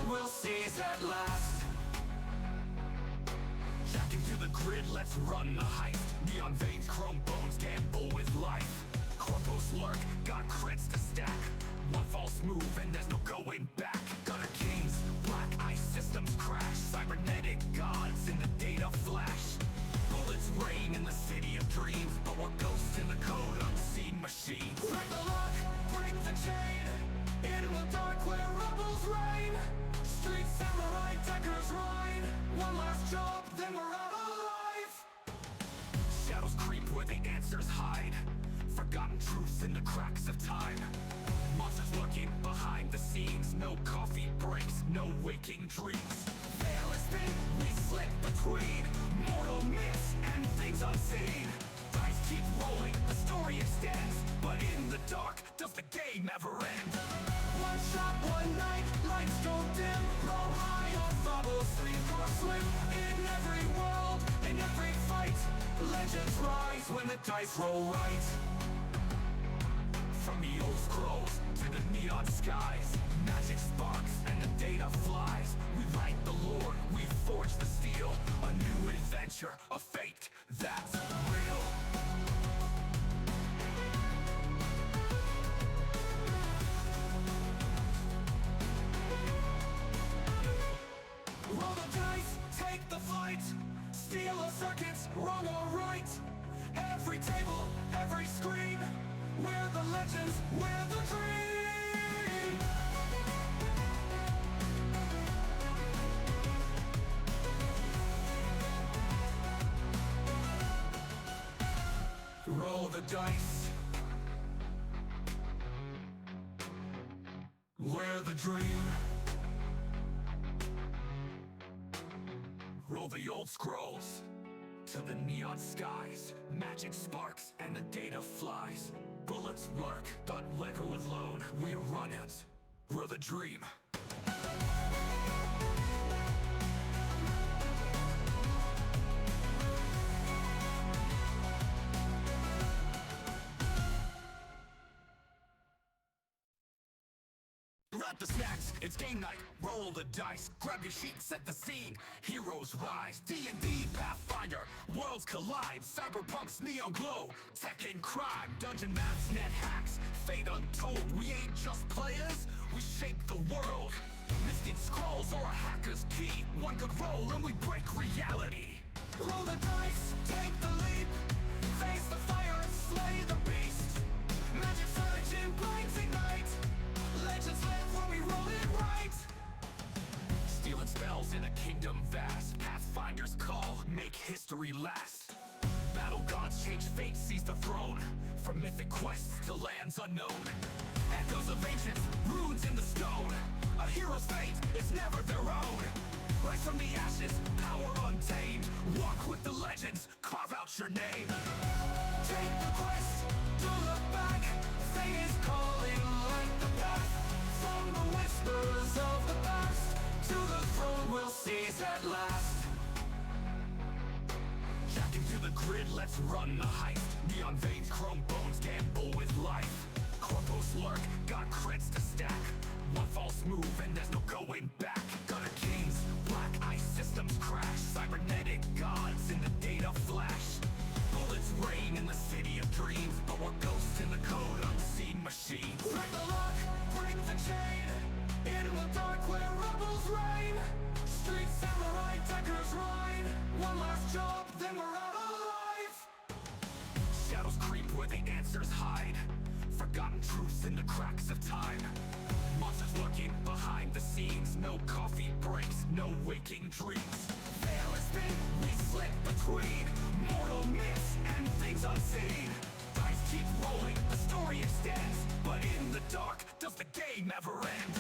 throne we'll seize at last. Jacked into the grid, let's run the heist. Neon veins, chrome bones, gamble with life. Corpos lurk, got crits to stack. One false move and there's no going back. Gutter kings, black ice systems crash. Cybernetic gods in the data flash. Bullets rain in the city of dreams, but we're ghosts in the code, unseen machines. Break the lock, break the chain. In the dark where rebels reign. Street samurai, deckers ride. One last job, then we're out alive. Shadows creep where the answers hide. Forgotten truths in the cracks of time. Monsters lurking behind the scenes. No coffee breaks, no waking dreams. Veil is thin, we slip between mortal myths and things unseen. Dice keep rolling, the story extends, but in the dark, does the game ever end? One shot, one night, lights go dim. Roll high on bubbles, sleep or swim. In every world, in every fight, legends rise when the dice roll right. From the old scrolls to the neon skies, magic sparks and the data flies. We write the lore, we forge the steel. A new adventure, a fate that's real. Roll the dice, take the flight. Steal a circuits, wrong or right. Every table, every screen. We're the legends, we're the dream. Roll the dice. We're the dream. Roll the old scrolls to the neon skies. Magic sparks and the data flies. Bullets lurk, but let go alone. We run it, we're the dream. Grab the snacks, it's game night, roll the dice. Grab your sheets, set the scene, heroes rise. D&D, Pathfinder, worlds collide. Cyberpunk's neon glow, tech and crime. Dungeon maps, net hacks, fate untold. We ain't just players, we shape the world. Mystic scrolls or a hacker's key. One good roll and we break reality. Roll the dice, take the leap. Face the fire, slay the beast. Magic surge in blinds ignite. Legends live when we roll it right. Stealing spells in a kingdom vast. Pathfinder's call, make history last. Battle gods change fate, seize the throne. From mythic quests to lands unknown. Echoes of ancients, runes in the stone. A hero's fate is never their own. Rise from the ashes, power untamed. Walk with the legends, carve out your name. Take the quest, don't look back. Fate is calling like the path. From the whispers of the past to the throne we'll seize at last. Jacked into the grid, let's run the heist. Neon veins, chrome bones, gamble with life. Corpos lurk, got crits to stack. One false move and there's no going back. Gutter kings, black ice systems crash. Cybernetic gods in the data flash. Bullets rain in the city of dreams, but we're ghosts in the code, unseen machines. Break the lock, break the chain. In the dark where rebels reign. Street samurai, deckers ride. One last job, then we're out alive. Shadows creep where the answers hide. Forgotten truths in the cracks of time. Monsters lurking behind the scenes. No coffee breaks, no waking dreams. Veil is thin, we slip between mortal myths and things unseen. Dice keep rolling, the story extends, but in the dark, does the game ever end?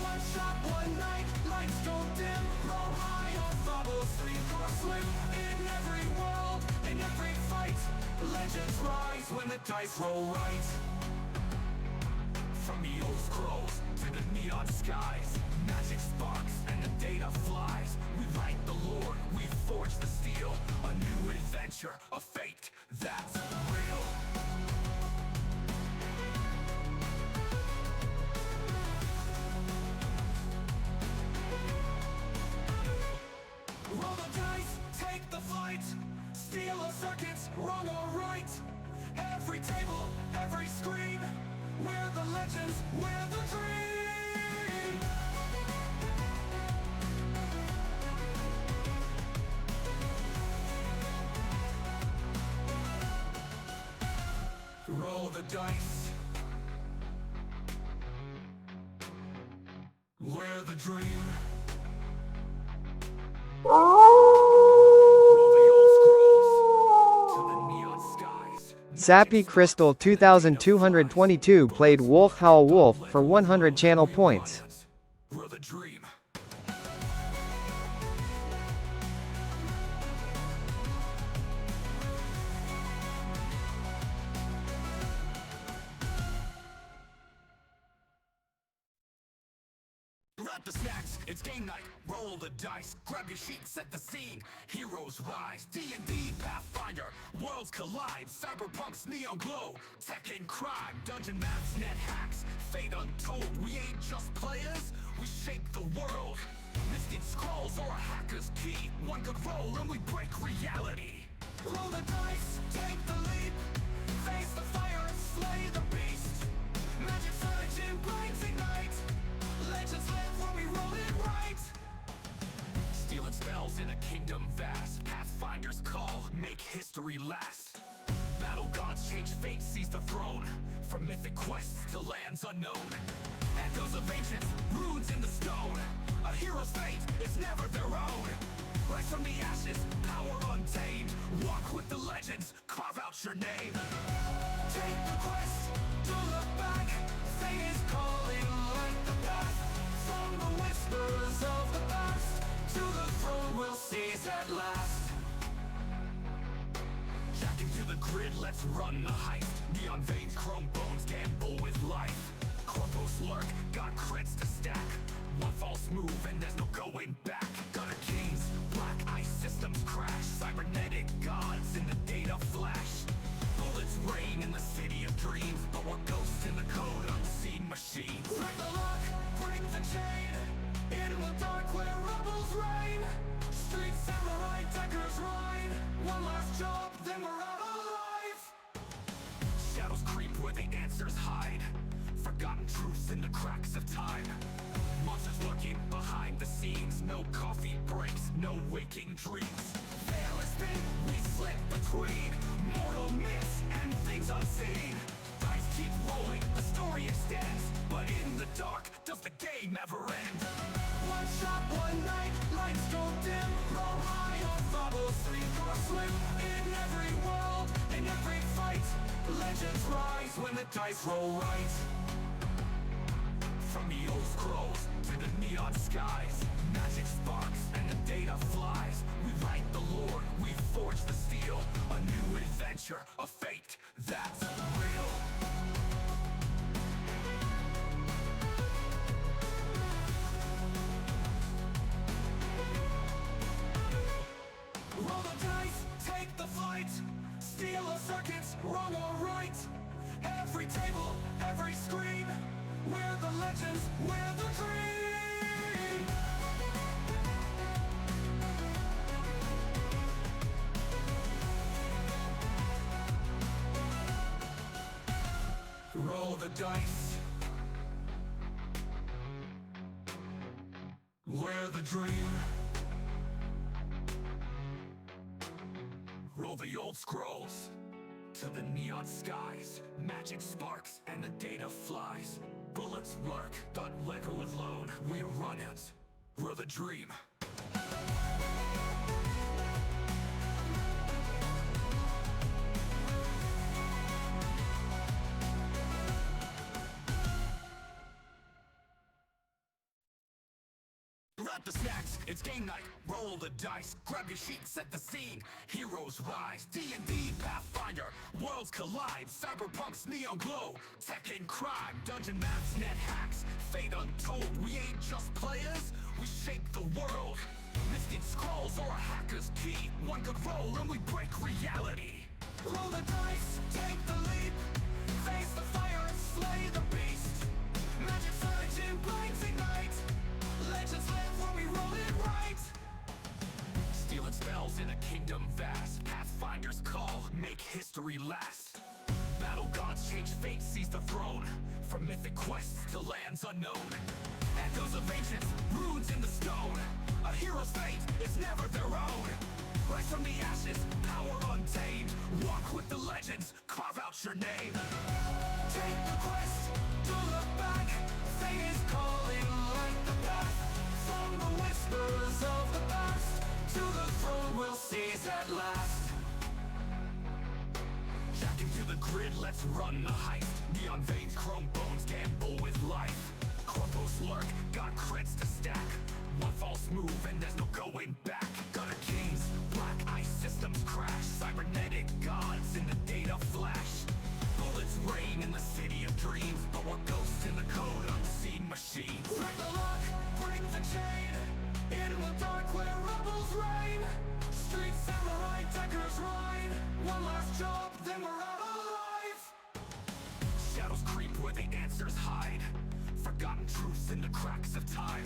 One shot, one night, lights go dim. Roll high on bubbles, sleep or swim. In every world, in every fight, legends rise when the dice roll right. From the old scrolls to the neon skies, magic sparks and the data flies. We write the lore, we forge the steel. A new adventure, a fate that's real. fight. Steal a circuit, wrong or right. Every table, every screen. We're the legends, we're the dream. Roll the dice. We're the dream. Zappy Crystal 2222 played Wolf Howl Wolf for 100 channel points. We're the dream. Grab the snacks, it's game night. Roll the dice, grab your sheet, set the scene. Heroes rise, D&D, Pathfinder. Worlds collide, cyberpunk's neon glow. Tech and crime, dungeon maps, net hacks. Fate untold, we ain't just players, we shape the world. Mystic scrolls or a hacker's key. One good roll and we break reality. Roll the dice, take the leap. Face the fire, slay the beast. Magic surge in brains ignite. Legends live when we roll it right. Stealing spells in a kingdom vast. Pathfinder's call, make history last. Battle gods change fate, seize the throne. From mythic quests to lands unknown. Echoes of ancients, runes in the stone. A hero's fate is never their own. Rise from the ashes, power untamed. Walk with the legends, carve out your name. Take the quest, don't look back. Fate is calling like the path. From the whispers of the past to the throne we'll seize at last. Jacking to the grid, let's run the heist. Neon veins, chrome bones, gamble with life. Corpos lurk, got crits to stack. One false move and there's no going back. Gutter kings, black ice systems crash. Cybernetic gods in the data flash. Bullets rain in the city of dreams, but we're ghosts in the code unseen machines. Break the lock, break the chain. In the dark where rebels reign. Street samurai, deckers ride. One last job, then we're out alive. Shadows creep where the answers hide. Forgotten truths in the cracks of time. Monsters lurking behind the scenes. No coffee breaks, no waking dreams. Veil is thin, we slip between mortal myths and things unseen. Dice keep rolling, the story extends. But in the dark, does the game ever end? One shot, one night, lights go dim. Roll high on bubbles, sink or swim. In every world, in every fight, legends rise when the dice roll right. From the old scrolls to the neon skies, magic sparks and the data flies. We write the lore, we forge the steel. A new adventure, a fate that's real. Roll the dice, take the flight. Steal a circuit, wrong or right. Every table, every screen. We're the legends, we're the dream. Roll the dice. We're the dream. Roll the old scrolls to the neon skies. Magic sparks and the data flies. Bullets lurk, but liquor alone. We run it. We're the dream. Grab the snacks, it's game night. Roll the dice, grab your sheet, set the scene. Heroes rise, D&D, Pathfinder. Worlds collide, cyberpunk's neon glow. Tech and crime, dungeon maps, net hacks. Fate untold, we ain't just players, we shape the world. Mystic scrolls or a hacker's key. One good roll and we break reality. Roll the dice, take the leap. Face the fire, slay the beast. Magic surge in brains ignite. Legends live when we roll it right. Stealing spells in a kingdom vast. history last. Battle gods change fate, seize the throne. From mythic quests to lands unknown. Echoes of ancients, runes in the stone. A hero's fate is never their own. Rise from the ashes, power untamed. Walk with the legends, carve out your name. Take the quest, don't look back. Fate is calling like the path. From the whispers of the past to the throne we'll seize at last. Jacking to the grid, let's run the heist. Neon veins, chrome bones, gamble with life. Corpos lurk, got crits to stack. One false move and there's no going back. Gutter kings, black ice systems crash. Cybernetic gods in the data flash. Bullets rain in the city of dreams, but we're ghosts in the code, unseen machines. Break the lock, break the chain. In the dark where rebels reign. Street samurai, deckers ride. One last job, then we're out alive. Shadows creep where the answers hide. Forgotten truths in the cracks of time.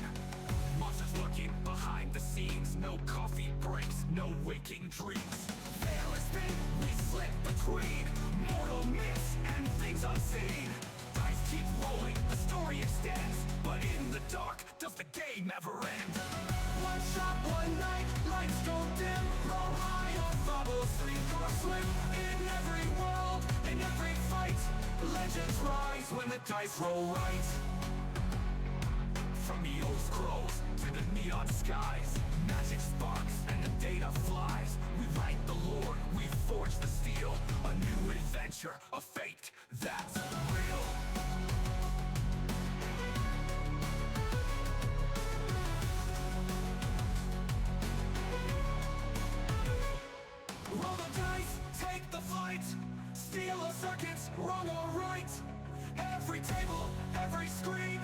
Monsters lurking behind the scenes. No coffee breaks, no waking dreams. Veil is thin, we slip between mortal myths and things unseen. Dice keep rolling, the story extends. But in the dark, does the game ever end? One shot, one night, lights go dim. Roll high on bubbles, sink or swim. In every world, in every fight, legends rise when the dice roll right. From the old scrolls to the neon skies, magic sparks and the data flies. We write the lore, we forge the steel. A new adventure, a fate that's real. Roll the dice, take the flight. Steal of circuits, wrong or right. Every table, every screen.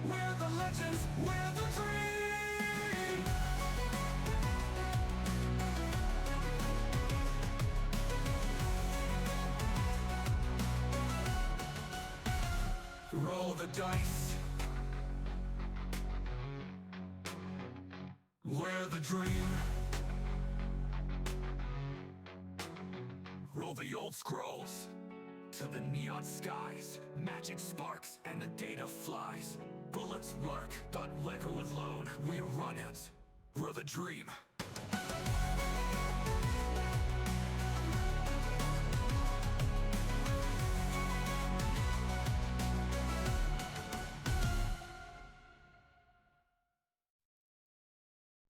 We're the legends, we're the dream. Roll the dice. We're the dream. Roll the old scrolls to the neon skies. Magic sparks and the data flies. Bullets lurk, but let go alone. We run it. We're the dream.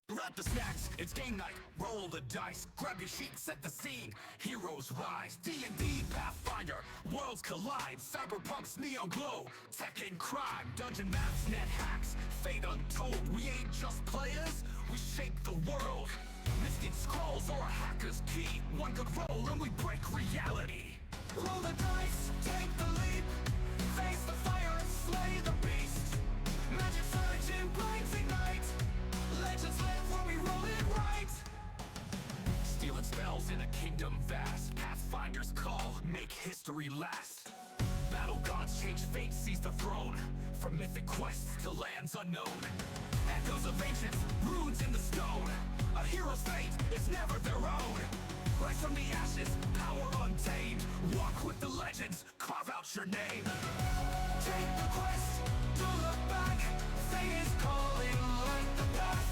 Grab the snacks, it's game night. Roll the dice, grab your sheets, set the scene. Heroes rise, D&D, Pathfinder. Worlds collide, cyberpunk's neon glow. Tech and crime, dungeon maps, net hacks. Fate untold, we ain't just players, we shape the world. Mystic scrolls or a hacker's key. One good roll and we break reality. Roll the dice, take the leap. Face the fire, slay the beast. Magic surge in brains ignite. Legends live when we roll it right. Stealing spells in a kingdom vast. Pathfinder's call, make history last. Battle gods change fate, seize the throne. From mythic quests to lands unknown. Echoes of ancients, runes in the stone. A hero's fate is never their own. Rise from the ashes, power untamed. Walk with the legends, carve out your name. Take the quest, don't look back. Fate is calling like the path.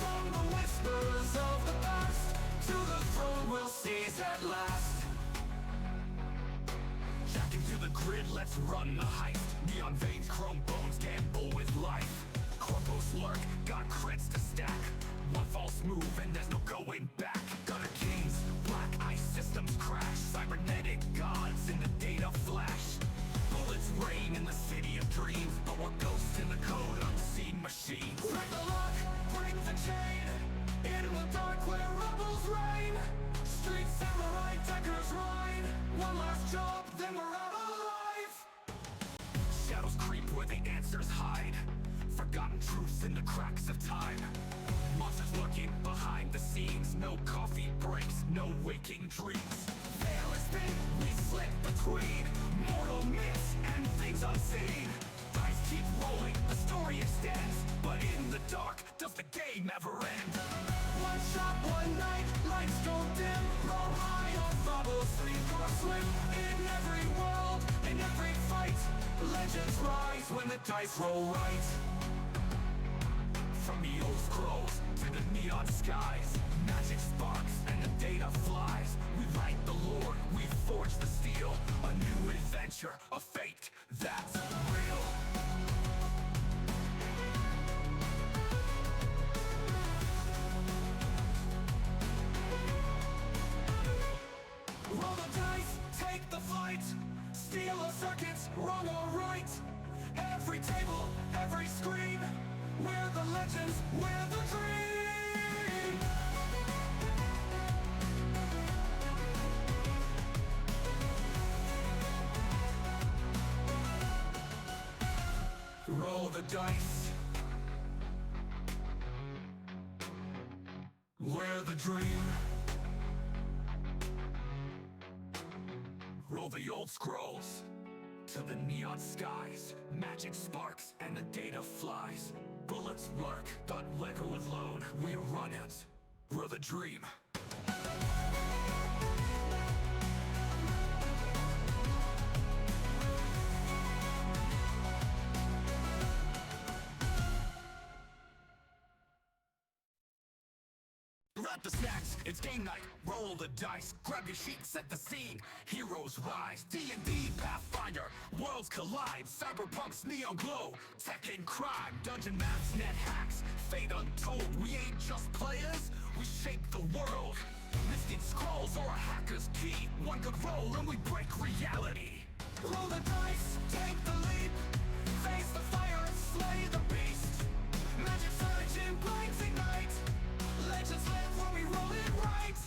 From the whispers of the past to the throne we'll seize at last. Jacking to the grid, let's run the heist. Neon veins, chrome bones, gamble with life. Corpos lurk, got crits to stack. One false move and there's no going back. Gutter kings, black ice systems crash. Cybernetic gods in the data flash. Bullets rain in the city of dreams, but we're ghosts in the code, unseen machines. Break the lock, break the chain. In the dark where rebels reign. Street samurai, deckers ride. One last job, then we're out alive. Shadows creep where the answers hide. Forgotten truths in the cracks of time. Monsters lurking behind the scenes. No coffee breaks, no waking dreams. Veil is thin, we slip between mortal myths and things unseen. Dice keep rolling, the story extends. But in the dark, does the game ever end? One shot, one night, lights go dim. Roll high on bubble, sink or swim. In every world, in every fight, legends rise when the dice roll right. From the old scrolls to the neon skies, magic sparks and the data flies. We light the lore, we forge the steel, a new adventure, a fate that's real. Roll the dice, take the fight, steal a circuit, wrong or right. Every table, every screen, we're the legends, we're the dream. Roll the dice, we're the dream. Roll the old scrolls to the neon skies, magic sparks and the data flies. Bullets lurk, but let go alone. We run it, we're the dream. Grab the snacks, it's game night, roll the dice. Grab your sheets, set the scene, heroes rise. D&D, Pathfinder, worlds collide. Cyberpunk's neon glow, tech and crime. Dungeon maps, net hacks, fate untold. We ain't just players, we shape the world. Mystic scrolls or a hacker's key. One good roll and we break reality. Roll the dice, take the leap. Face the fire, slay the beast. Magic surge in blinds ignite. Legends live when we roll it right.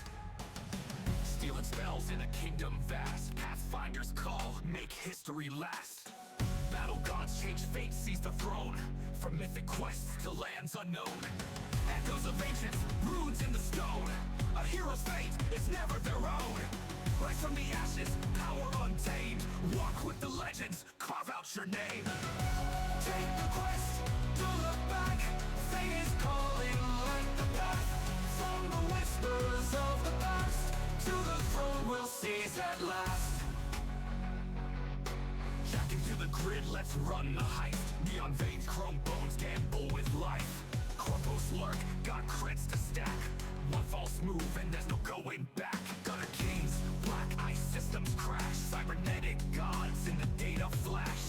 Stealing spells in a kingdom vast. Pathfinder's call, make history last. Battle gods change fate, seize the throne. From mythic quests to lands unknown. Echoes of ancients, runes in the stone. A hero's fate is never their own. Rise from the ashes, power untamed. Walk with the legends, carve out your name. Take the quest, don't look back. Fate is calling like the path. From the whispers of the past to the throne we'll seize at last. Jacking to the grid, let's run the heist. Neon veins, chrome bones, gamble with life. Corpos lurk, got crits to stack. One false move and there's no going back. Gutter kings, black ice systems crash. Cybernetic gods in the data flash.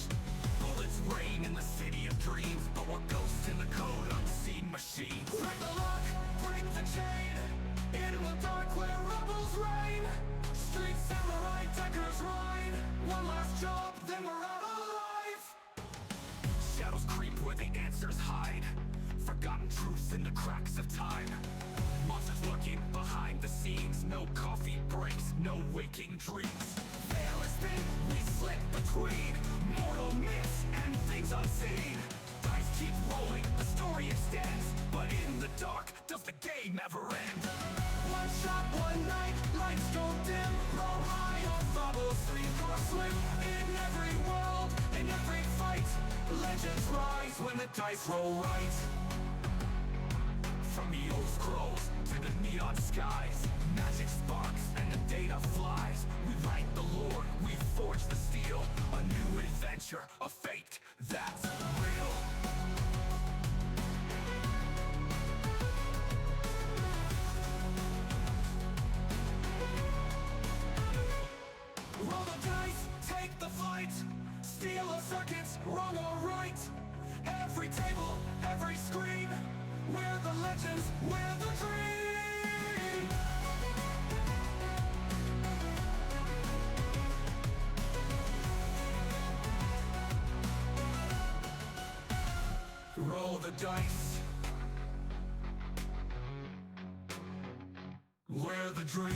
Bullets rain in the city of dreams, but we're ghosts in the code, unseen machines. Break the lock, break the chain. In the dark where rebels reign. Street samurai, deckers ride. One last job, then we're out alive. Shadows creep where the answers hide. Forgotten truths in the cracks of time. Monsters lurking behind the scenes. No coffee breaks, no waking dreams. Veil is thin, we slip between mortal myths and things unseen. Dice keep rolling, the story extends. But in the dark, does the game ever end? One shot, one night, lights go dim. Roll high or bubble, sink or swim. In every world, in every fight, legends rise when the dice roll right. From the old scrolls to the neon skies, magic sparks and the data flies. We light the lore, we forge the steel, a new adventure, a fate that's real. Roll the dice, take the fight, steal a circuit, wrong or right. Every table, every screen, we're the legends, we're the dream. Roll the dice, we're the dream.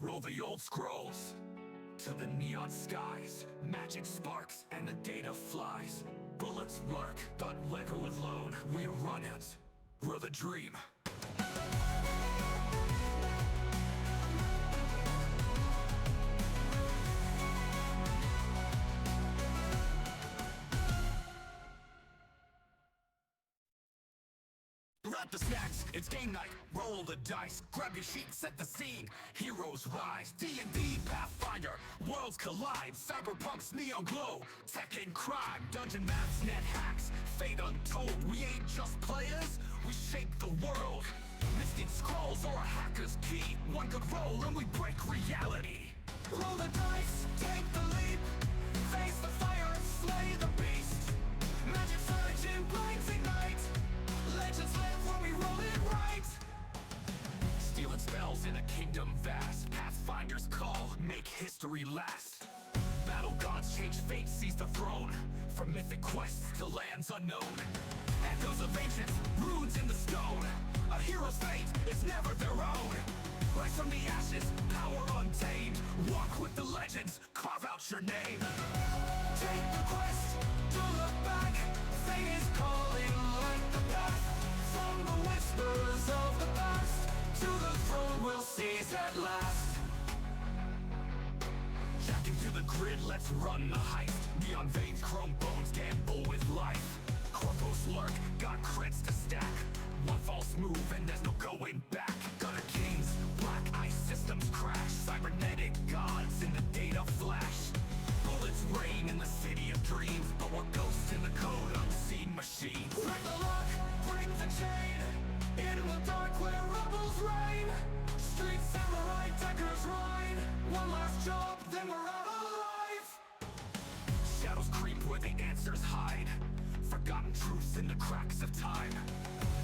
Roll the old scrolls to the neon skies, magic sparks and the data flies. Bullets lurk, but let go alone. We run it, we're the dream. Grab the snacks, it's game night, roll the dice, grab your sheet, set the scene, heroes rise, D&D, Pathfinder, worlds collide, cyberpunk's neon glow, tech and crime, dungeon maps, net hacks, fate untold, we ain't just players, we shape the world, mystic scrolls or a hacker's key, one good roll and we break reality. Roll the dice, take the leap, face the fire, slay the beast, magic surge in blades ignite, legends live when we roll it right. Stealing spells in a kingdom vast, Pathfinder's call, make history last. Battle gods change fate, seize the throne, from mythic quests to lands unknown. Echoes of ancients, runes in the stone, a hero's fate is never their own. Rise from the ashes, power untamed, walk with the legends, carve out your name. Take the quest, don't look back, fate is calling like the path. From the whispers of the past, to the throne we'll seize at last. Jacking to the grid, let's run the heist. Neon veins, chrome bones, gamble with life. Corpos lurk, got crits to stack. One false move and there's no going back. Gunner kings, black ice systems crash. Cybernetic gods in the data flash. Bullets rain in the city of dreams, but we're ghosts in the code, unseen machines. Break the lock, break the chain, in the dark where rebels reign. Street samurai, deckers ride. One last job, then we're out alive. Shadows creep where the answers hide, forgotten truths in the cracks of time.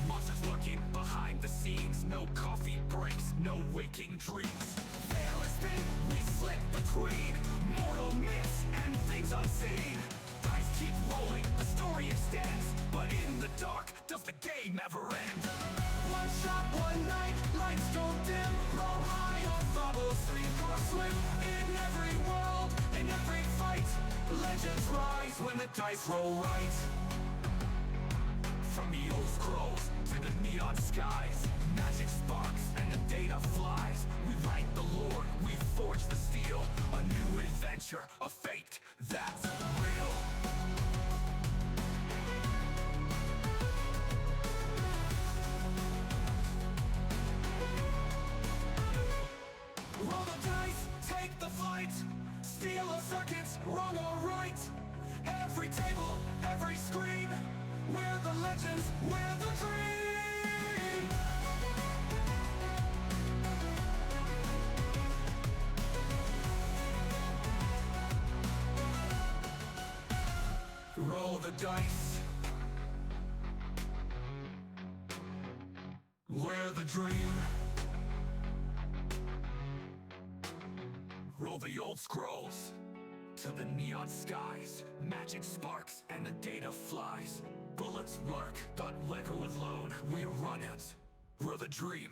Monsters lurking behind the scenes, no coffee breaks, no waking dreams. Veil is thin, we slip between mortal myths and things unseen. Dice keep rolling, the story extends, but in the dark, does the game ever end? One shot, one night, lights go dim. Roll high or bubble, sleep or swim. In every world, in every fight, legends rise when the dice roll right. From the old scrolls to the neon skies, magic sparks and the data flies. We write the lore, we forge the steel, a new adventure, a fate that's real. Roll the dice, take the flight, steal of circuits, wrong or right. Every table, every screen, we're the legends, we're the dream. Roll the dice, we're the dream. Roll the old scrolls to the neon skies, magic sparks and the data flies. Bullets lurk, but liquor alone, we run it, we're the dream.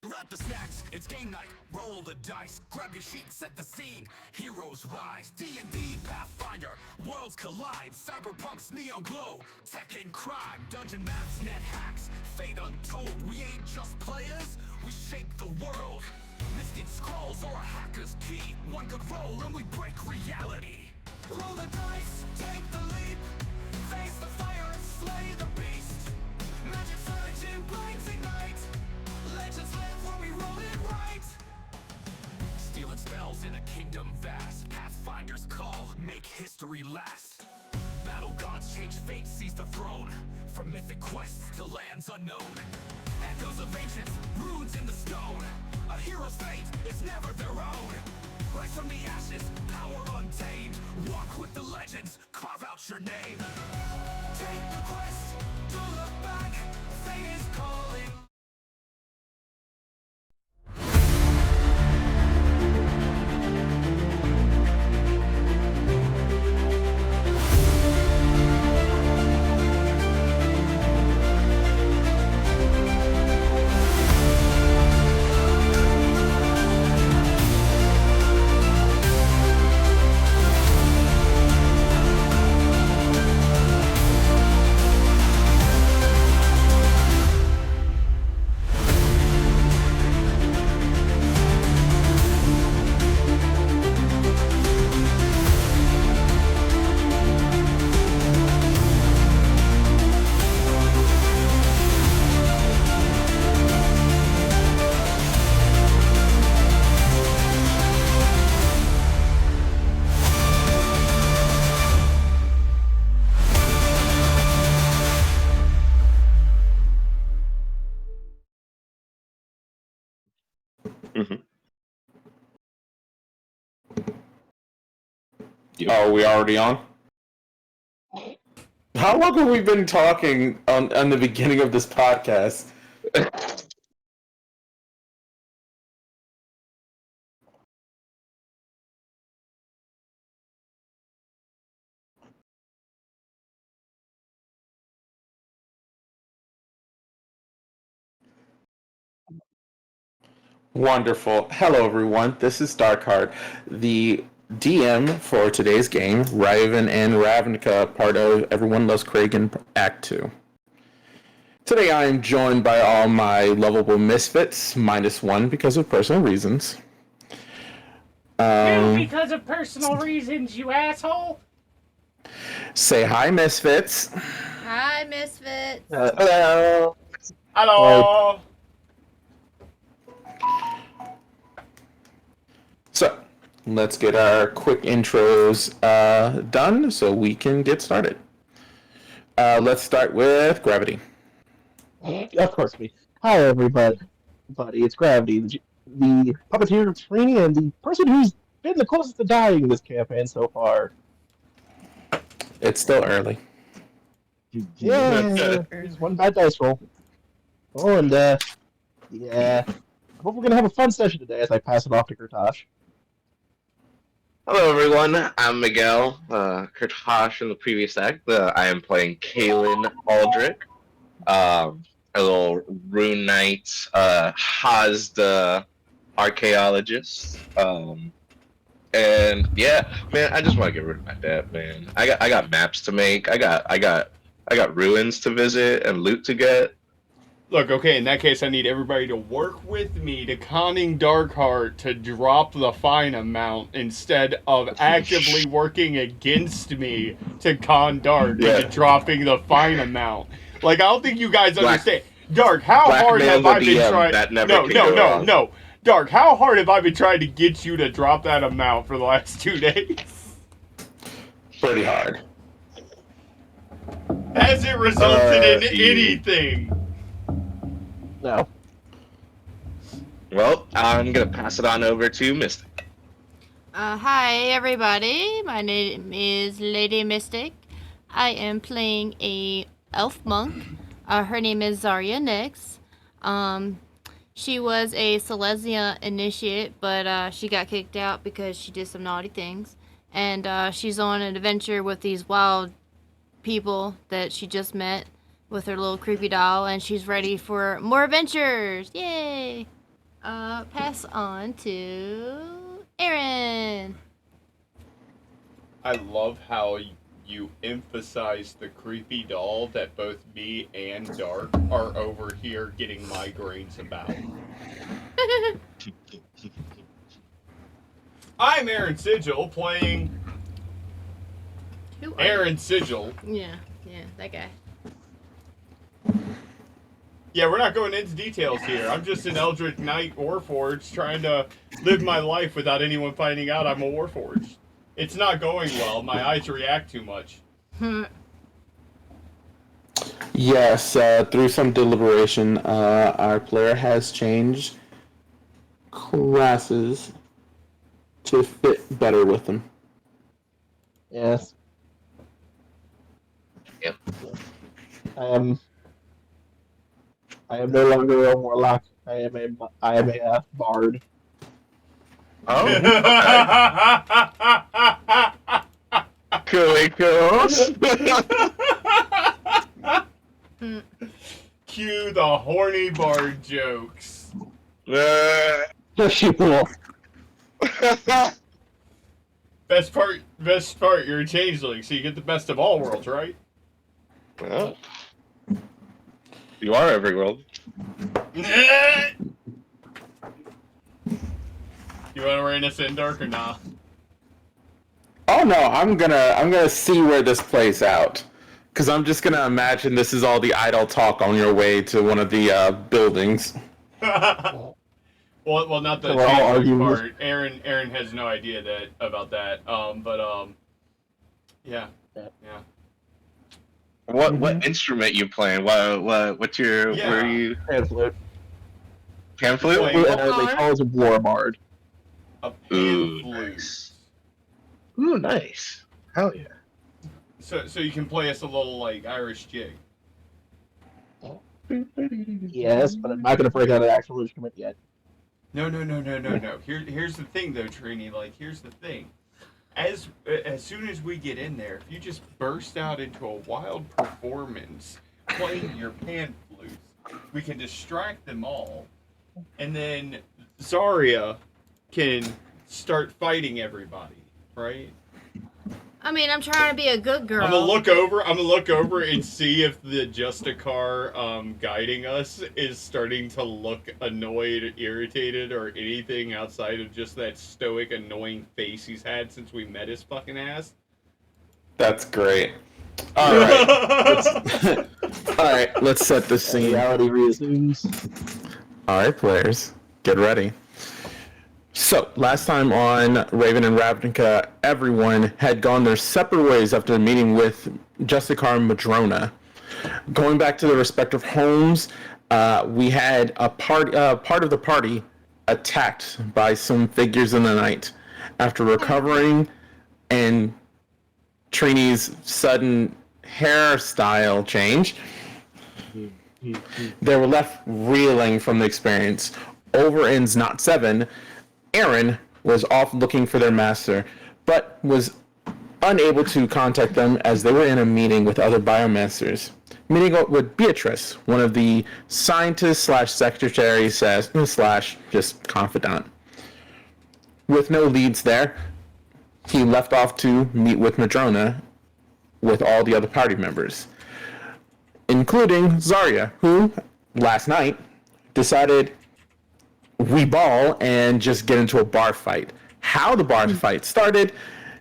Grab the snacks, it's game night, roll the dice, grab your sheet, set the scene, heroes rise, D&D, Pathfinder, worlds collide, cyberpunk's neon glow, tech and crime, dungeon maps, net hacks, fate untold, we ain't just players, we shape the world, mystic scrolls or a hacker's key, one good roll and we break reality. Roll the dice, take the leap, face the fire, slay the beast, magic surge in blades ignite, legends live when we roll it right. Stealing spells in a kingdom vast, Pathfinder's call, make history last. Battle gods change fate, seize the throne, from mythic quests to lands unknown. Echoes of ancients, runes in the stone, a hero's fate is never their own. Rise from the ashes, power untamed, walk with the legends, carve out your name. Take the quest, don't look back, fate is calling. Oh, we already on? How long have we been talking on the beginning of this podcast? Wonderful. Hello, everyone. This is Darkheart, the DM for today's game, Ravin and Ravnica, part of Everyone Loves Kragan Act 2. Today I am joined by all my lovable misfits, -1 because of personal reasons. Because of personal reasons, you asshole! Say hi, misfits. Hi, Misfits. Hello. Hello! So, let's get our quick intros done so we can get started. Let's start with Gravity. Of course, me. Hi, everybody. It's Gravity, the puppeteer of training and the person who's been the closest to dying in this campaign so far. It's still early. Yeah, there's one bad dice roll. Oh, and, yeah. I hope we're gonna have a fun session today as I pass it off to Kurtosh. Hello, everyone. I'm Miguel, Kurtosh in the previous act. I am playing Kaelin Aldrich, a little rune knight, Haz the archaeologist. And yeah, man, I just want to get rid of my debt, man. I got maps to make. I got ruins to visit and loot to get. Look, okay, in that case, I need everybody to work with me to conning Darkheart to drop the fine amount instead of actively working against me to con Dark into dropping the fine amount. Like, I don't think you guys understand. Dark, how hard have I been trying? No. Dark, how hard have I been trying to get you to drop that amount for the last 2 days? Pretty hard. Has it resulted in anything? No. Well, I'm gonna pass it on over to Mystic. Hi, everybody. My name is Lady Mystic. I am playing a elf monk. Her name is Zarya Nix. She was a Silesia initiate, but she got kicked out because she did some naughty things. And she's on an adventure with these wild people that she just met with her little creepy doll, and she's ready for more adventures. Yay! Pass on to Aaron. I love how you emphasize the creepy doll that both me and Dark are over here getting migraines about. I'm Aaron Sigil playing Who are Aaron Sigil. Yeah, that guy. Yeah, we're not going into details here. I'm just an Eldritch Knight Warforged trying to live my life without anyone finding out I'm a Warforged. It's not going well. My eyes react too much. Yes, through some deliberation, our player has changed classes to fit better with them. Yes. Yep. I am no longer a warlock. I am a bard. Oh, okay. Cool. Cue the horny bard jokes. Yes, you will. Best part, you're a changeling, so you get the best of all worlds, right? Well, you are every world. You want to rein us in, Dark, or nah? Oh no, I'm gonna see where this plays out, because I'm just gonna imagine this is all the idle talk on your way to one of the buildings. well, not the We're all changeling arguing part. Aaron has no idea about that. Yeah. What instrument you playing? What's your Yeah. where are you? Pan flute. Pan flute? Playing They call us a war bard. a pan Ooh, flute. nice. Ooh, nice. Hell yeah. So you can play us a little like Irish jig. Yes, but I'm not going to break out an actual instrument yet. No. Here's the thing though, Trini. Like, here's the thing. As soon as we get in there, if you just burst out into a wild performance playing your pan flutes, we can distract them all, and then Zarya can start fighting everybody, right? I mean, I'm trying to be a good girl. I'm gonna look over and see if the Justicar guiding us is starting to look annoyed, irritated, or anything outside of just that stoic, annoying face he's had since we met his fucking ass. That's great. All right. All right, let's set the scene. Reality reassumes. All right, players, get ready. So, last time on Ravin and Ravnica, everyone had gone their separate ways after meeting with Justicar and Madrona. Going back to their respective homes, we had a part of the party attacked by some figures in the night. After recovering and Trini's sudden hairstyle change, they were left reeling from the experience. Over in Znot 7, Aaron was off looking for their master, but was unable to contact them as they were in a meeting with other biomasters. Meeting up with Beatrice, one of the scientists slash secretary slash just confidant. With no leads there, he left off to meet with Madrona with all the other party members, including Zarya, who last night decided we ball and just get into a bar fight. How the bar fight started,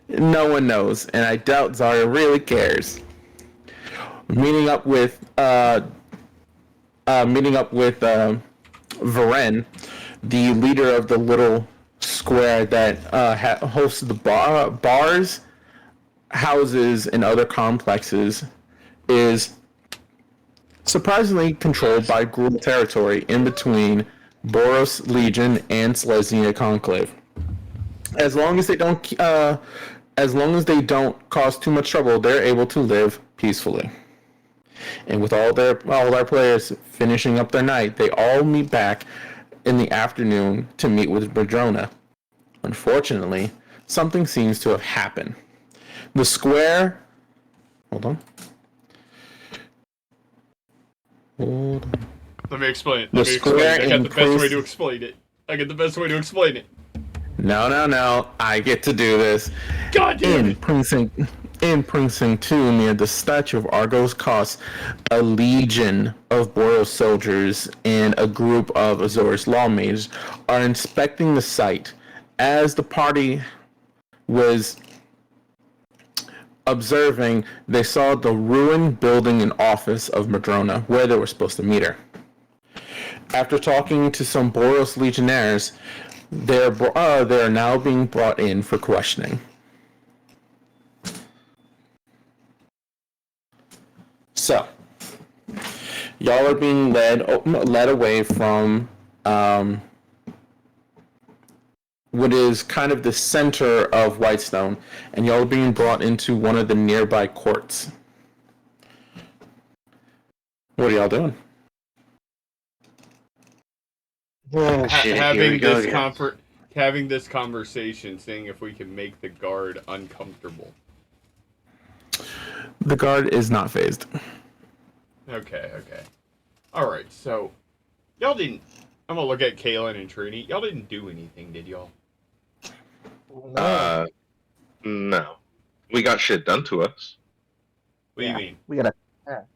no one knows, and I doubt Zarya really cares. Meeting up with Varen, the leader of the little square that hosts the bars, houses, and other complexes, is surprisingly controlled by Gruul territory in between Boros Legion and Selesnya Conclave. As long as they don't cause too much trouble, they're able to live peacefully. And with all our players finishing up their night, they all meet back in the afternoon to meet with Madrona. Unfortunately, something seems to have happened. The square. Hold on. Let me explain it. I got the best way to explain it. No. I get to do this. God damn it! In Precinct 2, near the statue of Argos Kos, a legion of Boros soldiers and a group of Azor's lawmakers are inspecting the site. As the party was observing, they saw the ruined building and office of Madrona, where they were supposed to meet her. After talking to some Boros legionnaires, they are now being brought in for questioning. So, y'all are being led away from what is kind of the center of Whitestone, and y'all are being brought into one of the nearby courts. What are y'all doing? Oh, shit, having this conversation, seeing if we can make the guard uncomfortable. The guard is not phased. Okay. Alright, so y'all didn't. I'm gonna look at Kaylin and Trini. Y'all didn't do anything, did y'all? No. We got shit done to us. What do you mean? We got attacked.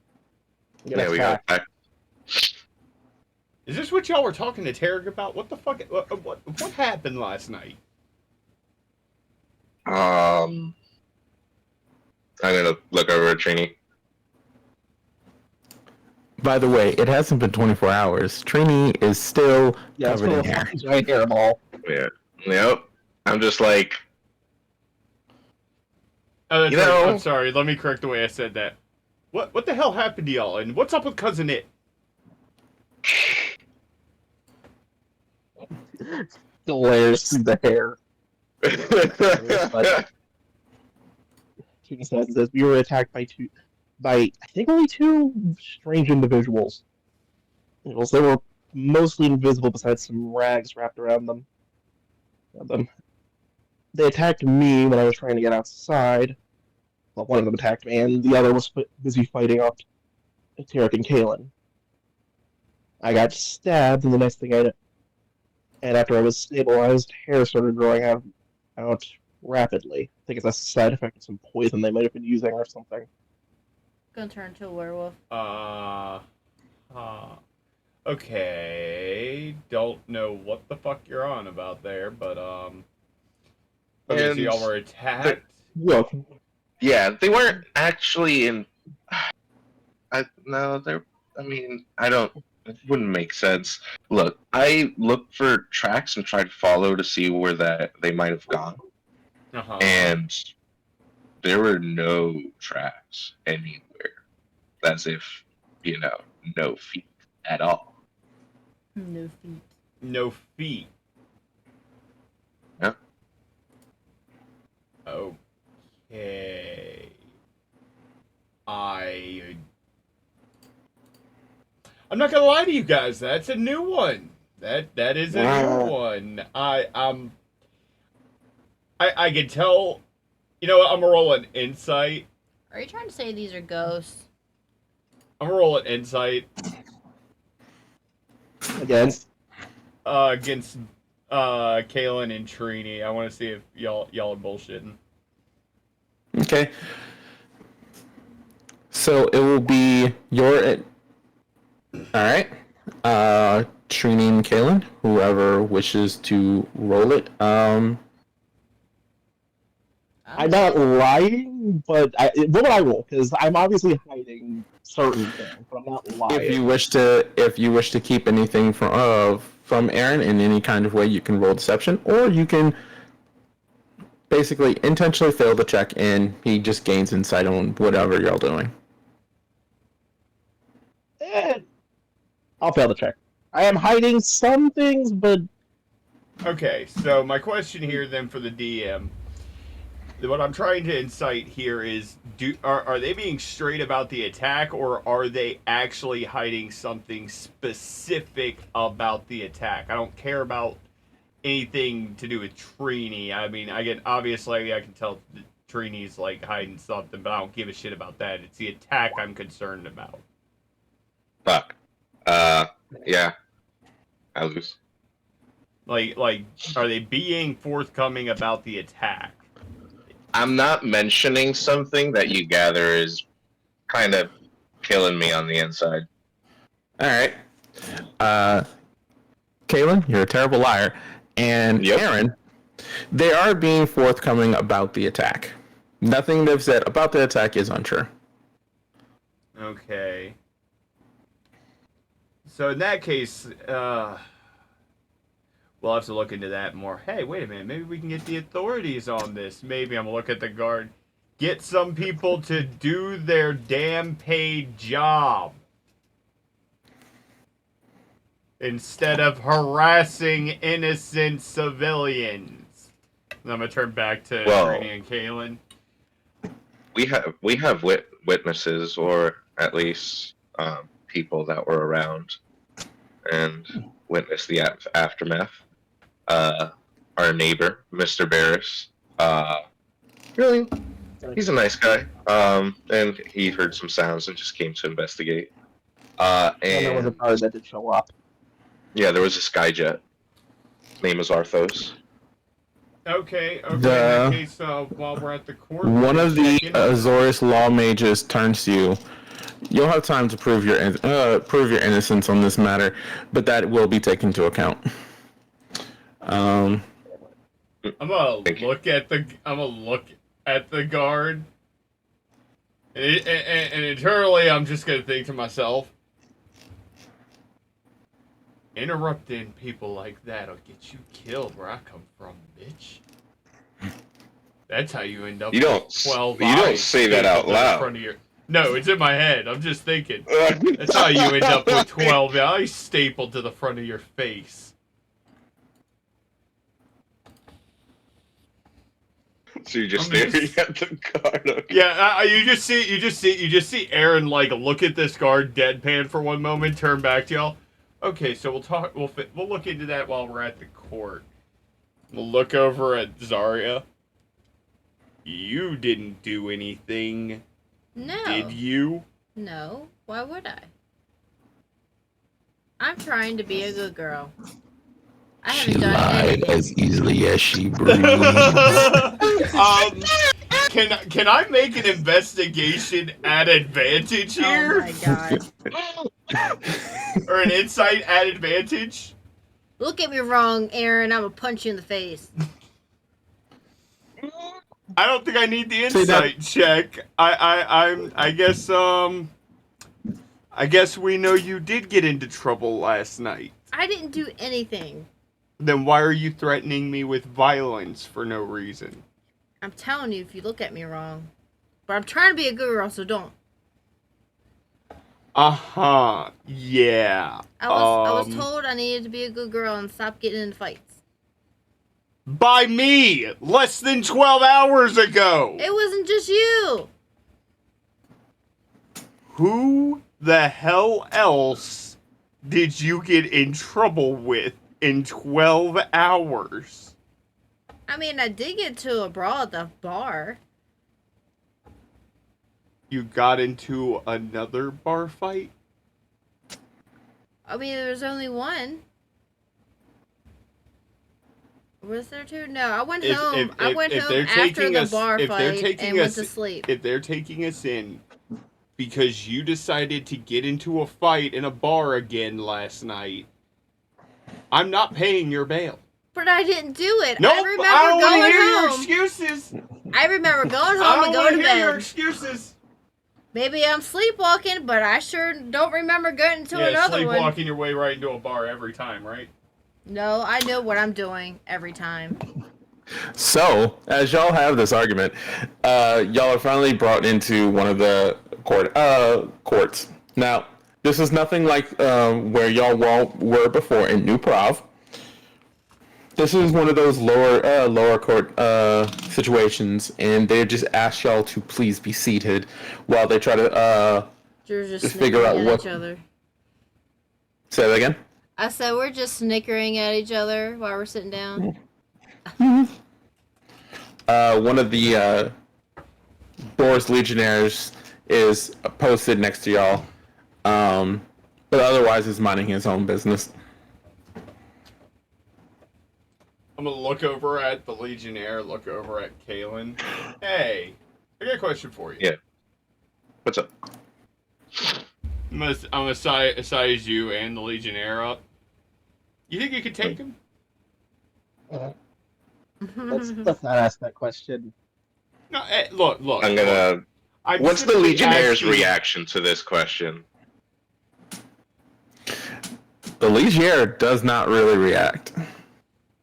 Is this what y'all were talking to Tarek about? What the fuck? What happened last night? I'm gonna look over at Trini. By the way, it hasn't been 24 hours. Trini is still covered in hair. Right hairball. Yeah. Yep. I'm just like, I'm sorry. Let me correct the way I said that. What the hell happened to y'all? And what's up with Cousin It? Glares through the hair. description says is we were attacked by I think only two strange individuals. They were mostly invisible besides some rags wrapped around them. They attacked me when I was trying to get outside. Well, one of them attacked me, and the other was busy fighting off Tarek and Kalen. I got stabbed, and the next thing I know, and after I was stabilized, hair started growing out rapidly. I think it's a side effect of some poison they might have been using or something. Gonna turn into a werewolf. Okay. Don't know what the fuck you're on about there, but okay, so y'all were attacked. Look, Yeah, they weren't actually in. No, they're. I mean, I don't. It wouldn't make sense. Look, I looked for tracks and tried to follow to see where they might have gone, and there were no tracks anywhere. As if, no feet at all. No feet. No feet. Yeah. Okay. I'm not gonna lie to you guys. That's a new one. That is a new one. I can tell. You know what? I'm gonna roll an insight. Are you trying to say these are ghosts? I'm gonna roll an insight against against Kalen and Trini. I want to see if y'all are bullshitting. Okay. So it will be your. All right. Trini and Kalen, whoever wishes to roll it. I'm not lying, but what would I roll? Because I'm obviously hiding certain things, but I'm not lying. If you wish to keep anything from Aaron in any kind of way, you can roll deception, or you can basically intentionally fail the check, and he just gains insight on whatever y'all doing. I'll fail the check. I am hiding some things, but Okay, so my question here then for the DM. What I'm trying to incite here is, are they being straight about the attack, or are they actually hiding something specific about the attack? I don't care about anything to do with Trini. I mean, obviously I can tell that Trini's like hiding something, but I don't give a shit about that. It's the attack I'm concerned about. Fuck. Yeah. I lose. Like, are they being forthcoming about the attack? I'm not mentioning something that you gather is kind of killing me on the inside. All right. Kalen, you're a terrible liar. And Yep. Aaron, they are being forthcoming about the attack. Nothing they've said about the attack is untrue. Okay. So in that case, we'll have to look into that more. Hey, wait a minute. Maybe we can get the authorities on this. Maybe I'm going to look at the guard. Get some people to do their damn paid job. Instead of harassing innocent civilians. And I'm going to turn back to Trini and Kalen. We have witnesses, or at least people that were around and witnessed the aftermath. Our neighbor, Mr. Barris, really, he's a nice guy. And he heard some sounds and just came to investigate. And there was a car that did show up. Yeah, there was a Skyjet. His name is Arthos. Okay. In that case, while we're at the court, one of the Azores law mages turns to you. You'll have time to prove your innocence on this matter, but that will be taken into account. I'm gonna look at the guard, and internally, I'm just gonna think to myself, interrupting people like that'll get you killed where I come from, bitch. That's how you end up. You don't. With 12 You don't eyes say that out loud. in front of your... No, it's in my head. I'm just thinking. That's how you end up with 12 eyes stapled to the front of your face. So you're just I'm staring just- at the card. Okay. Yeah, you just see Aaron like look at this card deadpan for one moment, turn back to y'all. Okay, so we'll look into that while we're at the court. We'll look over at Zarya. You didn't do anything, No. did you? No. Why would I? I'm trying to be a good girl. I haven't done anything. as easily as she breathes. Can I make an investigation at advantage Oh here? my god. Or an insight at advantage? Look at me wrong, Aaron. I'm gonna punch you in the face. I don't think I need the See, that- insight check. I guess we know you did get into trouble last night. I didn't do anything. Then why are you threatening me with violence for no reason? I'm telling you if you look at me wrong. But I'm trying to be a good girl, so don't. Uh-huh. Yeah. I was told I needed to be a good girl and stop getting into fights. By me! Less than 12 hours ago! It wasn't just you! Who the hell else did you get in trouble with in 12 hours? I mean, I did get to a brawl at the bar. You got into another bar fight? I mean, there was only one. Was there two? No, I went home. I went home after the bar fight and went to sleep. If they're taking us in because you decided to get into a fight in a bar again last night, I'm not paying your bail. But I didn't do it. Nope, I remember I don't want to going hear your home. excuses. I remember going I home don't and want going to to hear your bed. excuses. Maybe I'm sleepwalking, but I sure don't remember getting to Yeah, another one. sleepwalking your way right into a bar every time, right? No, I know what I'm doing every time. So, as y'all have this argument, y'all are finally brought into one of the courts. Now, this is nothing like where y'all were before in New Prav. This is one of those lower court situations, and they just ask y'all to please be seated while they try to You're just figure out snickering at what. each other. Say that again. I said we're just snickering at each other while we're sitting down. One of the Boris Legionnaires is posted next to y'all, but otherwise is minding his own business. I'm gonna look over at the Legionnaire, look over at Kalen. Hey, I got a question for you. Yeah. What's up? I'm gonna size you and the Legionnaire up. You think you could take him? Let's not ask that question. No, look. I'm gonna. I'm What's the simply Legionnaire's asking- reaction to this question? The Legionnaire does not really react.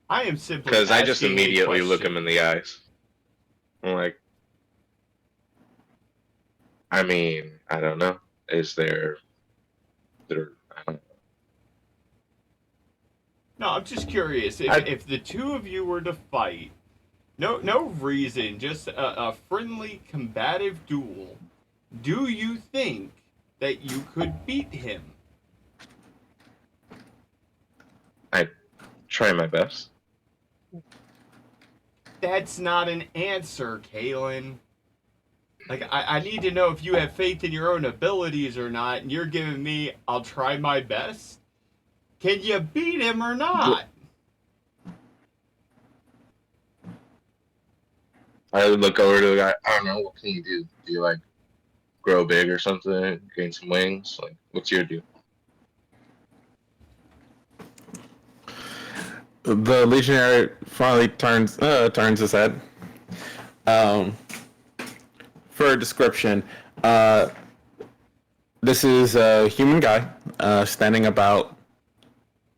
I am simply Because I just asking a immediately look question. him in the eyes. I'm like, I mean, I don't know. Is there? I don't know. No, I'm just curious. If the two of you were to fight, no reason, just a friendly, combative duel, do you think that you could beat him? I try my best. That's not an answer, Kalen. Like, I need to know if you have faith in your own abilities or not, and you're giving me, I'll try my best? Can you beat him or not? I would look over to the guy. I don't know. What can you do? Do you like grow big or something? Gain some wings? Like, what's your deal? The Legionnaire finally turns his head. For a description, this is a human guy, standing about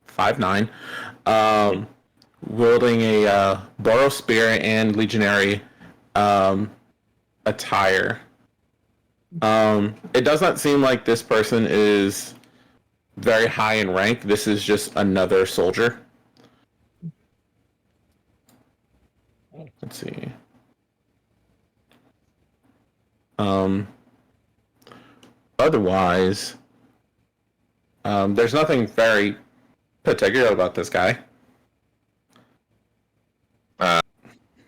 5'9", wielding a Boro spear and legionary attire. It does not seem like this person is very high in rank. This is just another soldier. Let's see. Otherwise, there's nothing very particular about this guy. I'm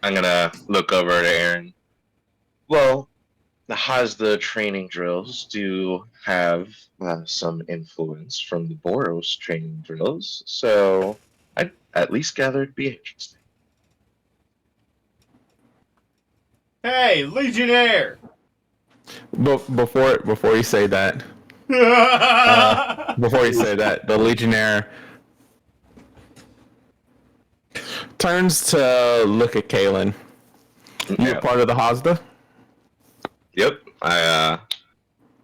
gonna look over to Aaron. Well, the Hazda training drills do have some influence from the Boros training drills, so I at least gather it'd be interesting. Hey, Legionnaire! Before you say that, the Legionnaire turns to look at Kalen. You're part of the Hazda? Yep. I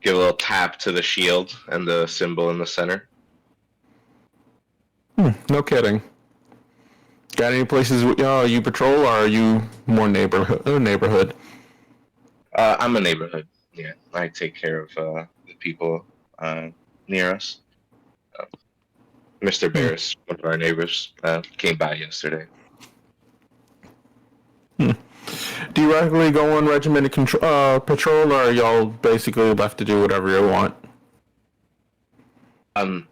give a little tap to the shield and the symbol in the center. No kidding. Got any places you patrol, or are you more neighborhood? I'm a neighborhood. Yeah, I take care of the people near us. Mr. Barris, one of our neighbors, came by yesterday. Do you regularly go on regimented patrol, or are y'all basically left to do whatever you want? I'm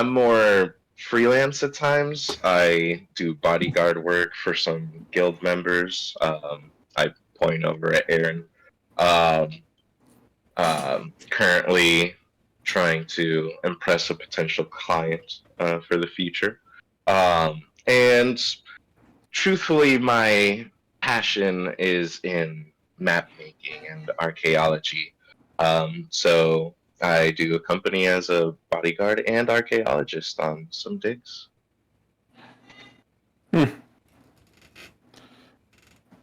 more freelance at times. I do bodyguard work for some guild members. I point over at Aaron. Currently trying to impress a potential client for the future. And truthfully, my passion is in map making and archaeology. So I do accompany as a bodyguard and archaeologist on some digs.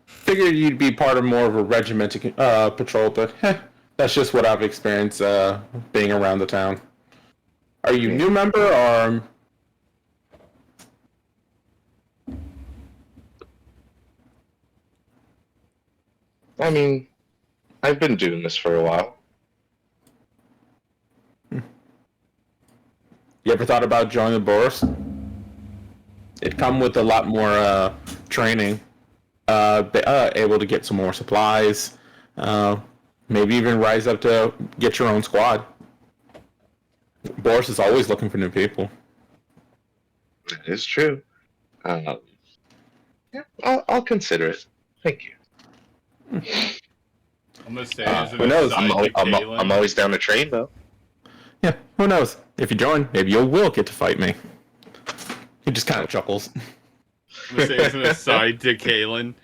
Figured you'd be part of more of a regimented patrol, but that's just what I've experienced being around the town. Are you a new member, or... I mean, I've been doing this for a while. You ever thought about joining the Boris? It'd come with a lot more training, able to get some more supplies, maybe even rise up to get your own squad. Boris is always looking for new people. That is true. Yeah, I'll consider it. Thank you. I'm gonna say, who knows? I'm always down to train, though. Yeah, who knows? If you join, maybe you will get to fight me. He just kind of chuckles. I'm gonna say as an aside to Kalen.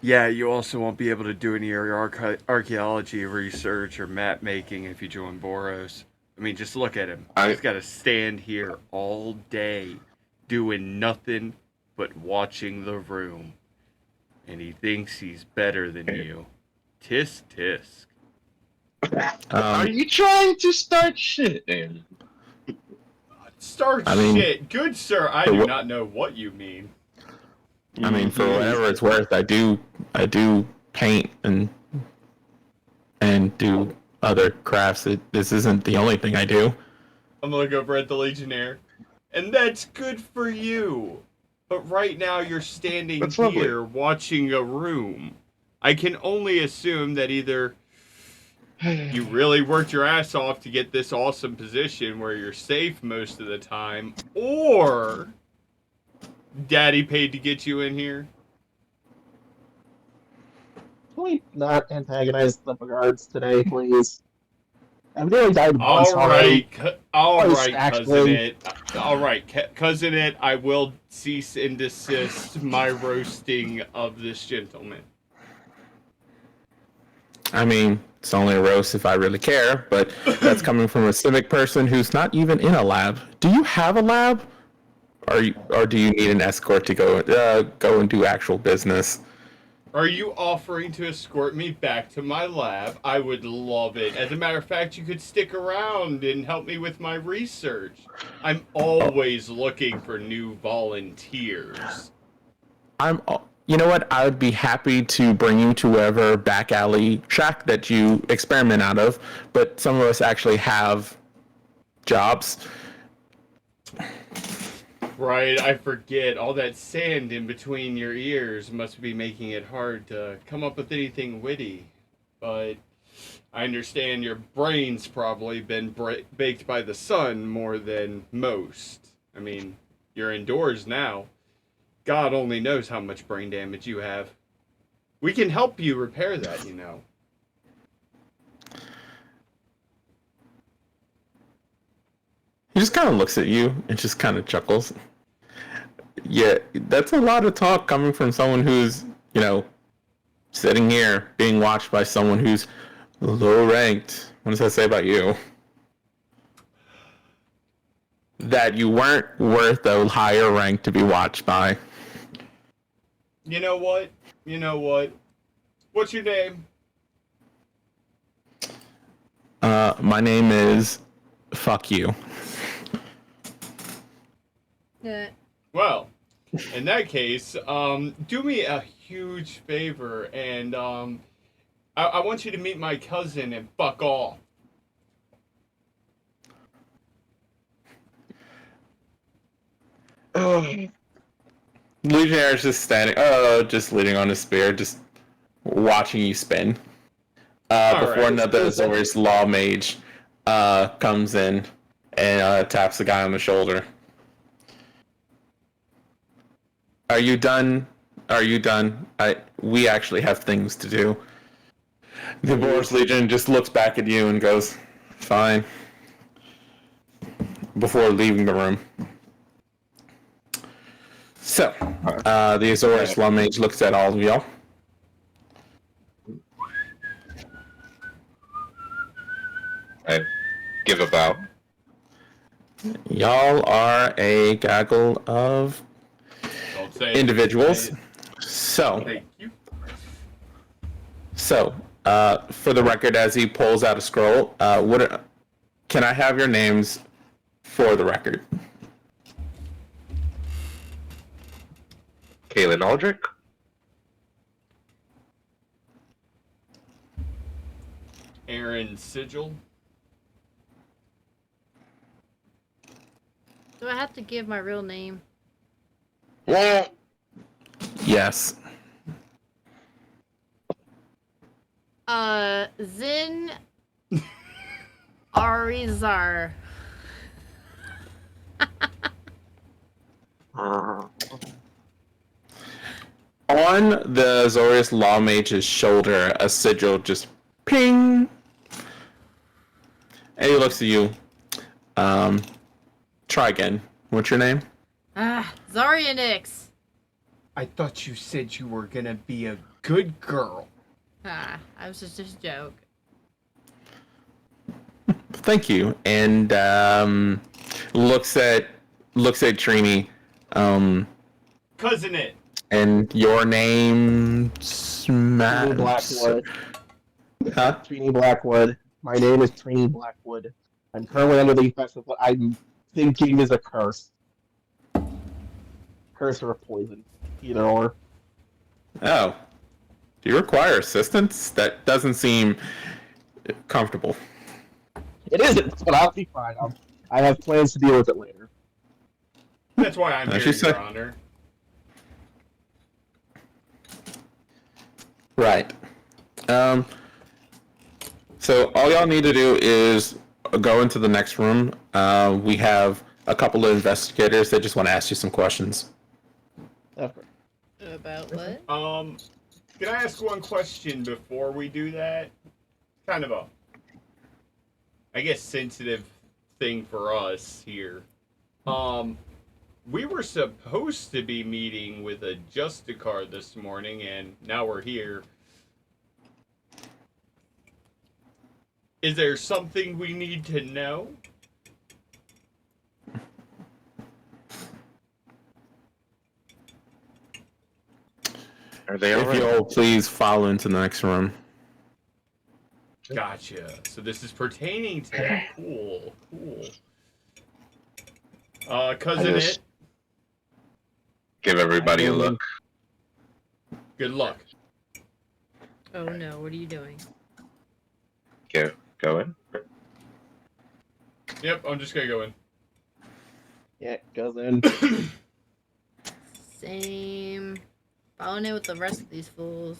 Yeah, you also won't be able to do any archaeology research or map making if you join Boros. I mean, just look at him. He's got to stand here all day doing nothing but watching the room. And he thinks he's better than you. Tisk, tisk. Are you trying to start shit, Aaron? Shit. Good sir, I do not know what you mean. I mean, for whatever it's worth, I do paint and do other crafts. This isn't the only thing I do. I'm gonna look over at the Legionnaire. And that's good for you. But right now you're standing here watching a room. I can only assume that either you really worked your ass off to get this awesome position where you're safe most of the time, or Daddy paid to get you in here. Can we not antagonize the guards today, please? I've nearly died once cousin it, I will cease and desist my roasting of this gentleman. I mean, it's only a roast if I really care, but that's coming from a civic person who's not even in a lab. Do you have a lab? Or do you need an escort to go and do actual business? Are you offering to escort me back to my lab? I would love it. As a matter of fact, you could stick around and help me with my research. I'm always looking for new volunteers. You know what? I would be happy to bring you to whatever back alley shack that you experiment out of, but some of us actually have jobs. Right, I forget. All that sand in between your ears must be making it hard to come up with anything witty. But I understand your brain's probably been baked by the sun more than most. I mean, you're indoors now. God only knows how much brain damage you have. We can help you repair that, you know. He just kind of looks at you and just kind of chuckles. Yeah, that's a lot of talk coming from someone who's, sitting here being watched by someone who's low ranked. What does that say about you? That you weren't worth a higher rank to be watched by. You know what? What's your name? My name is Fuck You. Well, in that case, do me a huge favor, and I want you to meet my cousin and fuck off. Legionnaire's just standing, just leaning on his spear, just watching you spin. Before right. another Azorius Law Mage comes in and taps the guy on the shoulder. Are you done? We actually have things to do. The Boris Legion just looks back at you and goes, fine. Before leaving the room. So, the Azorius Law Mage looks at all of y'all. I give a bow. Y'all are a gaggle of Don't say individuals. it. So, Thank you. for the record, as he pulls out a scroll, can I have your names for the record? Kaylin Aldrich. Aaron Sigil. Do I have to give my real name? Yes. Zin Arizar. On the Azorius Law Mage's shoulder, a sigil just ping. And he looks at you. Try again. What's your name? Zarya Nix. I thought you said you were gonna be a good girl. I was just a joke. Thank you. And looks at Trini. Cousin it. And your name? Trini Blackwood. Huh? Trini Blackwood. My name is Trini Blackwood. I'm currently under the effects of what I'm thinking is a curse. Curse or a poison. Either or. Oh. Do you require assistance? That doesn't seem comfortable. It isn't, but I'll be fine. I have plans to deal with it later. That's why I'm here, Your Honor. Right. So all y'all need to do is go into the next room. We have a couple of investigators that just want to ask you some questions. Okay. About what? Can I ask one question before we do that? Kind of a, I guess, sensitive thing for us here. We were supposed to be meeting with a Justicar this morning, and now we're here. Is there something we need to know? Are they If you'll please follow into the next room. Gotcha. So this is pertaining to that. Cool. Cousin just- it. Give everybody a look. Good luck. Oh no, what are you doing? Go in. Yep, I'm just gonna go in. Yeah, goes in. Same. Following it with the rest of these fools.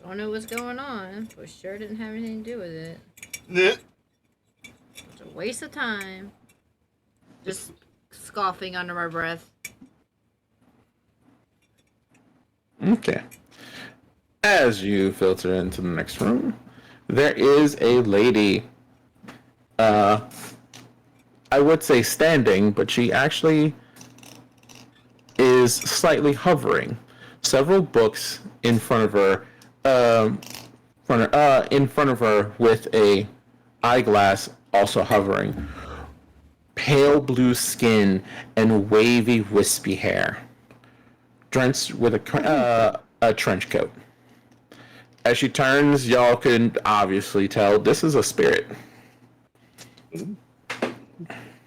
Don't know what's going on, but sure didn't have anything to do with it. It's a waste of time. Just scoffing under my breath. Okay. As you filter into the next room, there is a lady. I would say standing, but she actually is slightly hovering. Several books in front of her, in front of her with a eyeglass also hovering. Pale blue skin and wavy, wispy hair, drenched with a trench coat. As she turns, y'all can obviously tell this is a spirit.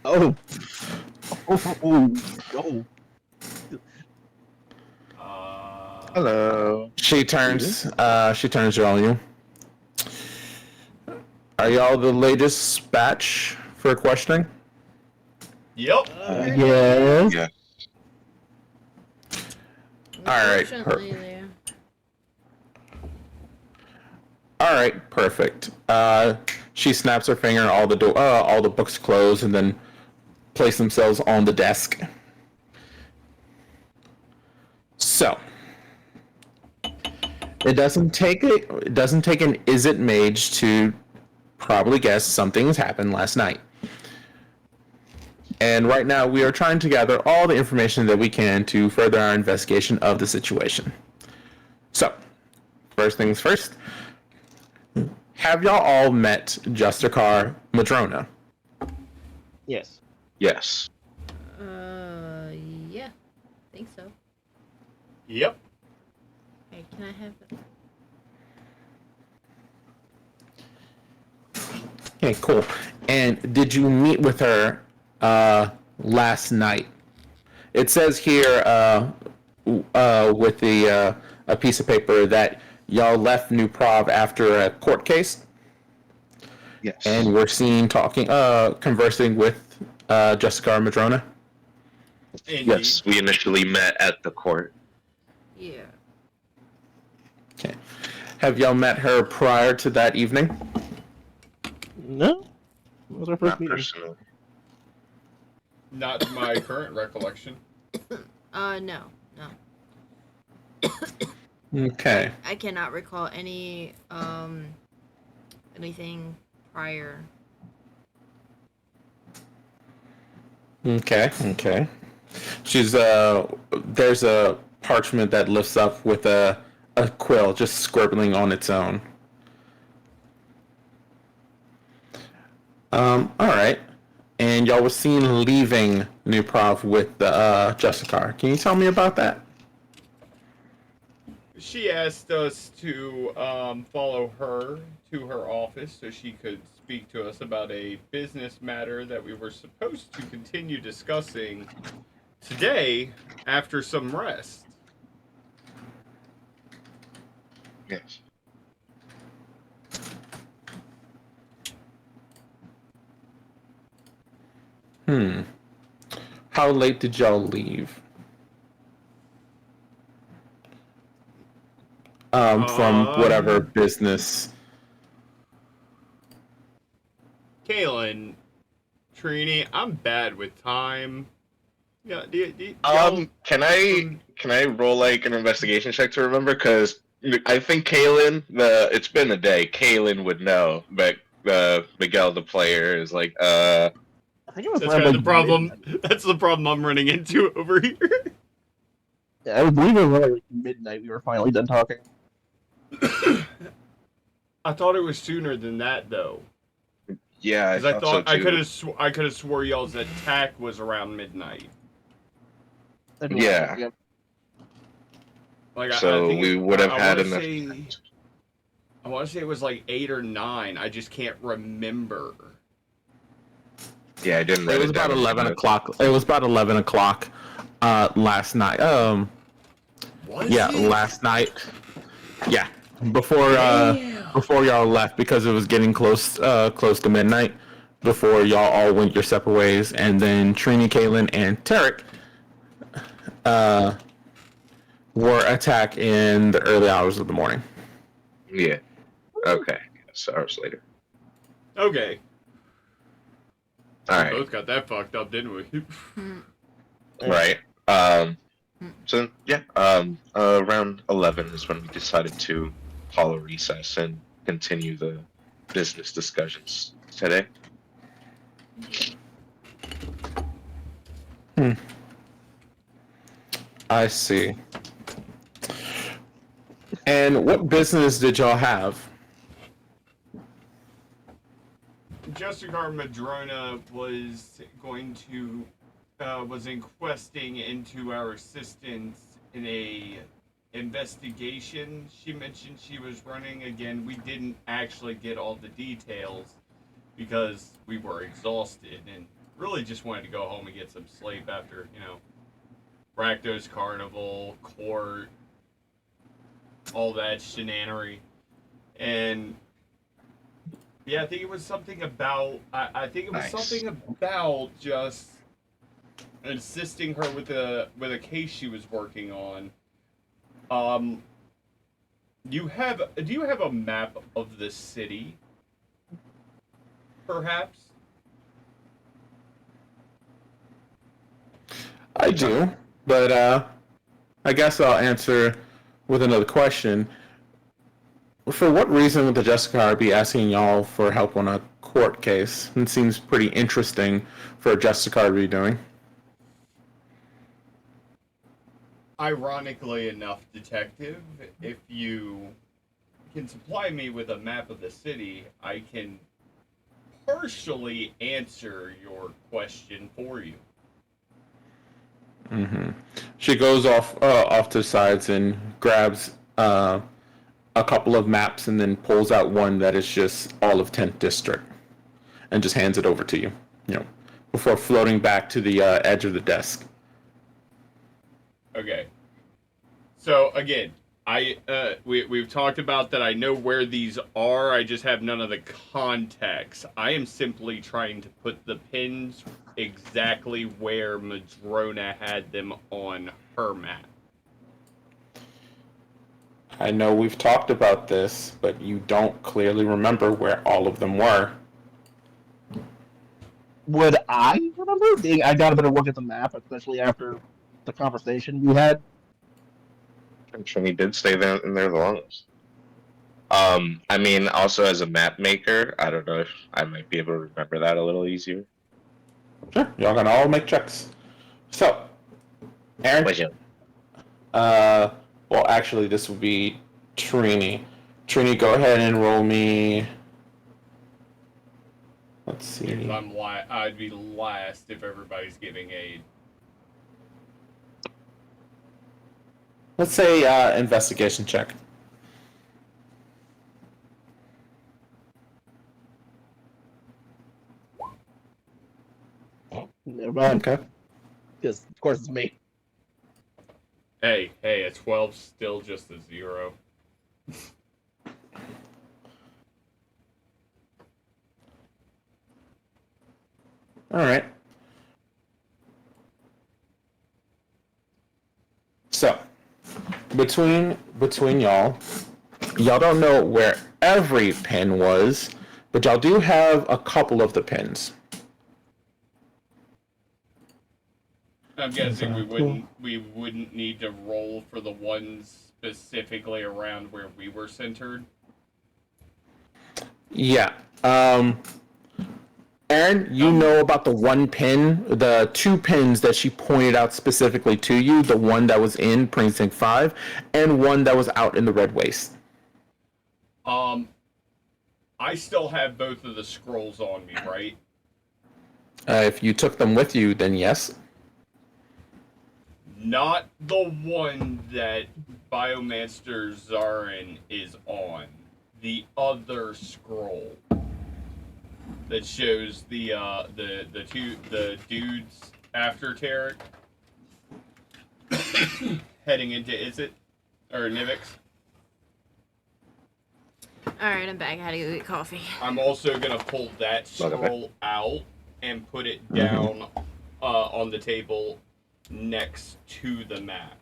Oh. Oh. Hello. She turns to all you. Are y'all the latest batch for questioning? Yep. Yes. Yeah. Alright, Unfortunately, there. All right, perfect. She snaps her finger, all the books close, and then place themselves on the desk. So, it doesn't take an is it mage to probably guess something's happened last night. And right now, we are trying to gather all the information that we can to further our investigation of the situation. So, first things first. Have y'all all met Justicar Madrona? Yes. Yes. Yeah. Think so. Yep. Hey, can I have it? Okay, cool. And did you meet with her last night? It says here with the a piece of paper that y'all left New Prov after a court case, Yes. and we're seen conversing with Jessica Madrona. Indeed. Yes, we initially met at the court. Yeah. Okay. Have y'all met her prior to that evening? No. It was our first Not meeting. personally. Not to my current recollection. No. Okay. I cannot recall any, anything prior. Okay. She's there's a parchment that lifts up with a quill just scribbling on its own. All right. And y'all was seen leaving New Prov with the Justicar. Can you tell me about that? She asked us to follow her to her office so she could speak to us about a business matter that we were supposed to continue discussing today after some rest. Yes. How late did y'all leave? From whatever business. Kaylin, Trini, I'm bad with time. Yeah, Can I roll like an investigation check to remember? Because I think Kaylin, it's been a day. Kaylin would know, but Miguel, the player, is like, I think it was that's around, kind of like, the problem. midnight. That's the problem I'm running into over here. Yeah, I believe it was around like midnight we were finally done talking. I thought it was sooner than that though. yeah, Because I thought so too. I could have swore y'all's attack was around midnight. Yeah. Like So I think we would have had wanna enough. I want to say it was like 8 or 9. I just can't remember. Yeah, I didn't. It was about 11 o'clock. It was about 11 o'clock last night. Last night. Yeah, before y'all left because it was getting close to midnight. before y'all all went your separate ways, and then Trini, Kaylin, and Tarek were attacked in the early hours of the morning. Yeah. Okay. So hours later. Okay. All We right. both got that fucked up, didn't we? Right. So yeah. Around 11 is when we decided to call a recess and continue the business discussions today. I see. And what business did y'all have? Justicar Madrona was going to was inquesting into our assistance in a investigation she mentioned she was running. Again, we didn't actually get all the details because we were exhausted and really just wanted to go home and get some sleep after, Rakdos Carnival, court, all that shenanery. And yeah, I think it was something about I think it was Nice. something about just assisting her with a case she was working on. Do you have a map of the city? Perhaps? I do, but I guess I'll answer with another question. For what reason would the Justicar be asking y'all for help on a court case? It seems pretty interesting for a Justicar to be doing. Ironically enough, detective, if you can supply me with a map of the city, I can partially answer your question for you. She goes off to the sides and grabs a couple of maps and then pulls out one that is just all of 10th District and just hands it over to you, before floating back to the edge of the desk. Okay. So again, we've talked about that I know where these are, I just have none of the context. I am simply trying to put the pins exactly where Madrona had them on her map. I know we've talked about this, but you don't clearly remember where all of them were. Would I remember? I got a bit of look at the map, especially after the conversation we had. And Trini did stay there in there the longest. I mean, also as a map maker, I don't know if I might be able to remember that a little easier. Sure, y'all can all make checks. So, Aaron. But yeah, Well, actually, this would be Trini. Trini, go ahead and roll me. Let's see. If I'd be last if everybody's giving aid. Let's say investigation check. Never mind. Okay. Because, of course, it's me. Hey, a 12's still just a 0. All right. So, between y'all don't know where every pin was, but y'all do have a couple of the pins. I'm guessing we wouldn't need to roll for the ones specifically around where we were centered. Yeah. Aaron, you know about the one pin, the two pins that she pointed out specifically to you, the one that was in Precinct 5 and one that was out in the Red Waste. I still have both of the scrolls on me, right? If you took them with you, then yes. Not the one that Biomancer Zarin is on. The other scroll that shows the dudes after Tarek heading into Izzet or Nivix. Alright, I'm back. I had to go get coffee. I'm also gonna pull that scroll out and put it down on the table next to the map.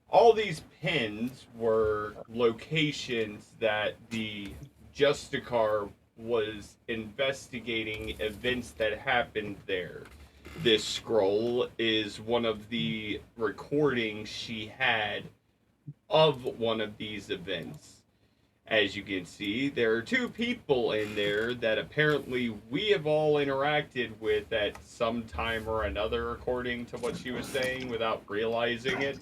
All these pins were locations that the Justicar was investigating events that happened there. This scroll is one of the recordings she had of one of these events. As you can see, there are two people in there that apparently we have all interacted with at some time or another, according to what she was saying, without realizing it.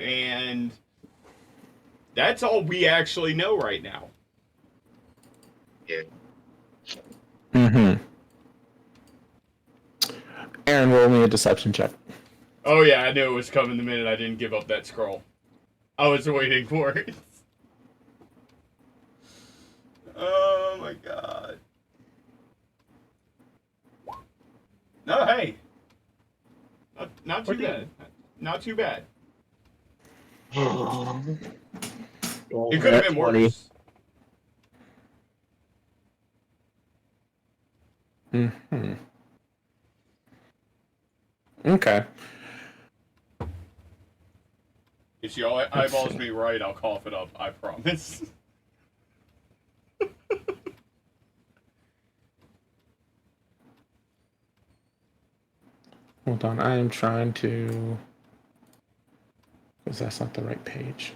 And that's all we actually know right now. Yeah. Mm-hmm. Aaron, roll me a deception check. Oh yeah, I knew it was coming the minute I didn't give up that scroll. I was waiting for it. Oh my god. No, hey. Not too bad. Not too bad. It could have been worse. Mm-hmm. Okay. If you eyeballs me right, I'll cough it up. I promise. Hold on, I am trying to... Because that's not the right page.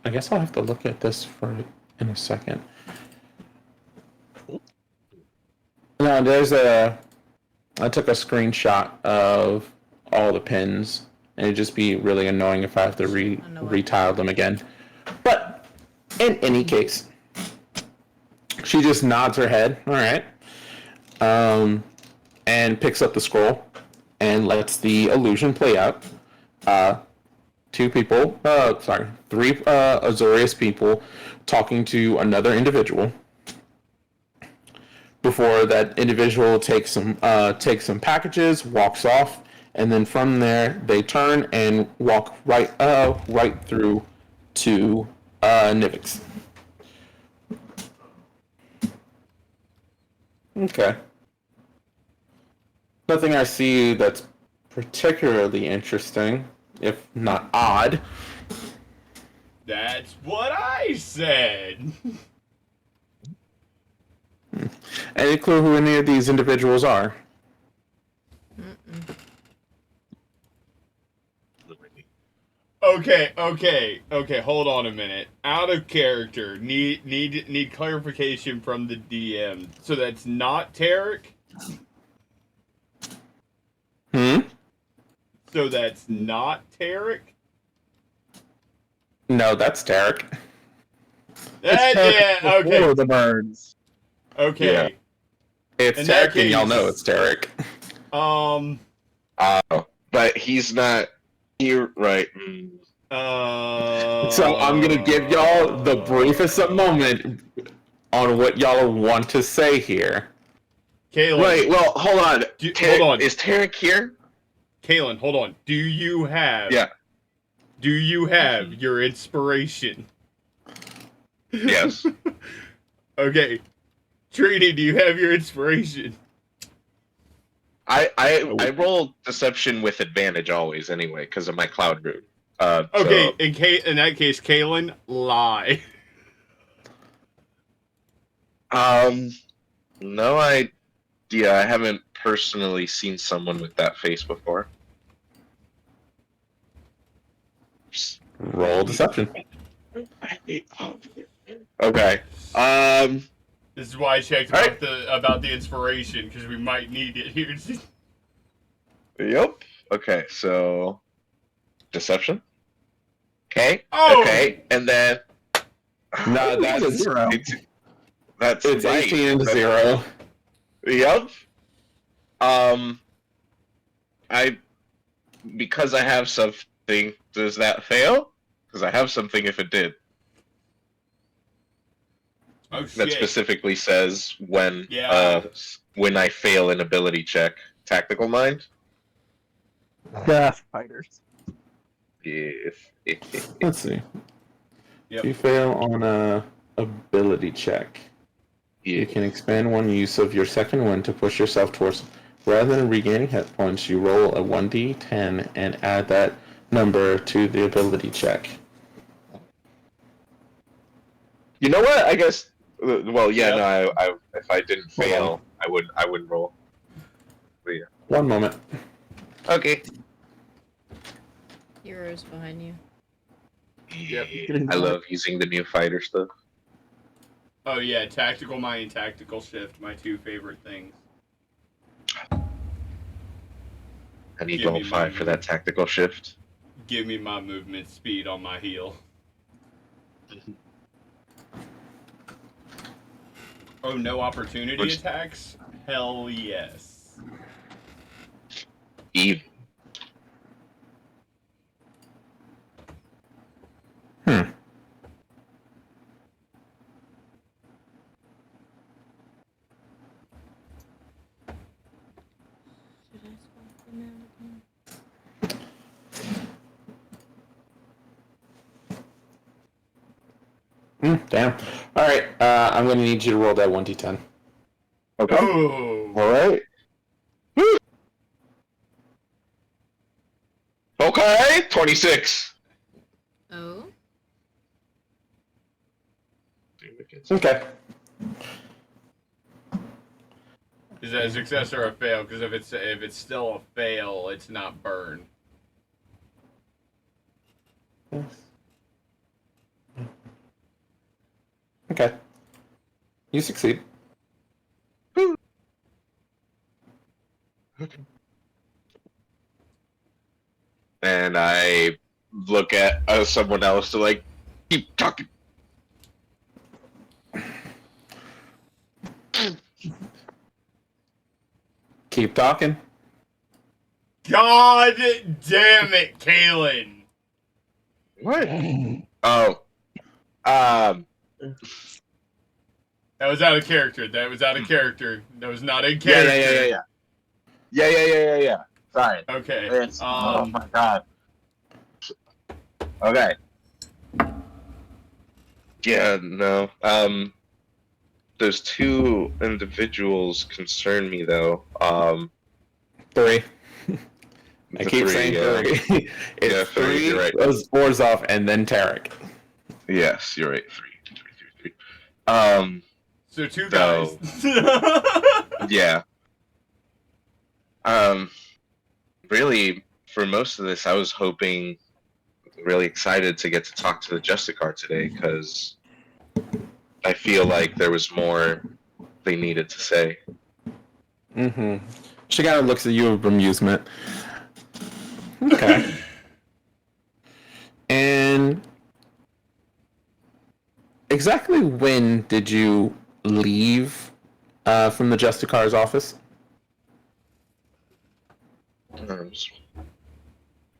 I guess I'll have to look at this in a second. No, I took a screenshot of all the pins, and it'd just be really annoying if I have to retile them again. But in any case, she just nods her head, all right, and picks up the scroll and lets the illusion play out. Three Azorius people talking to another individual. Before that individual takes some packages, walks off, and then from there they turn and walk right through to Nivix. Okay. Nothing I see that's particularly interesting, if not odd. That's what I said. Any clue who any of these individuals are? Okay. Hold on a minute. Out of character. Need clarification from the DM. So that's not Tarek. So that's not Tarek. No, that's Tarek. Yeah. Okay. Before the burns. Okay. Yeah. It's Tarek, and y'all know it's Tarek. But he's not here, right? So I'm gonna give y'all the briefest of moment on what y'all want to say here. Kaylin. Wait, well, hold on. Hold on. Is Tarek here? Kaylin, hold on. Do you have your inspiration? Yes. Okay. Trini, do you have your inspiration? I roll deception with advantage always anyway because of my cloud root. Okay, so, in that case, Kaylin, lie. No idea. I haven't personally seen someone with that face before. Roll deception. Okay. This is why I checked about the inspiration, because we might need it here. Yep. Okay, so deception. Okay. Oh! Okay, and then No, that's a 0. That's it's right. 18 and 0. Yep. Because I have something. Does that fail? Because I have something. If it did. Oh that shit. specifically says when Yeah. when I fail an ability check. Tactical mind. Fighters. Yes. Let's see. If Yep. you fail on a ability check, you can expand one use of your second one to push yourself towards. Rather than regaining hit points, you roll a 1d10 and add that number to the ability check. You know what? I guess. Well, yeah. Yep. No. I if I didn't fail, I wouldn't roll. But yeah. One moment. Okay. Heroes behind you. Yep. I love using the new fighter stuff. Oh yeah, tactical mind and tactical shift, my two favorite things. I need Give me level 5 for that tactical shift. Give me my movement speed on my heal. Oh, no opportunity attacks? Hell yes. Eve. Should I swap them out again? Damn. All right. I'm going to need you to roll that 1d10. Okay. Oh. All right. Okay. 26. Oh? Okay. Is that a success or a fail? Because if it's still a fail, it's not burn. Okay. You succeed. And I look at someone else to like keep talking. Keep talking. God damn it, Kalen! What? Oh. Um. That was out of character. That was out of character. That was not in Yeah. character. Yeah. Sorry. Okay. It's, oh my god. Okay. Yeah, no. Those two individuals concern me though. 3. I The keep three, saying yeah. 3. It's Yeah, 3, you're right. Those Borzov, and then Tarek. Yes, you're right. Three. So two guys. Yeah. Really, for most of this, I was hoping, really excited to get to talk to the Justicar today, because I feel like there was more they needed to say. Mm-hmm. She kind of looks at you with amusement. Okay. And exactly when did you leave from the Justicar's office?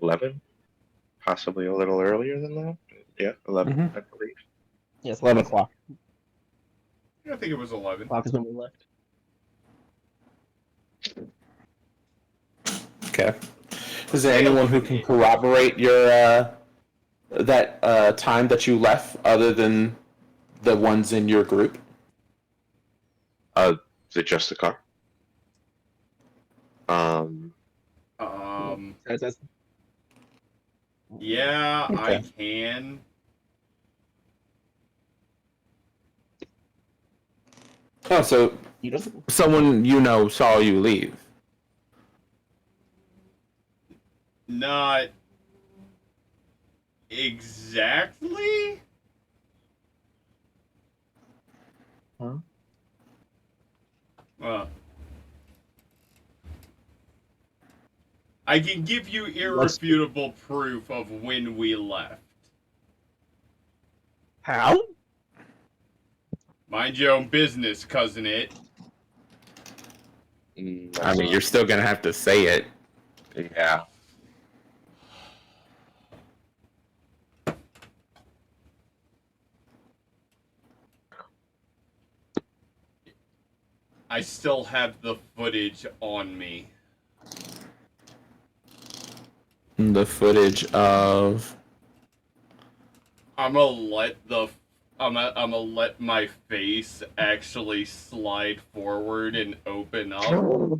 11? Possibly a little earlier than that? Yeah, 11, I believe. Yeah, it's 11 o'clock. I think it was 11. O'clock is when we left. Okay. Is there anyone who can corroborate your that time that you left, other than the ones in your group? The Justicar. That's Yeah, Okay. I can. Oh, so you just someone you know saw you leave. Not exactly. Huh? Well, I can give you irrefutable proof of when we left. how? Mind your own business, cousin it. I mean, you're still gonna have to say it. Yeah. I still have the footage on me. The footage of. I'm gonna let my face actually slide forward and open up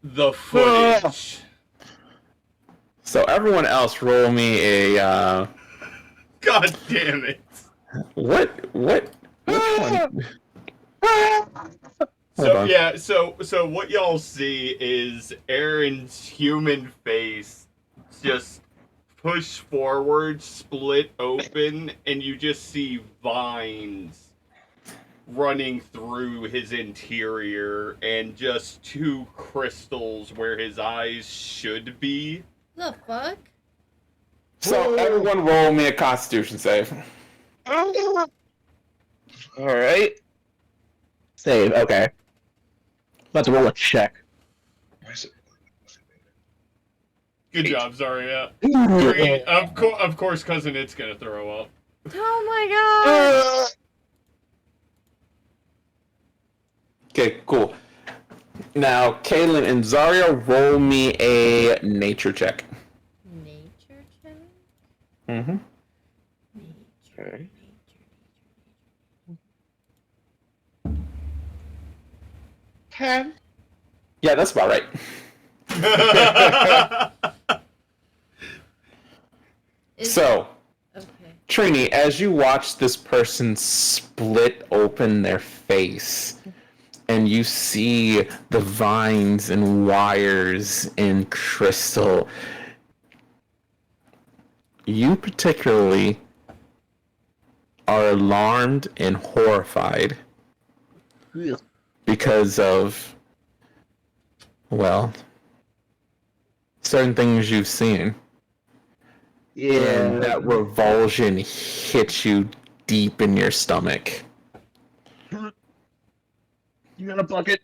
the footage. So everyone else, roll me a. God damn it! What? Which one? Hold So on. yeah, so what y'all see is Aaron's human face just push forward, split open, and you just see vines running through his interior and just two crystals where his eyes should be. The fuck? So everyone, roll me a Constitution save. All right. Save. Okay. About to roll a check. Good job, Zarya. Of course, cousin It's gonna throw up. Oh my god! Okay, cool. Now, Kaylin and Zarya, roll me a nature check. Nature check? Mm-hmm. Okay. 10. Yeah, that's about right. So, Okay. Trini, as you watch this person split open their face, and you see the vines and wires and crystal, you particularly are alarmed and horrified because of, well, certain things you've seen. And that revulsion hits you deep in your stomach. You got a bucket?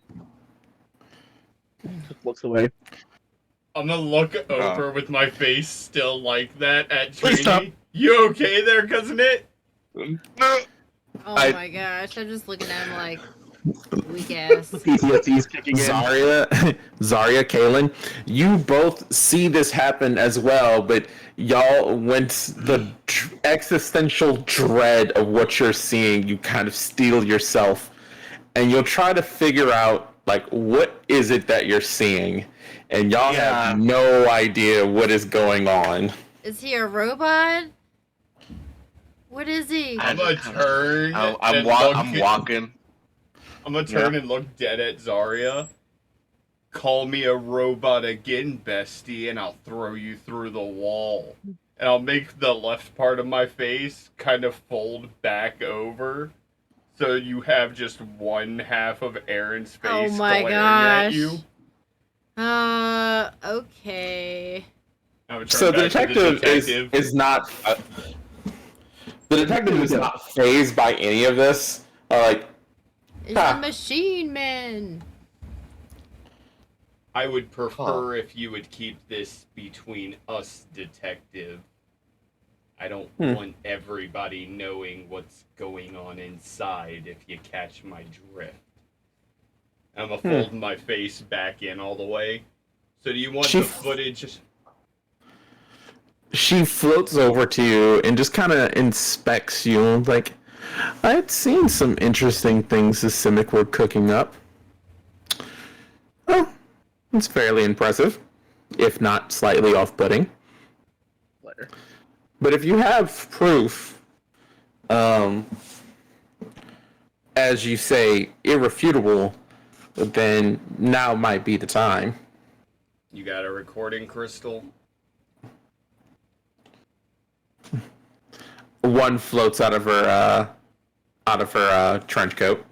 Just looks away. I'm gonna look over with my face still like that at Please stop. Trini. You okay there, cousin It? Oh my gosh, I'm just looking at him like, weak ass. PTSD's kicking in. Zarya, Kaylin, you both see this happen as well, but y'all, when the existential dread of what you're seeing, you kind of steel yourself, and you'll try to figure out, like, what is it that you're seeing, and y'all have no idea what is going on. Is he a robot? What is he? I'm gonna turn. I'm walking. I'm gonna turn and look dead at Zarya. Call me a robot again, bestie, and I'll throw you through the wall. And I'll make the left part of my face kind of fold back over, so you have just one half of Aaron's face glaring at you. Okay. So the detective is not. The detective is not fazed by any of this. Like, It's a machine man. I would prefer if you would keep this between us, detective. I don't want everybody knowing what's going on inside, if you catch my drift. I'm gonna fold my face back in all the way. So do you want the footage? She floats over to you and just kind of inspects you, like, I had seen some interesting things the Simic were cooking up. Oh, it's fairly impressive, if not slightly off-putting. But if you have proof, as you say, irrefutable, then now might be the time. You got a recording crystal? One floats out of her trench coat.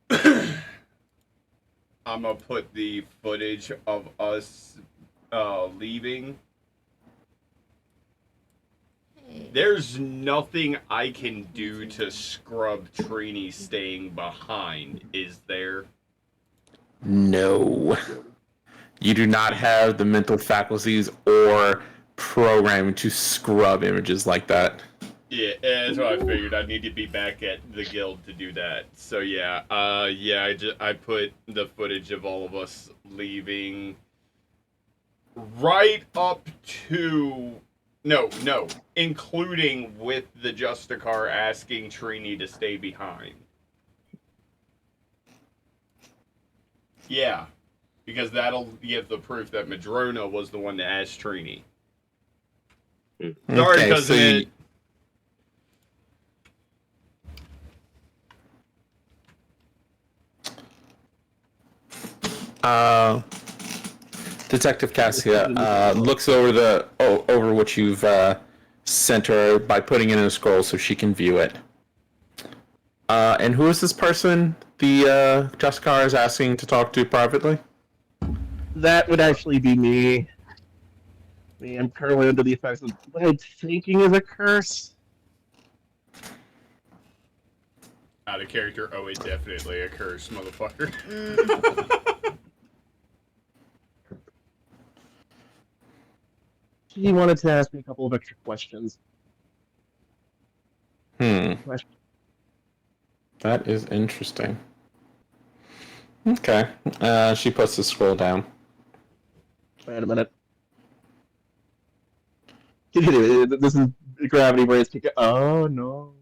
I'm gonna put the footage of us leaving. There's nothing I can do to scrub Trini staying behind, is there? No. You do not have the mental faculties or programming to scrub images like that. Yeah, that's what I figured. I need to be back at the guild to do that. So yeah, I put the footage of all of us leaving right up to no, including with the Justicar asking Trini to stay behind. Yeah, because that'll give the proof that Madrona was the one that asked Trini. Sorry, cousin. so Detective Cassia looks over over what you've sent her by putting it in a scroll so she can view it. And who is this person the Justicar is asking to talk to privately? That would actually be me. I'm currently under the effects of what I'm thinking is a curse. Out of character, oh, it definitely a curse, motherfucker. He wanted to ask me a couple of extra questions. That is interesting. Okay. She puts the scroll down. Wait a minute. This is Gravity Brain's kick. Oh no.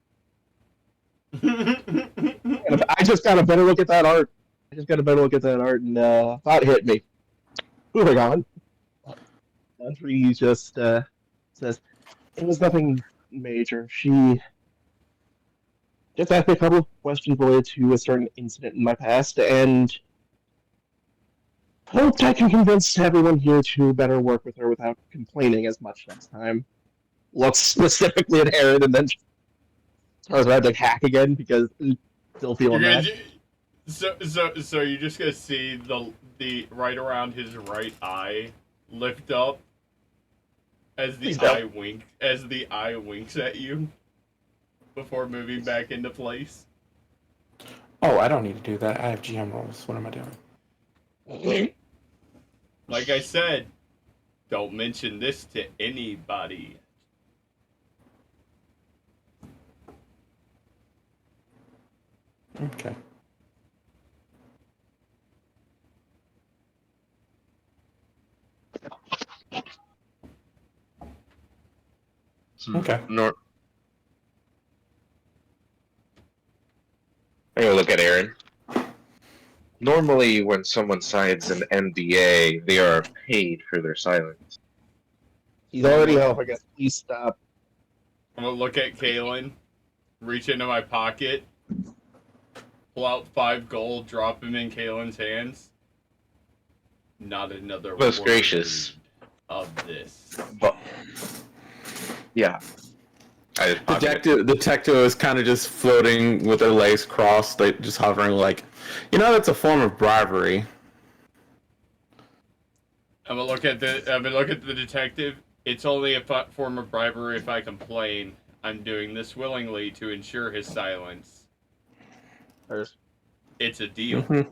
I just got a better look at that art. And thought hit me. Moving on. He just says, it was nothing major. She just asked me a couple of questions related to a certain incident in my past, and hoped I can convince everyone here to better work with her without complaining as much next time. Looks specifically at Aaron, and then turns around to hack again because he's still feeling that. So you're just gonna see the right around his right eye lift up as the eye winks at you before moving back into place. Oh, I don't need to do that. I have GM rolls. What am I doing? Like I said, don't mention this to anybody. Okay. Okay. I'm gonna look at Aaron. Normally, when someone signs an NDA, they are paid for their silence. He's already off, I guess. Please stop. I'm gonna look at Kaylin, reach into my pocket, pull out 5 gold, drop him in Kaylin's hands. Not another Most word gracious of this. But yeah, Detective is kind of just floating with her legs crossed, like just hovering, like, that's a form of bribery. I'm gonna look at the detective. It's only a form of bribery if I complain. I'm doing this willingly to ensure his silence. It's a deal. Mm-hmm.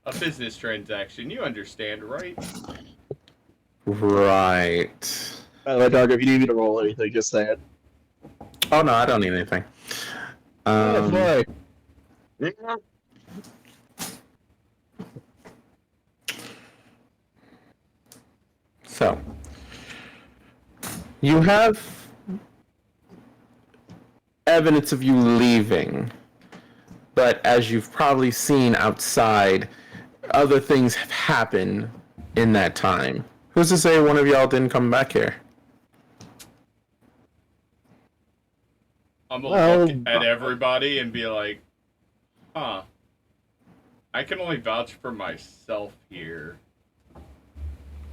A business transaction. You understand, right? Right. By the way, Dog, if you need me to roll anything, just say it. Oh, no, I don't need anything. Boy. So, you have evidence of you leaving, but as you've probably seen outside, other things have happened in that time. Who's to say one of y'all didn't come back here? I'm gonna look at everybody and be like, huh. I can only vouch for myself here.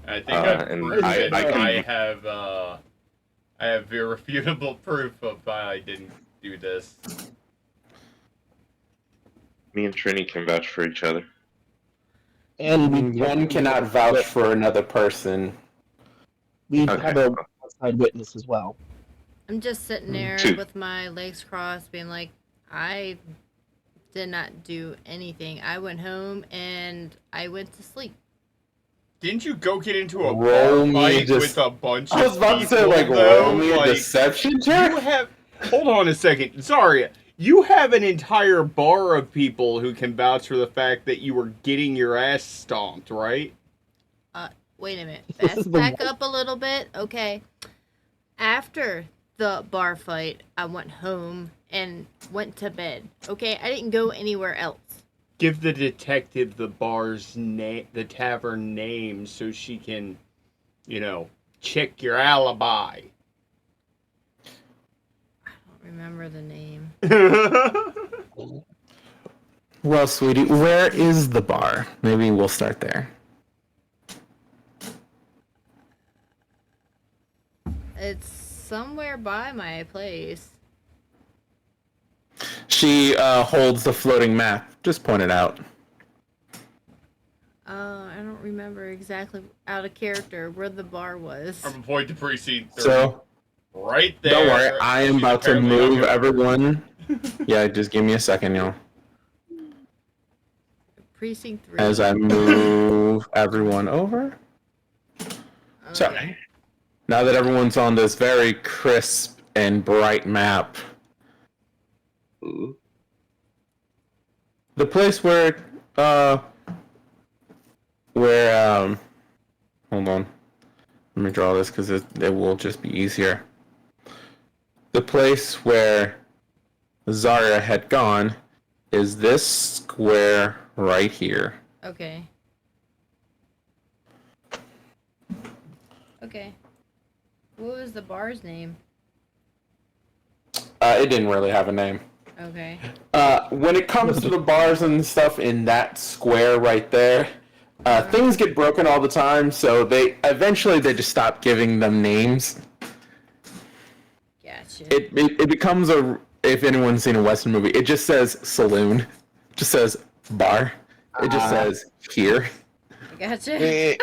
I think I have irrefutable proof of why I didn't do this. me and Trini can vouch for each other. And one cannot vouch for another person. We have a outside witness as well. I'm just sitting there Two. with my legs crossed, being like, I did not do anything. I went home and I went to sleep. Didn't you go get into a Roll bar me fight just- with a bunch of I was about to say, people, like, though? roll me a Like, deception check? Hold on a second. Sorry. You have an entire bar of people who can vouch for the fact that you were getting your ass stomped, right? Wait a minute. This is Back the- up a little bit. Okay. After the bar fight, I went home and went to bed. Okay, I didn't go anywhere else. Give the detective the bar's name, the tavern name, so she can, check your alibi. I don't remember the name. Well, sweetie, where is the bar? Maybe we'll start there. It's somewhere by my place. She holds the floating map. Just point it out. I don't remember exactly out of character where the bar was. I'm gonna point to precinct 3. So, Right there. don't worry, I am She's about to apparently not move here. everyone. Yeah, just give me a second, y'all. Precinct 3. As I move everyone over. So, Okay. now that everyone's on this very crisp and bright map, Ooh. the place where hold on, let me draw this because it will just be easier. The place where Zarya had gone is this square right here. Okay. Okay. What was the bar's name? It didn't really have a name. Okay. When it comes to the bars and stuff in that square right there, things get broken all the time, so they eventually just stop giving them names. Gotcha. It becomes if anyone's seen a Western movie, it just says saloon, it just says bar, it just says here, Gotcha.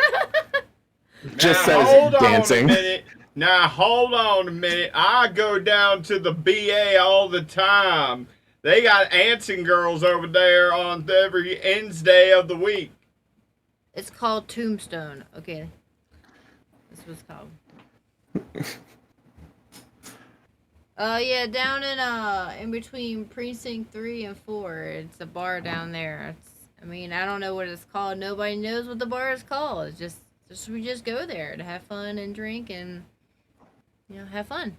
just Now, says hold dancing. On a minute. Now, hold on a minute. I go down to the BA all the time. They got ants and girls over there on every Wednesday of the week. It's called Tombstone. Okay. That's what it's called. Yeah, down in between precinct 3 and 4. It's a bar down there. I don't know what it's called. Nobody knows what the bar is called. It's just we just go there to have fun and drink and have fun.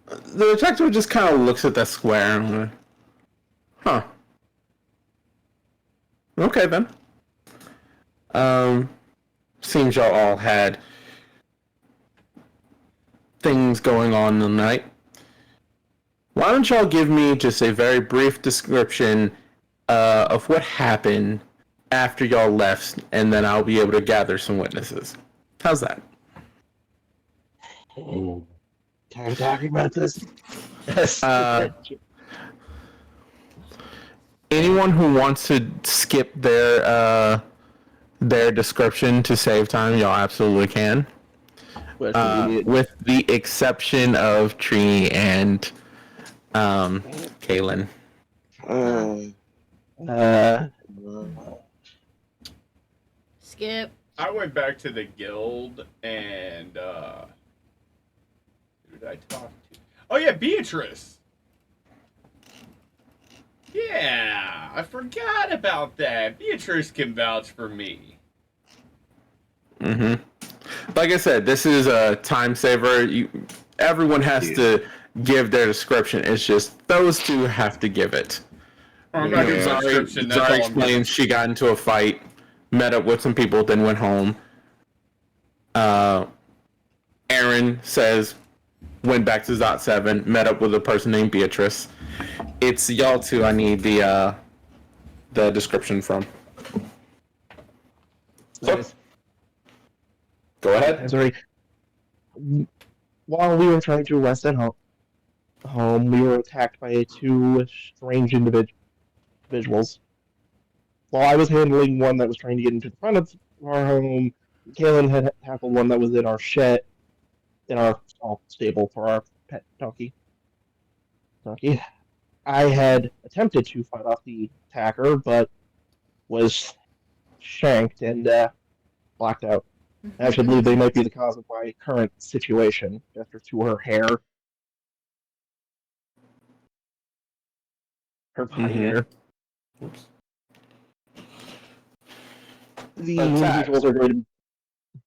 The detective just kind of looks at that square and like, huh. Okay then. Seems y'all all had things going on the night. Why don't y'all give me just a very brief description of what happened after y'all left, and then I'll be able to gather some witnesses. How's that? Tired of talking about this. Yes. Anyone who wants to skip their description to save time, y'all absolutely can. With the exception of Trini and Kaylin. Skip. I went back to the guild and who did I talk to? Oh yeah, Beatrice. Yeah, I forgot about that. Beatrice can vouch for me. Mm-hmm. Like I said, this is a time saver. Everyone has to give their description. It's just those two have to give it. I'm not giving a description. That's Zari all I'm explains giving. she got into a fight, met up with some people, then went home. Aaron says went back to Zot 7, met up with a person named Beatrice. It's y'all two I need the description from. So, go ahead. Sorry. While we were trying to arrest at home, we were attacked by two strange individuals. While I was handling one that was trying to get into the front of our home, Kaylin had tackled one that was in our shed, in our small stable for our pet donkey. I had attempted to fight off the attacker, but was shanked and blacked out. I actually believe they might be the cause of my current situation, after to her hair. Her body hair. Oops. The Attacked. individuals are going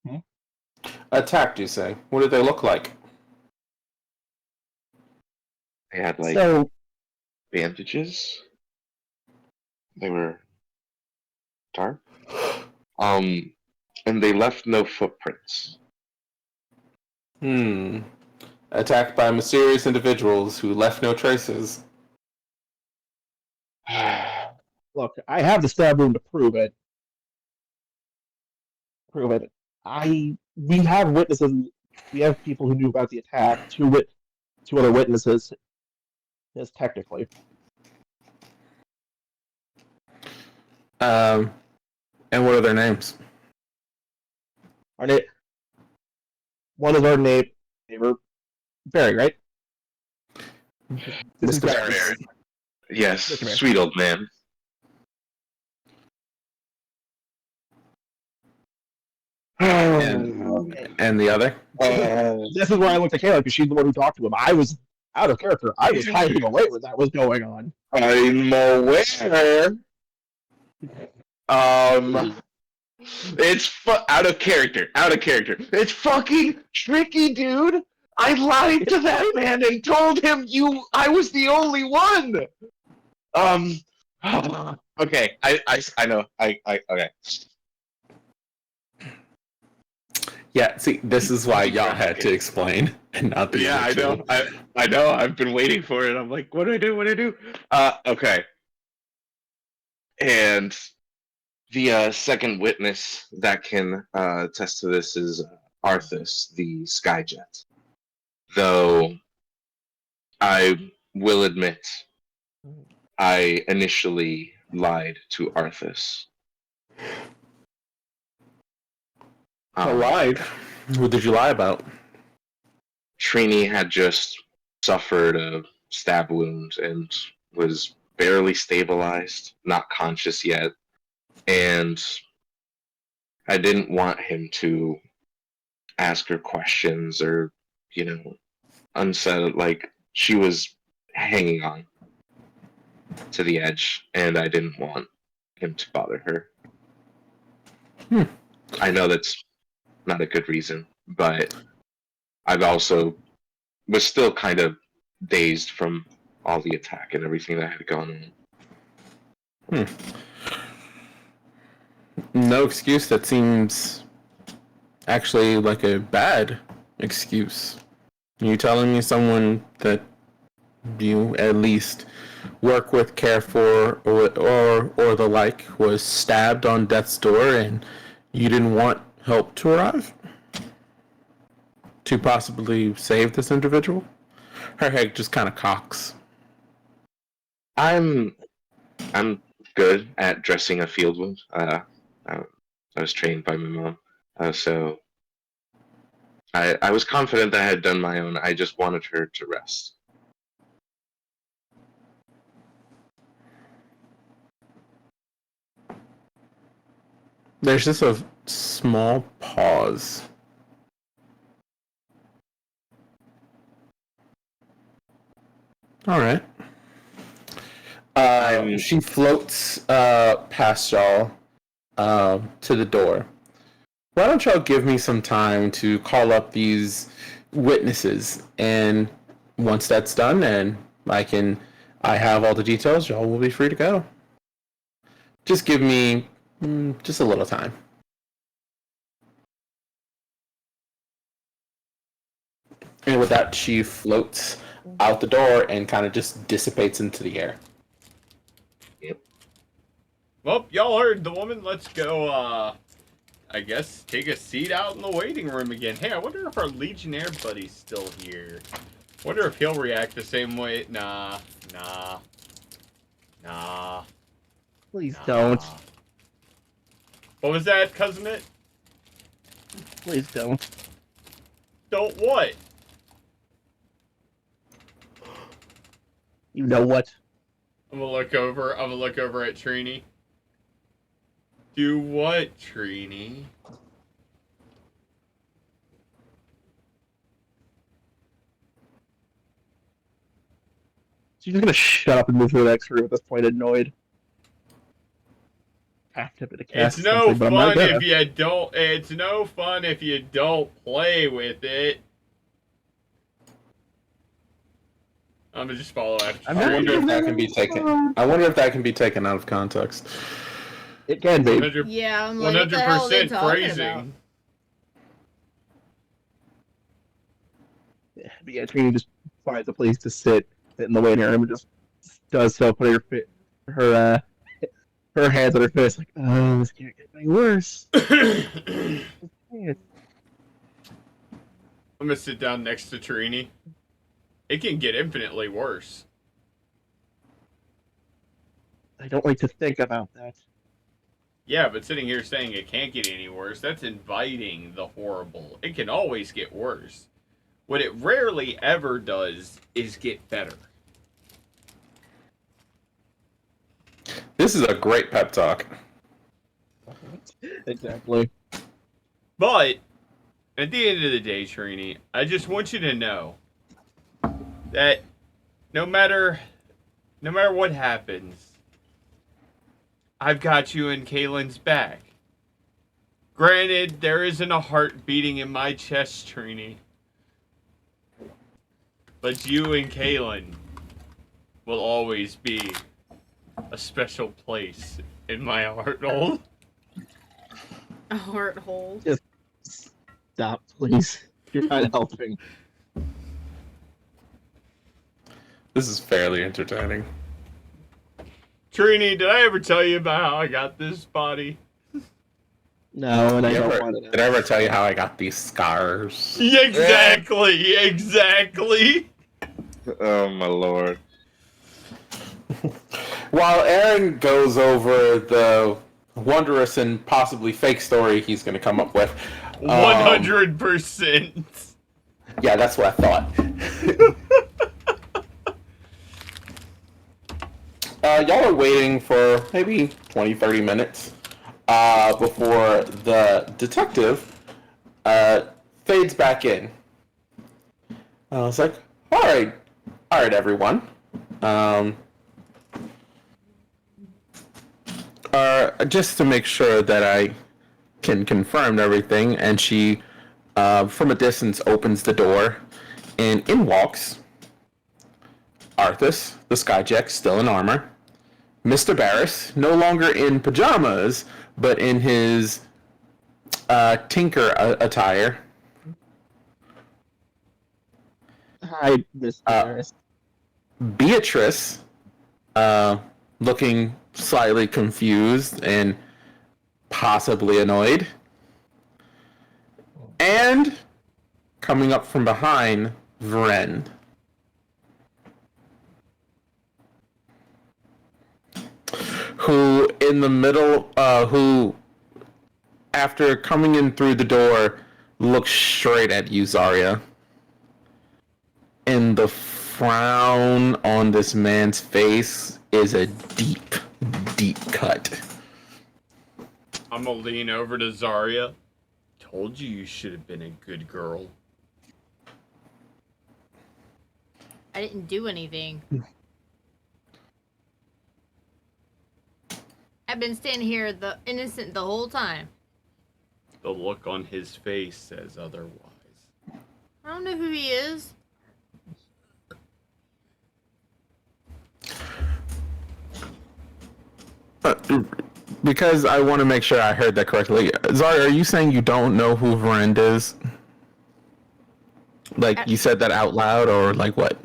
to... Attacked, you say? What did they look like? They had like So, bandages. They were dark. And they left no footprints. Attacked by mysterious individuals who left no traces. look, I have the stab wound to prove it. We have witnesses. We have people who knew about the attack. Two other witnesses. Yes, technically. And what are their names? Our name. One is our neighbor, Barry, right? This is Mr. Barry. Yes, Mr. Mayor. sweet old man. And the other? This is where I looked at Kayla because she's the one who talked to him. I was out of character. I was hiding away when that was going on. I'm aware. It's out of character. Out of character. It's fucking tricky, dude. I lied to that man and told him I was the only one. Okay. I know. Okay. Yeah, see, this is why y'all had to explain and not the Yeah, I other know. two. I know. I've been waiting for it. I'm like, what do I do? What do I do? Okay. And the second witness that can attest to this is Arthas, the Skyjet. Though I will admit, I initially lied to Arthas. Lied? What did you lie about? Trini had just suffered a stab wound and was barely stabilized, not conscious yet. And I didn't want him to ask her questions or, unsettled. Like, she was hanging on to the edge, and I didn't want him to bother her. I know that's not a good reason, but I've also was still kind of dazed from all the attack and everything that had gone on. No excuse. That seems actually like a bad excuse. You telling me someone that you at least work with, care for, or the like was stabbed on death's door and you didn't want help to arrive to possibly save this individual? Her head just kind of cocks. I'm good at dressing a field wound. I was trained by my mom, so I was confident that I had done my own. I just wanted her to rest. There's just a small pause. All right. She floats past y'all to the door. Why don't y'all give me some time to call up these witnesses, and once that's done and I have all the details, y'all will be free to go. Just give me just a little time. And with that, she floats out the door and kind of just dissipates into the air. Yep. Well, y'all heard the woman. Let's go, I guess, take a seat out in the waiting room again. Hey, I wonder if our Legionnaire buddy's still here. Wonder if he'll react the same way. Nah. Please don't. What was that, cousin it? Please don't. Don't what? You know what? I'm gonna look over at Trini. Do what, Trini? She's just gonna shut up and move to the next room at this point, annoyed. Half tempted to cast It's no something, but I'm not fun gonna. if you don't. It's no fun if you don't play with it. I'm gonna just follow after. I'm I not wonder if gonna- that can be taken. I wonder if that can be taken out of context. It can be. 100, Yeah, I'm like, what the hell are they 100% talking phrasing. about? Yeah, but yeah, Trini just finds a place to sit in the waiting room and just does so, putting her hands on her face, like, oh, this can't get any worse. I'm gonna sit down next to Trini. It can get infinitely worse. I don't like to think about that. Yeah, but sitting here saying it can't get any worse, that's inviting the horrible. It can always get worse. What it rarely ever does is get better. This is a great pep talk. Exactly. But, at the end of the day, Trini, I just want you to know that no matter what happens, I've got you in Kaylin's back. Granted, there isn't a heart beating in my chest, Trini. But you and Kaylin will always be a special place in my heart hole. A heart hole. Stop, please. You're not helping. This is fairly entertaining. Trini, did I ever tell you about how I got this body? No, and I Did don't want to I ever tell you how I got these scars? Exactly. Oh my lord. While Aaron goes over the wondrous and possibly fake story he's going to come up with. 100%. Yeah, that's what I thought. Y'all are waiting for maybe 20, 30 minutes before the detective fades back in. I was like, all right, everyone. Just to make sure that I can confirm everything, and she, from a distance, opens the door, and in walks Arthas, the Skyjack, still in armor, Mr. Barris, no longer in pajamas, but in his tinker attire. Hi, Mr. Harris. Beatrice, looking slightly confused and possibly annoyed. And coming up from behind, Vren. Who, in the middle, who, after coming in through the door, looks straight at you, Zarya. And the frown on this man's face is a deep, deep cut. I'm gonna lean over to Zarya. Told you should have been a good girl. I didn't do anything. I've been standing here innocent the whole time. The look on his face says otherwise. I don't know who he is. Because I want to make sure I heard that correctly. Zarya, are you saying you don't know who Vren is? Like, you said that out loud, or like what?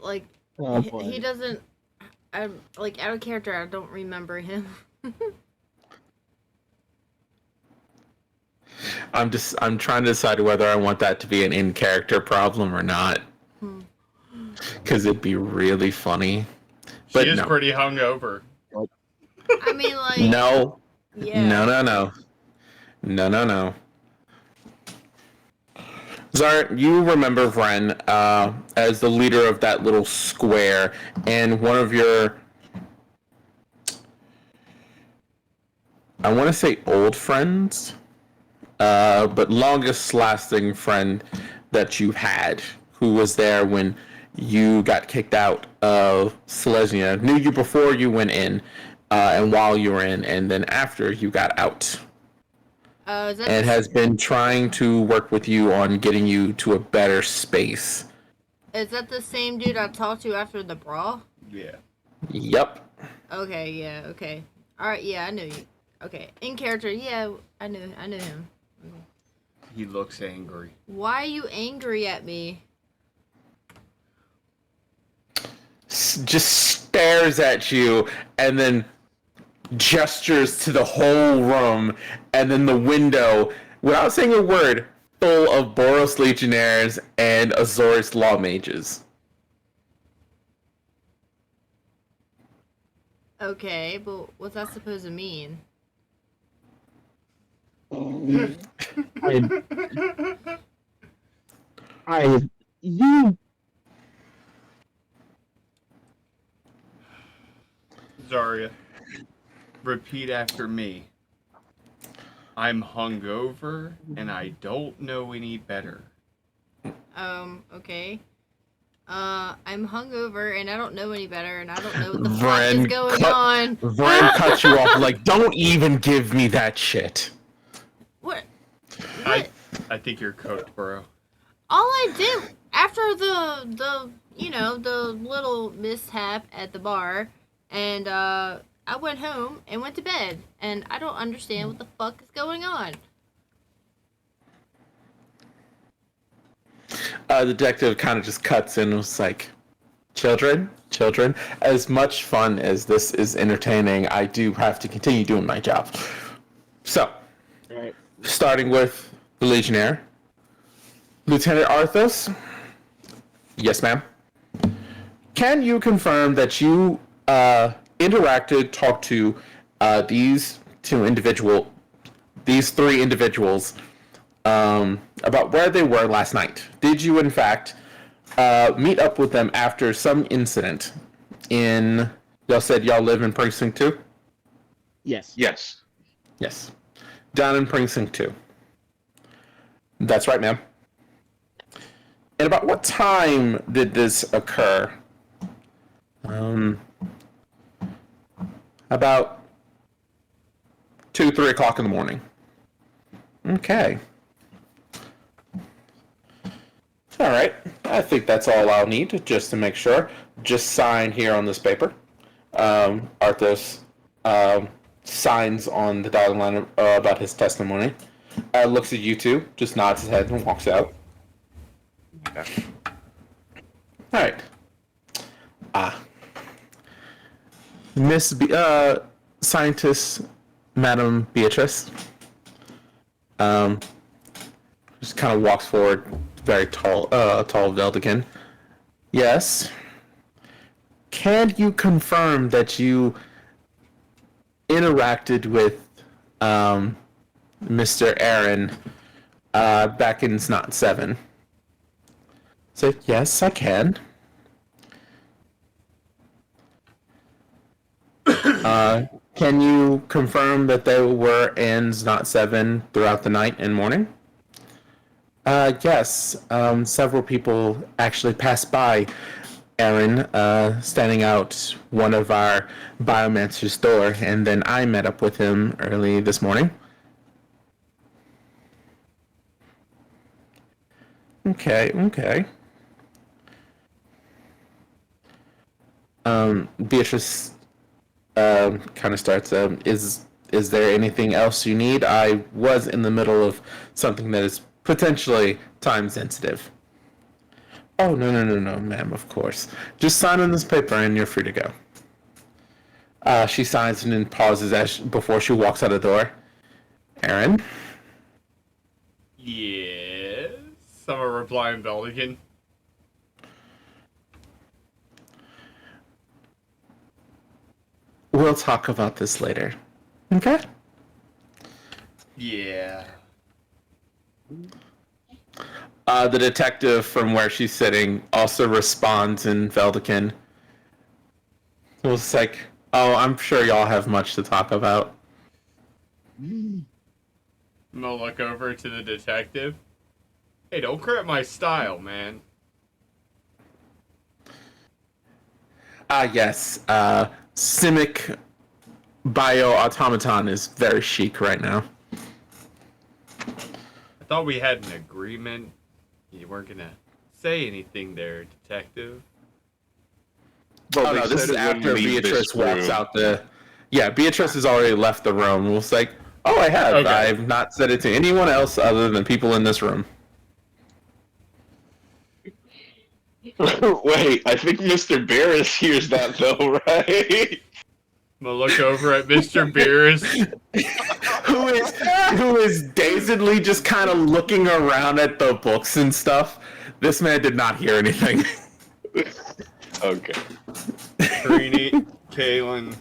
Like, Oh, he doesn't... I'm, like, out of character, I don't remember him. I'm trying to decide whether I want that to be an in-character problem or not. Because it'd be really funny. But She is no. pretty hungover. I mean, like... No. Yeah. No. Zart, you remember Vren as the leader of that little square, and one of your, I want to say old friends, but longest lasting friend that you had, who was there when you got kicked out of Silesia. Knew you before you went in, and while you were in, and then after you got out. Is that And has been trying to work with you on getting you to a better space. is that the same dude I talked to after the brawl? Yeah. Yep. Okay, yeah, okay. Alright, yeah, I knew you. Okay. In character, yeah, I knew him. He looks angry. Why are you angry at me? Just stares at you and then gestures to the whole room and then the window without saying a word, full of Boros legionnaires and Azorius law mages. Okay, but what's that supposed to mean? You. Zarya, repeat after me. I'm hungover and I don't know any better. Okay. I'm hungover and I don't know any better and I don't know what the fuck is going on. Vren cuts you off like, don't even give me that shit. What? I think you're cooked, bro. All I did after the little mishap at the bar, and I went home and went to bed, and I don't understand what the fuck is going on. The detective kind of just cuts in and was like, children, as much fun as this is entertaining, I do have to continue doing my job. So, starting with the Legionnaire, Lieutenant Arthos. Yes, ma'am. Can you confirm that you talked to these three individuals about where they were last night? Did you, in fact, meet up with them after some incident in... Y'all said y'all live in Precinct 2? Yes. Yes. Yes. Down in Precinct 2. That's right, ma'am. And about what time did this occur? About 2, 3 o'clock in the morning. Okay. All right. I think that's all I'll need, just to make sure. Just sign here on this paper. Arthos signs on the dotted line about his testimony. Looks at you two, just nods his head and walks out. Okay. All right. Miss Scientist, Madam Beatrice, just kind of walks forward, very tall Veldican. Yes. Can you confirm that you interacted with Mr. Aaron back in Snot 7? So, yes, I can. Can you confirm that they were in Snot 7 throughout the night and morning? Yes. Several people actually passed by Aaron standing out one of our biomancer's door, and then I met up with him early this morning. Okay. Beatrice kind of starts, is there anything else you need? I was in the middle of something that is potentially time sensitive. Oh, no, ma'am, of course. Just sign on this paper and you're free to go. She signs and then pauses before she walks out the door. Aaron? Yes. I'm a replying Beldigan. We'll talk about this later. Okay? Yeah. The detective from where she's sitting also responds in Veldican. It was like, oh, I'm sure y'all have much to talk about. I'm gonna look over to the detective. Hey, don't crap my style, man. Yes. Simic Bioautomaton is very chic right now. I thought we had an agreement. You weren't gonna say anything there, detective. Well, Oh they no, this said is it wouldn't after leave Beatrice this walks room. out the. Yeah, Beatrice has already left the room. It's like, oh, I have. Okay. I've not said it to anyone else other than people in this room. Wait, I think Mr. Barris hears that though, right? I'm gonna look over at Mr. Beerus. who is dazedly just kind of looking around at the books and stuff. This man did not hear anything. Okay. Trini, Kaylin,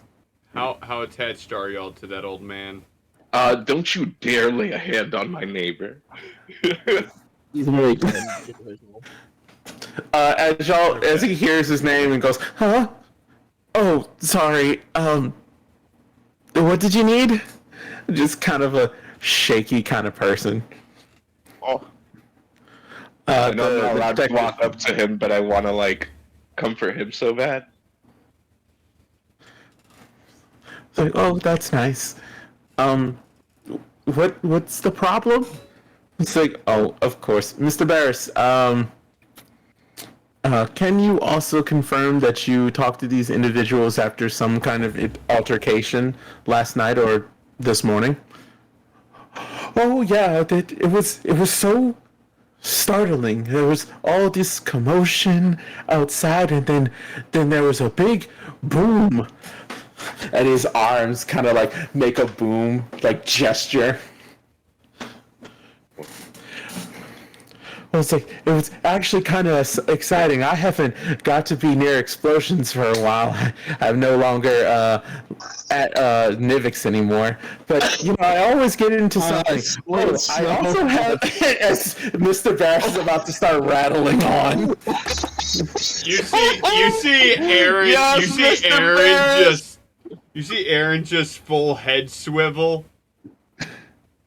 how attached are y'all to that old man? Don't you dare lay a hand on my neighbor. He's a very good individual. As he hears his name and goes, huh? Oh, sorry. What did you need? Just kind of a shaky kind of person. Oh. I know I'm not allowed to detective- walk up to him, but I want to like comfort him so bad. It's like, oh, that's nice. What's the problem? It's like, oh, of course, Mr. Barris. Can you also confirm that you talked to these individuals after some kind of altercation last night or this morning? Oh yeah, it was so startling. There was all this commotion outside, and then there was a big boom, and his arms kind of like make a boom like gesture. It was actually kind of exciting. I haven't got to be near explosions for a while. I'm no longer at Nivix anymore. But, you know, I always get into something. I also have, as Mr. Barris is about to start rattling on. You see Aaron. Yes, you see Mr. Aaron Barris! You see Aaron just full head swivel.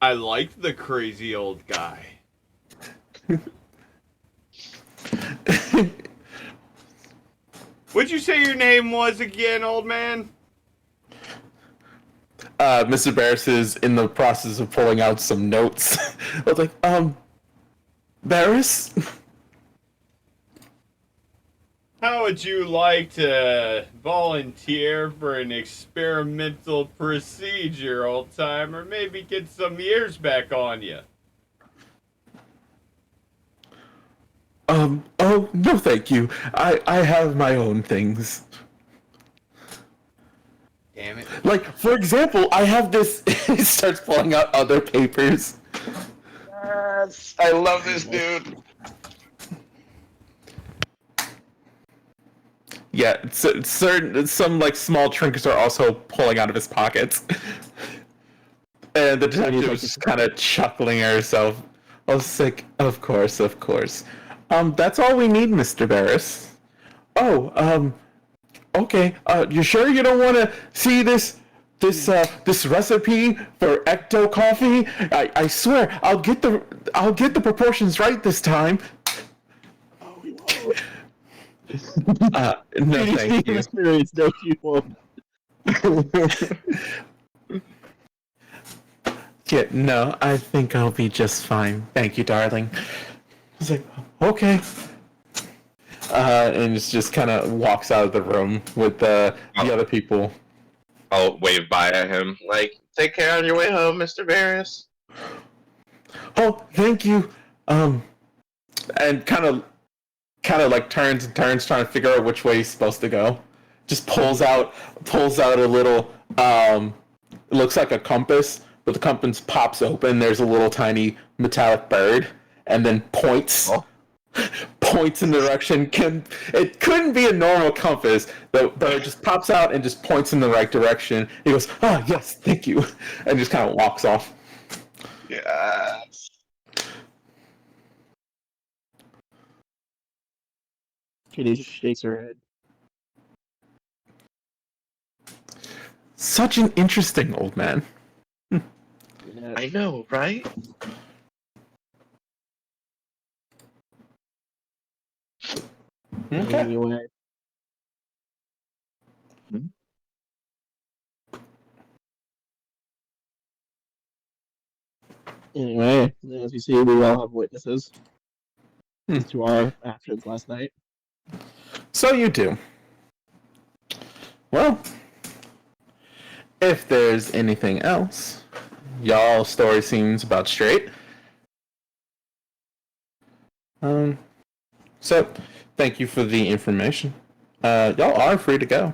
I like the crazy old guy. What'd you say your name was again, old man? Mr. Barris is in the process of pulling out some notes. I was like, Barris? How would you like to volunteer for an experimental procedure, old timer? Maybe get some years back on you. Oh, no thank you. I have my own things. Damn it. Like, for example, I have this. He starts pulling out other papers. Yes, I love this dude. Yeah, some like small trinkets are also pulling out of his pockets. And the detective was just kind of chuckling at herself. I was like, of course, of course. That's all we need, Mr. Barris. Oh, okay. You sure you don't want to see this recipe for ecto coffee? I swear, I'll get the proportions right this time. No, thank you. Experience, no, you won't. Yeah, no, I think I'll be just fine. Thank you, darling. I was like, okay. And just kind of walks out of the room with the other people. I'll wave bye at him. Like, take care on your way home, Mr. Barris. Oh, thank you. And kind of like turns trying to figure out which way he's supposed to go. Just pulls out a little it looks like a compass, but the compass pops open, there's a little tiny metallic bird, and then points in the direction. It couldn't be a normal compass. The bird just pops out and just points in the right direction. He goes, "Oh yes, thank you," and just kind of walks off. Yes. Kitty just shakes her head. Such an interesting old man. I know, right? Okay. Anyway, Anyway, as you see, we all have witnesses to our actions last night. So you do. Well, if there's anything else, y'all's story seems about straight. So thank you for the information. Y'all are free to go.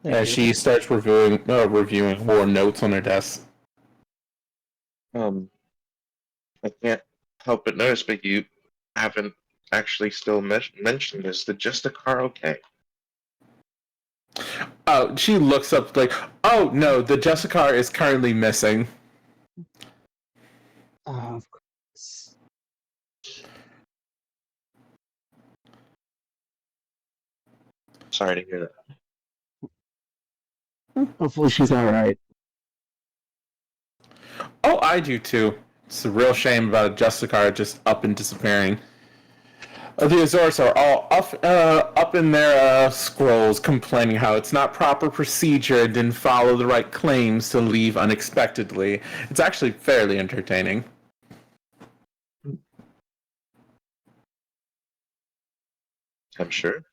As she starts reviewing more notes on her desk. I can't help but notice, but you haven't actually still mentioned this. The just a car okay? Oh, she looks up like, oh no, the Jessica is currently missing. Of course. Sorry to hear that. Hopefully she's alright. Oh, I do too. It's a real shame about Jessica just up and disappearing. The Azores are all up in their scrolls complaining how it's not proper procedure and didn't follow the right claims to leave unexpectedly. It's actually fairly entertaining. I'm sure.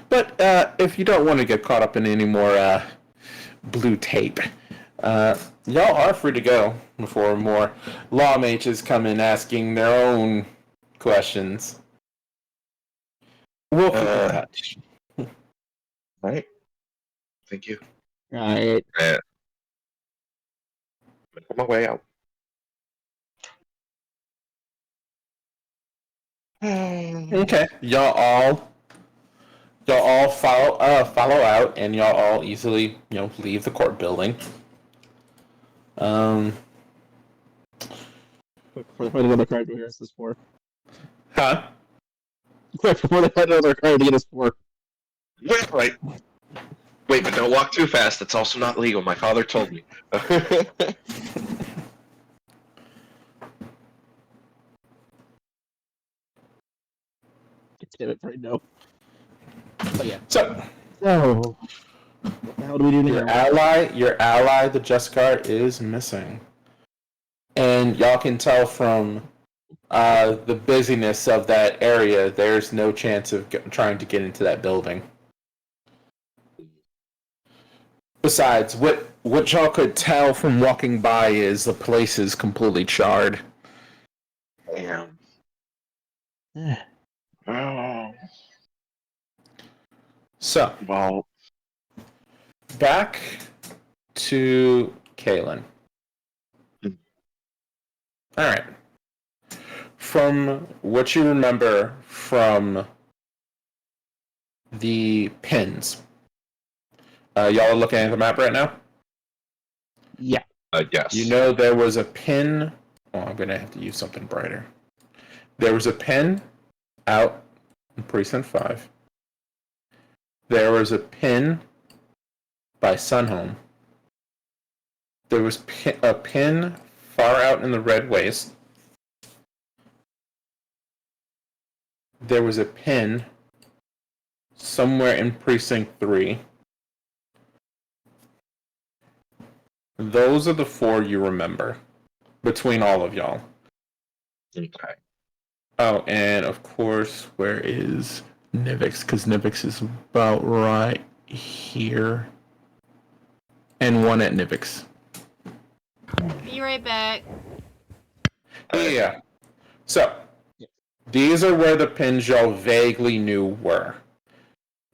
But if you don't want to get caught up in any more blue tape, y'all are free to go before more law mages come in asking their own questions. We'll keep in touch. Right. Thank you. Right. On my way out. Okay, y'all all follow out, and y'all all easily leave the court building. Quick, before they find another card to get us this for. Huh? Quick, before they find another card to get us for. Wait, but don't walk too fast. That's also not legal. My father told me. Damn it, right now. But yeah. So, what the hell do we do now? your ally, the Jessica, is missing, and y'all can tell from the busyness of that area. There's no chance of trying to get into that building. Besides, what y'all could tell from walking by is the place is completely charred. Damn. Oh. So, Well, back to Kaylin. Alright. From what you remember from the pins, y'all are looking at the map right now? Yeah. yes. You know there was a pin. Oh, I'm going to have to use something brighter. There was a pin out in Precinct 5. There was a pin by Sunhome. There was a pin far out in the Red Waste. There was a pin somewhere in Precinct 3. Those are the 4 you remember between all of y'all. Okay. Oh, and of course, where is Nivix? Because Nivix is about right here. And one at Nivix. Be right back. Yeah. So, these are where the pins y'all vaguely knew were.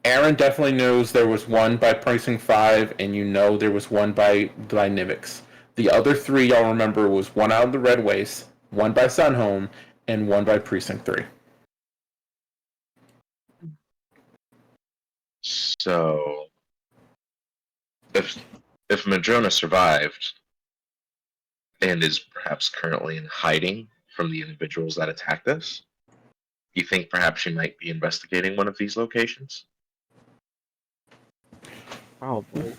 Aaron definitely knows there was one by Precinct 5, and you know there was one by Nivix. The other 3 y'all remember was one out of the Red Waste, one by Sunhome, and one by Precinct 3. So, if Madrona survived and is perhaps currently in hiding from the individuals that attacked us, you think perhaps she might be investigating one of these locations? Probably.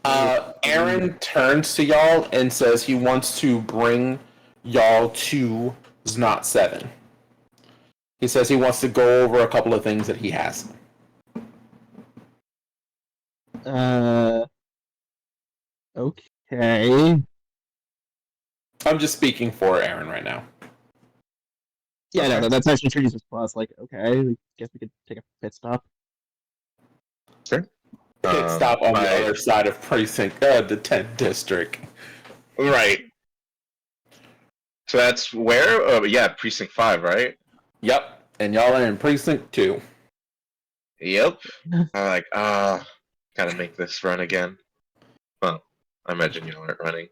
Aaron turns to y'all and says he wants to bring y'all to Znot 7. He says he wants to go over a couple of things that he has. Okay. I'm just speaking for Aaron right now. Yeah, Okay. no, that's actually Treaty's response. Like, okay, I guess we could take a pit stop. Sure. Pit stop on the other side of precinct, the 10th district. Right. So that's where? Yeah, precinct 5, right? Yep, and y'all are in precinct 2. Yep. I'm like, gotta make this run again. Well, I imagine y'all aren't running.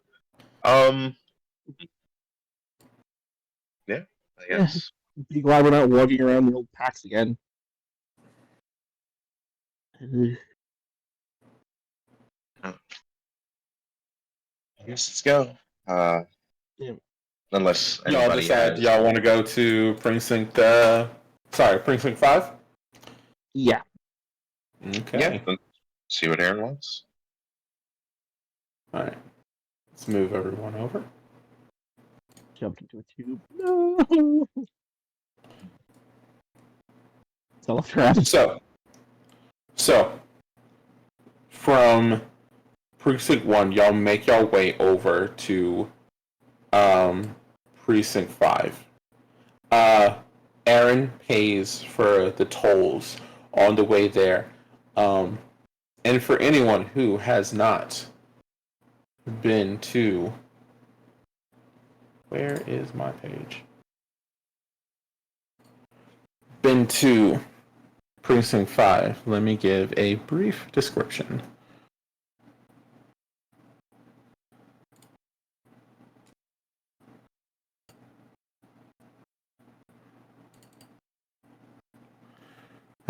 Yeah, I guess. Be glad we're not walking around the old packs again. I guess let's go. Yeah. Unless Y'all anybody decide has. y'all want to go to precinct, precinct 5? Yeah. Okay. Yeah, let's see what Aaron wants. Alright. Let's move everyone over. Jumped into a tube. No. Tell trash. So, from precinct 1, y'all make y'all way over to precinct 5. Aaron pays for the tolls on the way there. And for anyone who has not been to... Where is my page? Been to precinct 5. Let me give a brief description.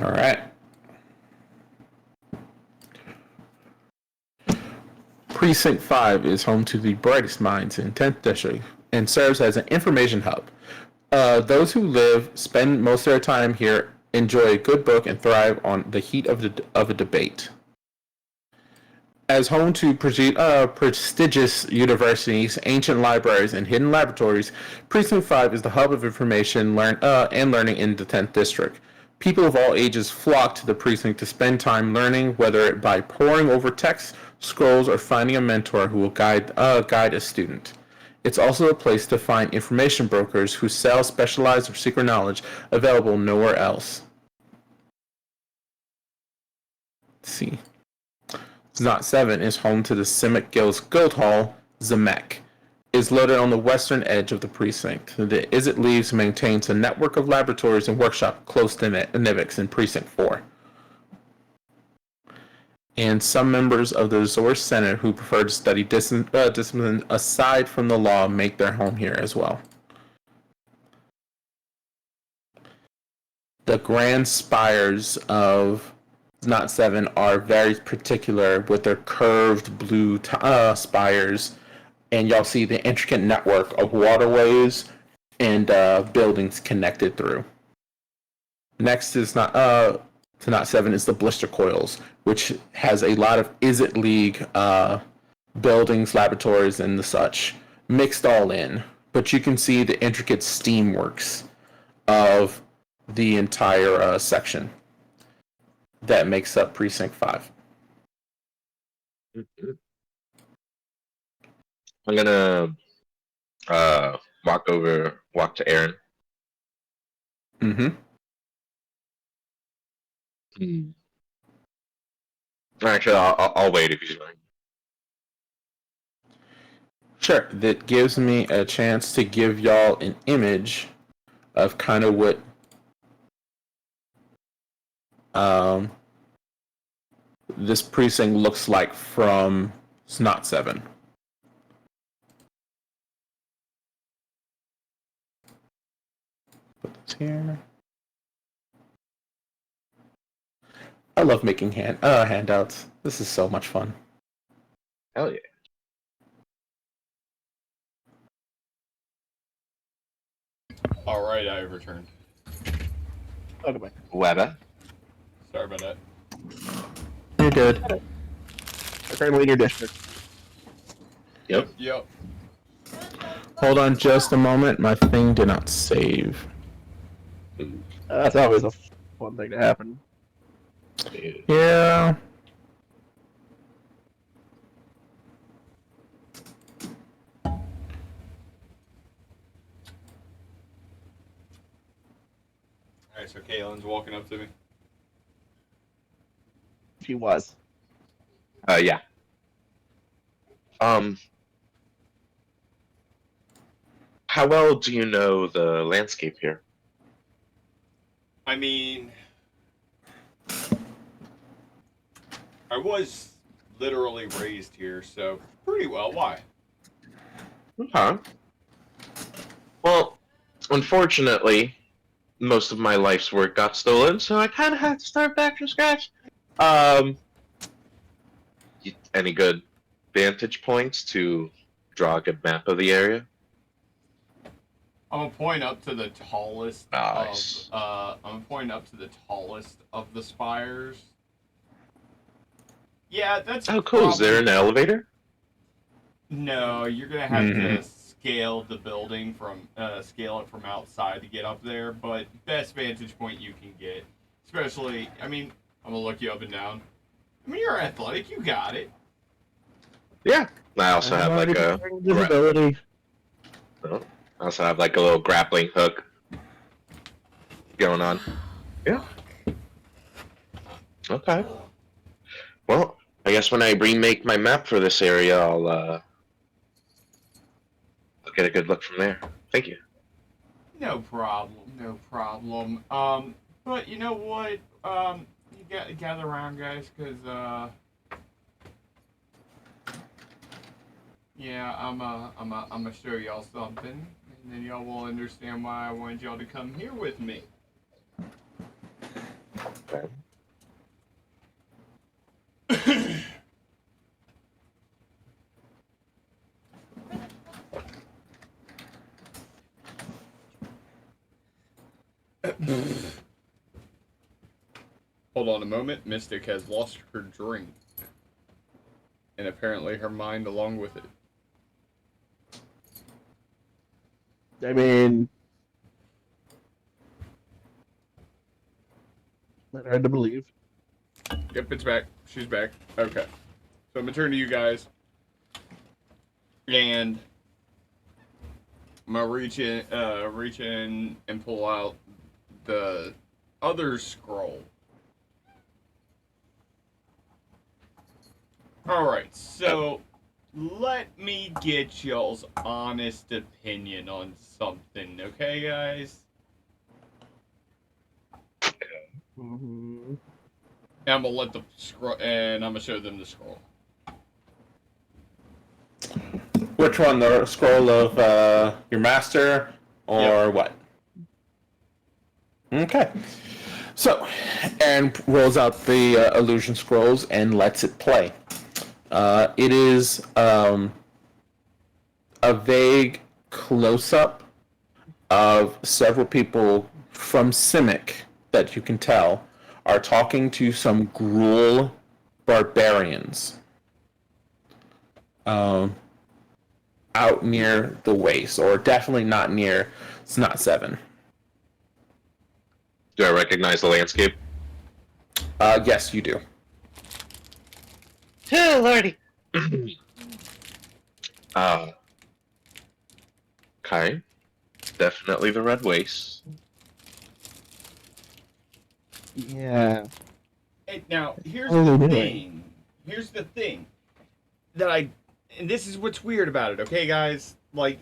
All right. Precinct 5 is home to the brightest minds in 10th District and serves as an information hub. Those who live, spend most of their time here, enjoy a good book, and thrive on the heat of a debate. As home to prestigious universities, ancient libraries, and hidden laboratories, Precinct 5 is the hub of information and learning in the 10th District. People of all ages flock to the precinct to spend time learning, whether it by poring over texts, scrolls, or finding a mentor who will guide a student. It's also a place to find information brokers who sell specialized or secret knowledge available nowhere else. Let's see. Znot 7 is home to the Simic Guild's Guild Hall, Zemek. It is located on the western edge of the precinct. The Izzet Leaves maintains a network of laboratories and workshops close to Nivix in Precinct 4. And some members of the Azor Senate who prefer to study discipline aside from the law make their home here as well. The grand spires of Znot 7 are very particular with their curved blue spires, and y'all see the intricate network of waterways and buildings connected through. Next is Znot 7 is the Blister Coils, which has a lot of Izzet League buildings, laboratories, and the such mixed all in. But you can see the intricate steamworks of the entire section that makes up Precinct 5. I'm gonna walk to Aaron. Mm-hmm. Actually, I'll wait if he's going. Sure. That gives me a chance to give y'all an image of kind of what this precinct looks like from Znot 7. Put this here. I love making handouts. This is so much fun. Hell yeah. Alright, I returned. Okay, bye. Webba. Sorry about that. You're good. Currently in your district. Yep. Hold on just a moment. My thing did not save. That's always a fun thing to happen. Yeah. Alright, so Kaylin's walking up to me. She was. Yeah. How well do you know the landscape here? I mean, I was literally raised here, so pretty well. Why? Okay. Well, unfortunately, most of my life's work got stolen, so I kind of had to start back from scratch. Um, any good vantage points to draw a good map of the area? I'm gonna point up to the tallest Nice. I'm gonna point up to the tallest of the spires. Yeah, that's Oh, cool. Is there an elevator? No, you're gonna have to scale the building from scale it from outside to get up there. But best vantage point you can get, especially. I mean, I'm gonna look you up and down. I mean, you're athletic. You got it. Yeah. I also have like a. Visibility. I also have like a little grappling hook going on. Yeah. Okay. Well, I guess when I remake my map for this area, I'll get a good look from there. Thank you. No problem. No problem. But you know what? You gather around, guys, because yeah, I'm gonna show y'all something, and then y'all will understand why I wanted y'all to come here with me. Okay. Hold on a moment. Mystic has lost her drink, and apparently her mind along with it. I mean, not hard to believe. Yep, it's back. She's back. Okay. So I'm gonna turn to you guys, and I'm gonna reach in and pull out the other scroll. Alright, so let me get y'all's honest opinion on something, okay, guys? Mm-hmm. And I'm gonna let the scroll, and I'm gonna show them the scroll. Which one? The scroll of your master, or Yep. what? Okay. So, Aaron rolls out the illusion scrolls and lets it play. It is a vague close-up of several people from Simic that you can tell are talking to some Gruul barbarians out near the waste, or definitely not near. It's not 7. Do I recognize the landscape? Yes, you do. Oh, lordy. Okay. Definitely the red waste. Yeah. Hey, now, here's What are the they doing? thing. Here's the thing. And this is what's weird about it, okay, guys? Like,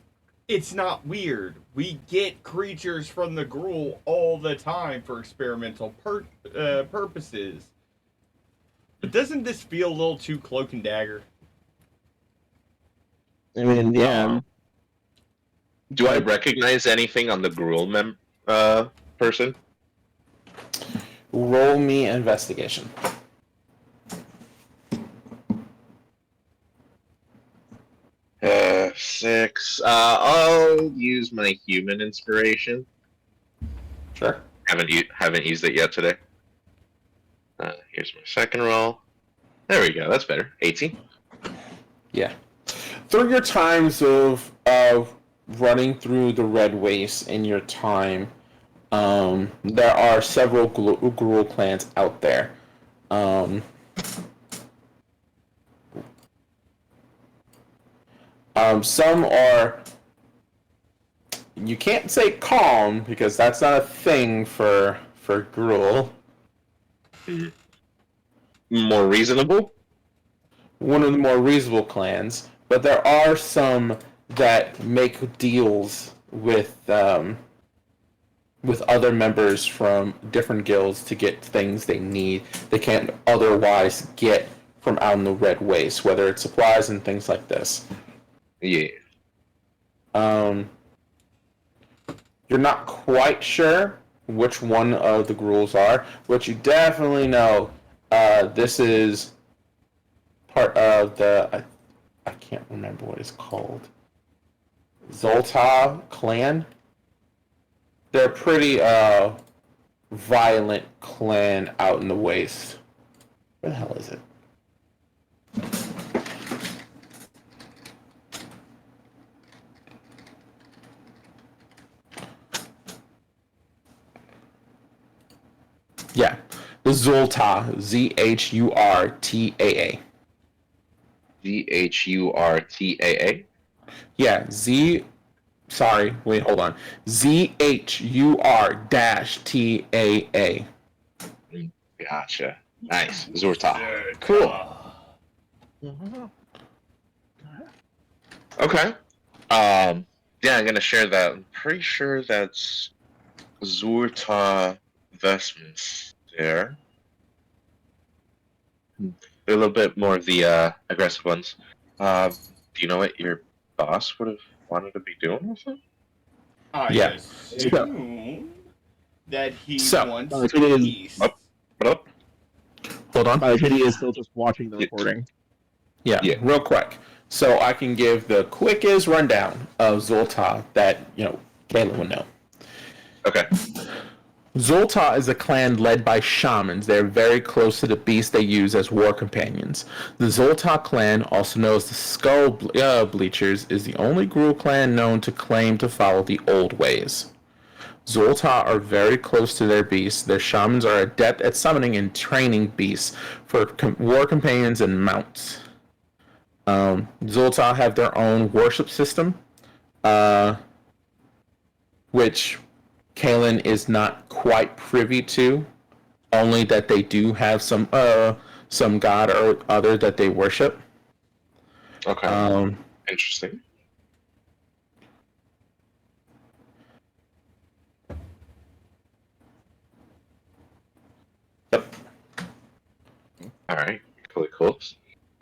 it's not weird. We get creatures from the Gruul all the time for experimental purposes. But doesn't this feel a little too cloak and dagger? I mean, yeah. Do I recognize anything on the Gruul person? Roll me investigation. 6. I'll use my human inspiration. Sure. Haven't used it yet today. Here's my second roll. There we go. That's better. 18. Yeah. Through your times of running through the red waste in your time, there are several Gruul clans out there. Some are you can't say calm because that's not a thing for Gruul. More reasonable? One of the more reasonable clans, but there are some that make deals with other members from different guilds to get things they need they can't otherwise get from out in the Red Waste, whether it's supplies and things like this. Yeah. You're not quite sure which one of the Gruuls are, but you definitely know this is part of the I can't remember what it's called. Zolta clan. They're a pretty violent clan out in the waste. Where the hell is it? Yeah, the Zhurtaa, Zhurtaa. Zhurtaa? Yeah, Sorry, wait, hold on. ZHUR-TAA. Gotcha. Nice. Zhurtaa. Cool. Okay. Yeah, I'm gonna share that. I'm pretty sure that's Zhurtaa vestments there. They're a little bit more of the aggressive ones. Do you know what your boss would have wanted to be doing with them? I Yeah. assume that he So- wants it is- peace. What up? Hold on. Shitty is still just watching the recording. Yeah, Yeah. real quick. So I can give the quickest rundown of Zolta that, Kayla would know. Okay. Zolta is a clan led by shamans. They're very close to the beasts they use as war companions. The Zolta clan, also known as the Skull Bleachers, is the only Gruul clan known to claim to follow the old ways. Zolta are very close to their beasts. Their shamans are adept at summoning and training beasts for war companions and mounts. Zolta have their own worship system, which Kalen is not quite privy to, only that they do have some god or other that they worship. Okay. Interesting. Yep. All right. Cool.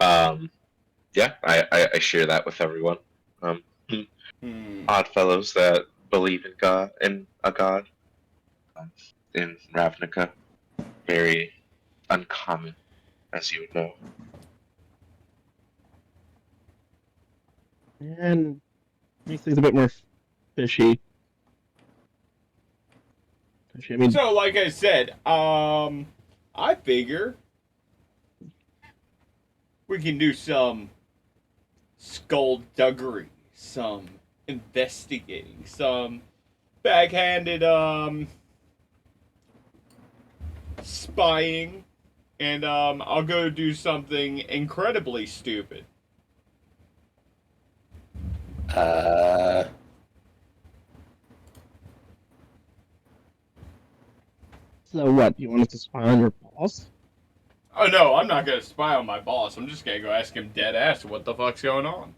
Yeah, I share that with everyone. Odd fellows that believe in God and a god in Ravnica. Very uncommon, as you would know. And makes things a bit more fishy. I mean, So, like I said, I figure we can do some skullduggery, some investigating, some backhanded spying, and I'll go do something incredibly stupid. so what? You want us to spy on your boss? Oh no, I'm not gonna spy on my boss. I'm just gonna go ask him dead ass what the fuck's going on.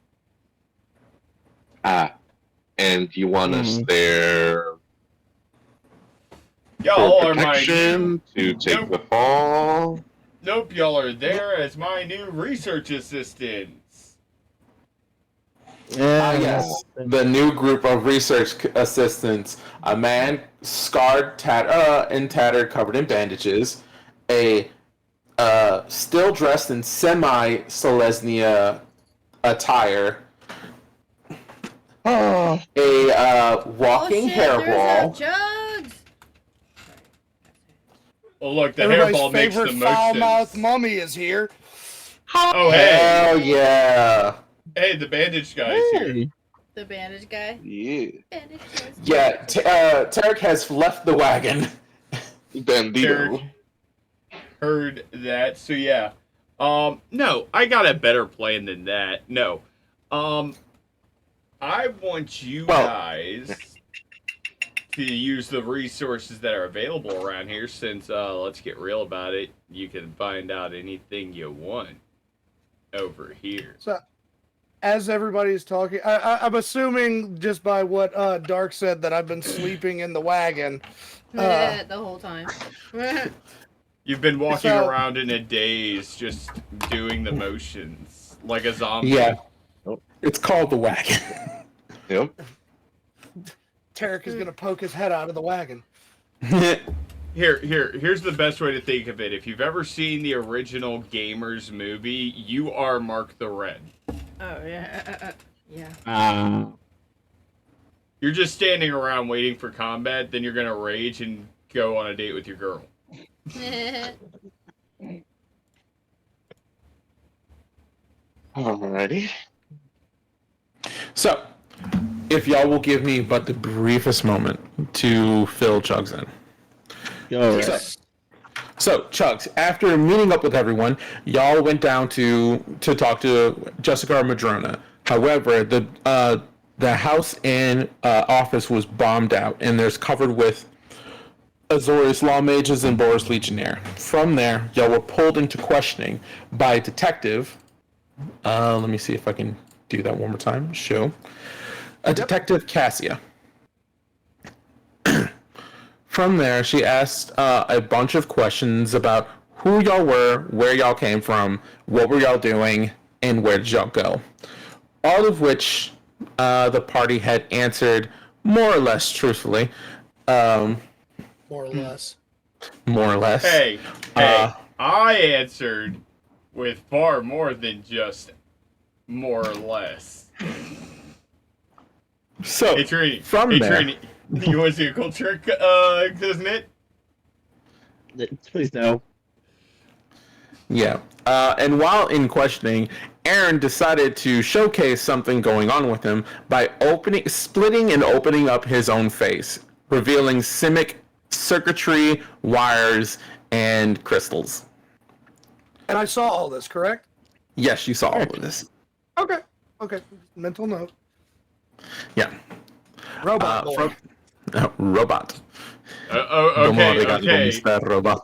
And you want us there Y'all for are my protection to take Nope. the fall? Nope, y'all are there as my new research assistants. Yeah, Yes, the new group of research assistants: a man scarred, and tattered, covered in bandages, a still dressed in semi-Selesnya attire, a walking hairball. Jugs! Well, look, the Everybody's hairball makes the favorite most foul-mouthed sense. mummy is here. Oh, hey. Hell yeah! Hey, the bandage guy's here. Hey. The bandage guy. Yeah. Bandage guy. Yeah, Tarek has left the wagon. Bandito. Heard that, so yeah. No, I got a better plan than that. No. I want you Well- guys to use the resources that are available around here, since, let's get real about it, you can find out anything you want over here. So, as everybody's talking, I'm assuming just by what Dark said that I've been sleeping in the wagon. The whole time. You've been walking So- around in a daze, just doing the motions, like a zombie. Yeah. It's called the wagon. Yep. Tarek is going to poke his head out of the wagon. Here's the best way to think of it. If you've ever seen the original Gamers movie, you are Mark the Red. Oh, yeah. Yeah. You're just standing around waiting for combat, then you're gonna rage and go on a date with your girl. Alrighty. So, if y'all will give me but the briefest moment to fill Chugs in. All right. So, Chugs, after meeting up with everyone, y'all went down to talk to Jessica Madrona. However, the house and office was bombed out, and there's covered with Azorius Law Mages and Boris Legionnaire. From there, y'all were pulled into questioning by a detective. Let me see if I can do that one more time. Show. Detective Cassia. From there, she asked a bunch of questions about who y'all were, where y'all came from, what were y'all doing, and where did y'all go. All of which the party had answered more or less truthfully. More or less. More or less. Hey, I answered with far more than just more or less. So, Hey Trini, from hey there... Trini, you want to see a cool trick, doesn't it? Please no. Yeah. And while in questioning, Aaron decided to showcase something going on with him by splitting and opening up his own face, revealing simic circuitry, wires, and crystals. And I saw all this, correct? Yes, you saw all of this. Okay. Mental note. Yeah. Robot boy. Robot. Okay.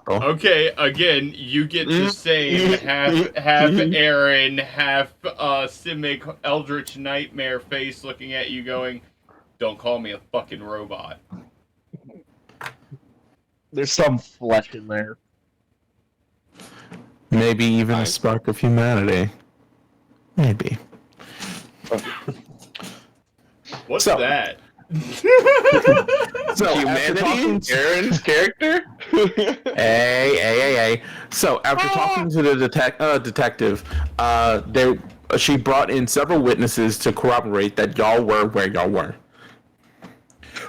Okay, again, you get the same half Aaron, half Simic Eldritch Nightmare face looking at you going, don't call me a fucking robot. There's some flesh in there. Maybe even a spark of humanity. Maybe. What's So- that? So, Humanity? Aaron's character? Hey. So, after talking to the detective, she brought in several witnesses to corroborate that y'all were where y'all were.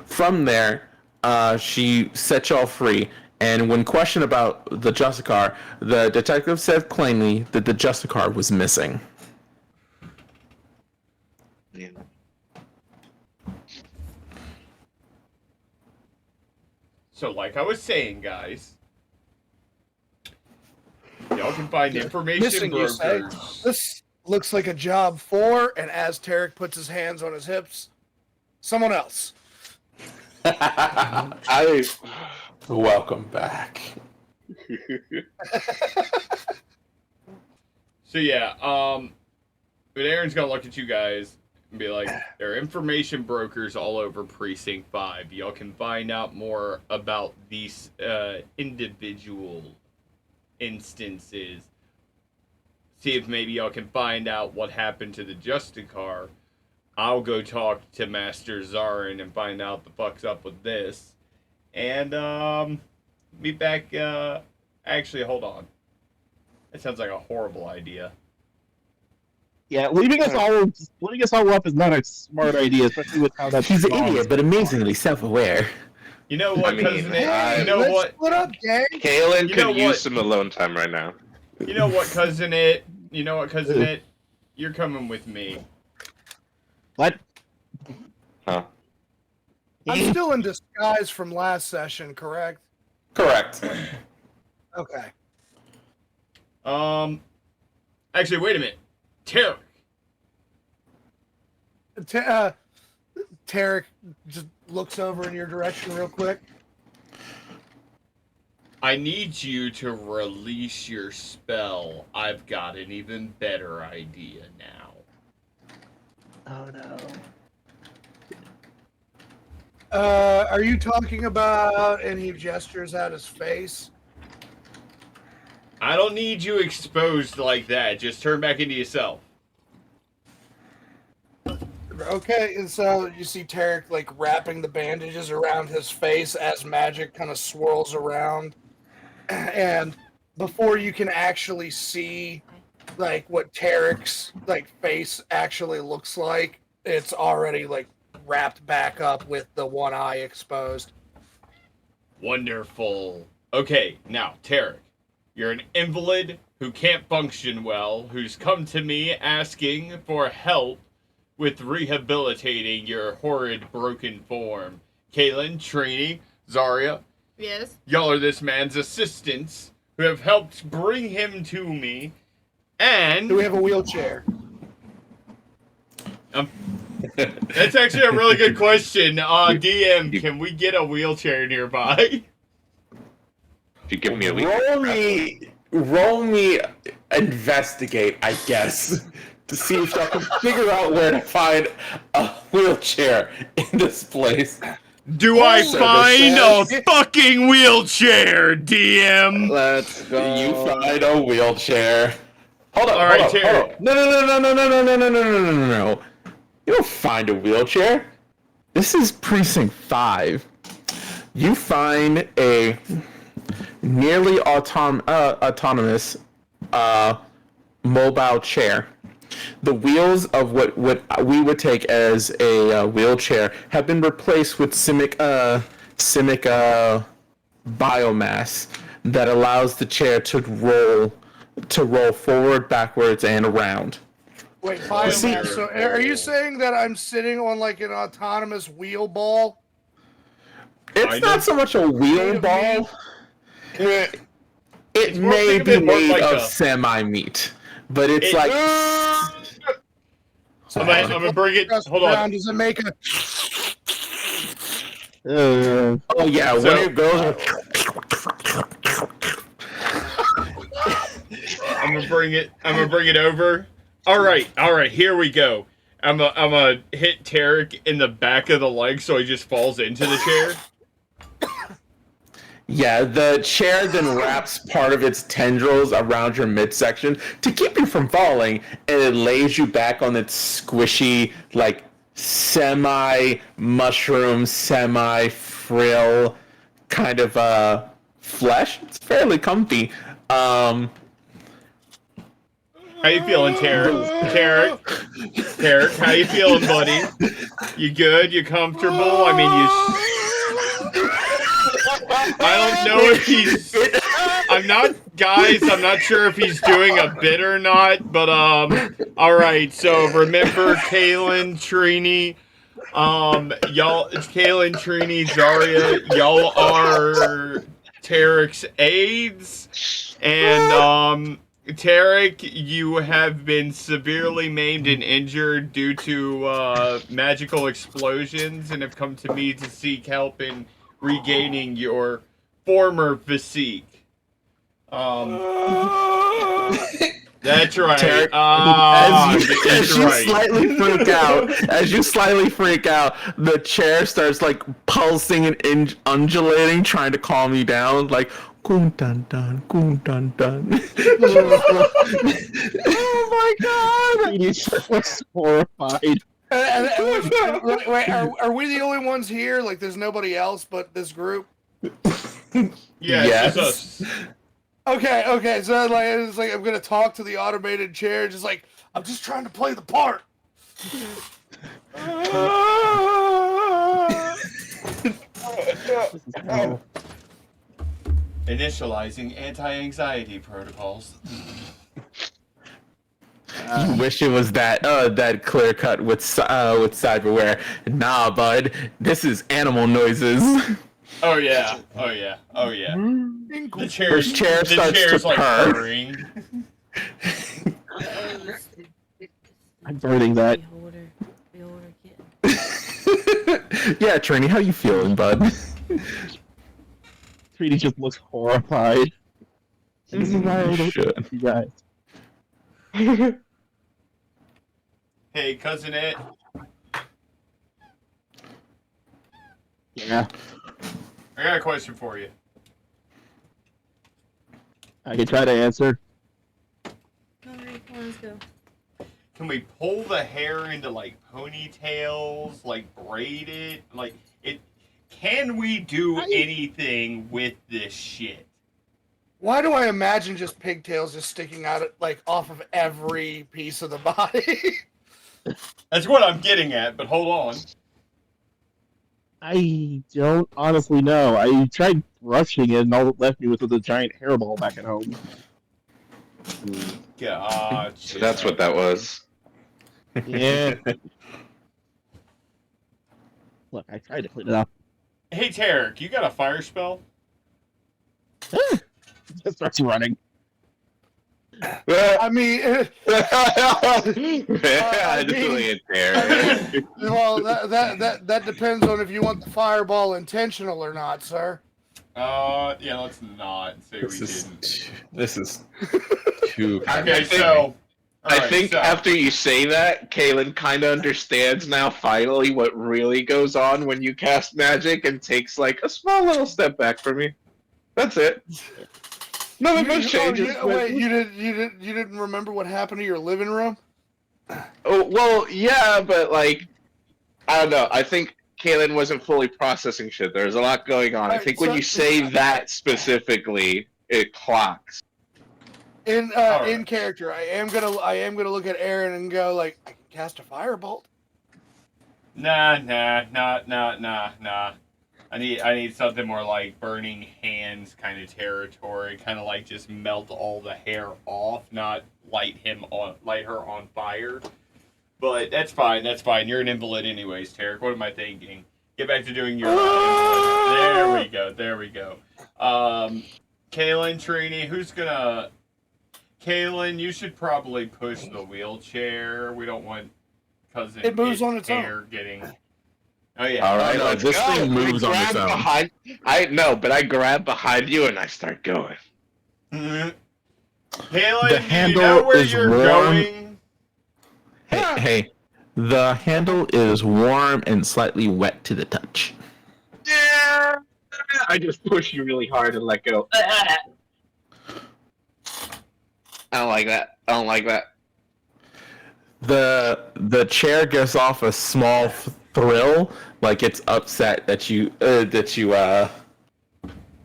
From there, she set y'all free, and when questioned about the Justicar, the detective said plainly that the Justicar was missing. Yeah. So, like I was saying, guys, y'all can find information Missing, you say? brokers. This looks like a job for, and as Tarek puts his hands on his hips, someone else. Welcome back. So yeah, but Aaron's gonna look at you guys and be like, there are information brokers all over Precinct 5. Y'all can find out more about these individual instances. See if maybe y'all can find out what happened to the Justicar. I'll go talk to Master Zarin and find out the fuck's up with this. And be back, actually, hold on. That sounds like a horrible idea. Yeah, leaving us all up is not a smart idea, especially with how that's. He's an idiot, but amazingly self-aware. You know what, I mean, cousin? I- You know Let's what? split up, gang. Kalen You know could use what? some alone time right now. You know what, cousin? It. You know what, cousin? It. You're coming with me. What? Huh? I'm still in disguise from last session, correct? Correct. Okay. Actually, wait a minute. Tarek. Tarek just looks over in your direction real quick. I need you to release your spell. I've got an even better idea now. Oh no. Are you talking about? And he gestures at his face. I don't need you exposed like that. Just turn back into yourself. Okay, and so you see Tarek like wrapping the bandages around his face as magic kind of swirls around, and before you can actually see like what Tarek's like face actually looks like, it's already like wrapped back up with the one eye exposed. Wonderful. Okay, now, Tarek, you're an invalid who can't function well, who's come to me asking for help with rehabilitating your horrid broken form. Kaylin, Trini, Zarya, Yes. y'all are this man's assistants who have helped bring him to me, and... Do we have a wheelchair? That's actually a really good question. DM, can we get a wheelchair nearby? If you give me a week. Roll me investigate, I guess, to see if I can figure out where to find a wheelchair in this place. Do I find a Services. fucking wheelchair, DM? Let's go. You find a wheelchair. Hold up, All right, hold Terry. up. No. You don't find a wheelchair. This is Precinct 5. You find a nearly autonomous mobile chair. The wheels of what we would take as a wheelchair have been replaced with simic biomass that allows the chair to roll forward, backwards, and around. Wait, biomass. So are you saying that I'm sitting on like an autonomous wheel ball? It's not so much a wheel ball. It more may think of be it more made like of a- semi-meat, but it's It- like... I'm gonna bring it. Hold on. Does it make a? Oh yeah, when it goes... I'm gonna bring it over. All right. Here we go. I'm gonna hit Tarek in the back of the leg so he just falls into the chair. Yeah, the chair then wraps part of its tendrils around your midsection to keep you from falling, and it lays you back on its squishy, like, semi-mushroom, semi-frill kind of flesh. It's fairly comfy. How you feeling, Tarek? Tarek, how you feeling, buddy? You good? You comfortable? I mean, I don't know if he's... I'm not sure if he's doing a bit or not, but, alright, so remember Kaylin, Trini, Kaylin, Trini, Zarya, y'all are Tarek's aides, and, Tarek, you have been severely maimed and injured due to magical explosions and have come to me to seek help in regaining your former physique. That's right. Tarek, as you slightly freak out, the chair starts like pulsing and undulating, trying to calm you down, like goon dun dun, goon dun dun. Oh my god! He's horrified. Wait, are we the only ones here? Like, there's nobody else but this group? Yeah, Yes. it's just us. Okay. So it's like I'm gonna talk to the automated chair, just like I'm just trying to play the part. Initializing anti-anxiety protocols. You wish it was that clear cut with cyberware. Nah, bud, this is animal noises. Oh yeah. The chair chair starts to like purr. purring. I'm burning that. Beholder kitten. Yeah, Trini, how you feeling, bud? Trini just looks horrified. This is why I don't Should. trust you guys. Hey, cousin It. Yeah, I got a question for you. I can try to answer. Alright, let's go. Can we pull the hair into like ponytails, like braid it, like it? Can we do anything with this shit? Why do I imagine just pigtails just sticking out like off of every piece of the body? That's what I'm getting at. But hold on. I don't honestly know. I tried brushing it, and all it left me was a giant hairball back at home. Gotcha. So that's what that was. Yeah. Look, I tried to clean it up. Hey Tarek, you got a fire spell? Just starts running. I mean, Really there. well, that depends on if you want the fireball intentional or not, sir. Yeah, let's not say we didn't. This is too. Okay, so. I alright, think so, after you say that, Kaylin kind of understands now finally what really goes on when you cast magic and takes like a small little step back from me. That's it. None of those changes. Wait, you didn't remember what happened to your living room? Oh, well, yeah, but like, I don't know. I think Kaylin wasn't fully processing shit. There's a lot going on. I think when you say that specifically, it clocks. In Alright. character, I am gonna look at Aaron and go like, I can cast a firebolt. Nah. I need something more like burning hands kind of territory, kind of like just melt all the hair off, not light her on fire. But that's fine. You're an invalid anyways, Tarek. What am I thinking? Get back to doing your invalid. There we go. Kaylin, Trini, who's gonna? Kaylin, you should probably push the wheelchair. We don't want cousin. It moves on its hair own. getting. Oh yeah. All right, Let's this go. thing moves I on its grab own. behind. I know, but I grab behind you and I start going. Mm-hmm. Kaylin, The do you handle know where is you're warm. going? Hey, the handle is warm and slightly wet to the touch. Yeah. I just push you really hard and let go. I don't like that. I don't like that. The chair gives off a small thrill, like it's upset that you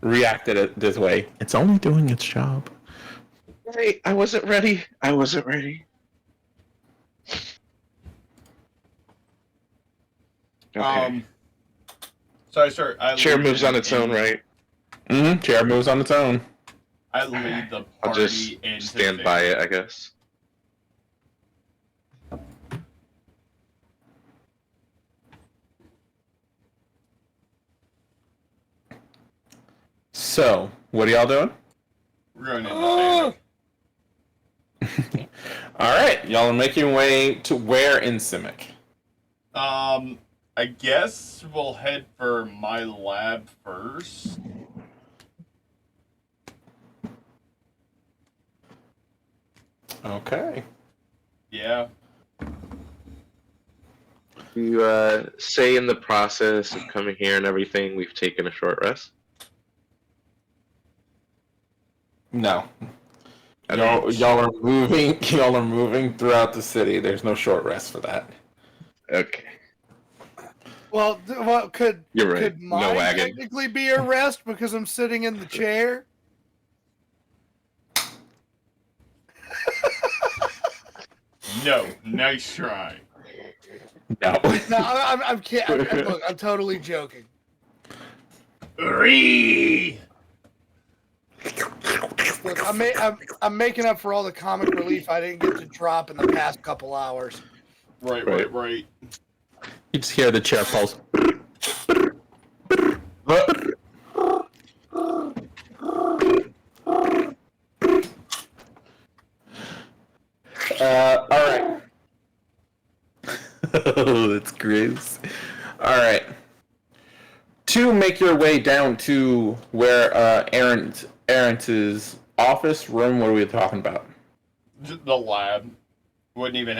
reacted it this way. It's only doing its job. Hey, I wasn't ready. Okay. So I start. Chair moves on its own, right? Mm-hmm. Chair moves on its own. I lead the I'll party just into stand by it, I guess. So, what are y'all doing? We're going into Simic. All right, y'all are making your way to where in Simic? I guess we'll head for my lab first. Okay. Yeah. You say in the process of coming here and everything, we've taken a short rest. No. Y'all are moving. Y'all are moving throughout the city. There's no short rest for that. Okay. Well, could You're right. could No mine wagon. technically be a rest because I'm sitting in the chair? No. Nice try. No. No, I'm kidding. Look, I'm totally joking. Ree! Look, I'm making up for all the comic relief I didn't get to drop in the past couple hours. Right. You just hear the chair pulse. All right. Oh, that's gross. All right. do make your way down to where Aaron's office room. What are we talking about? The lab. Wouldn't even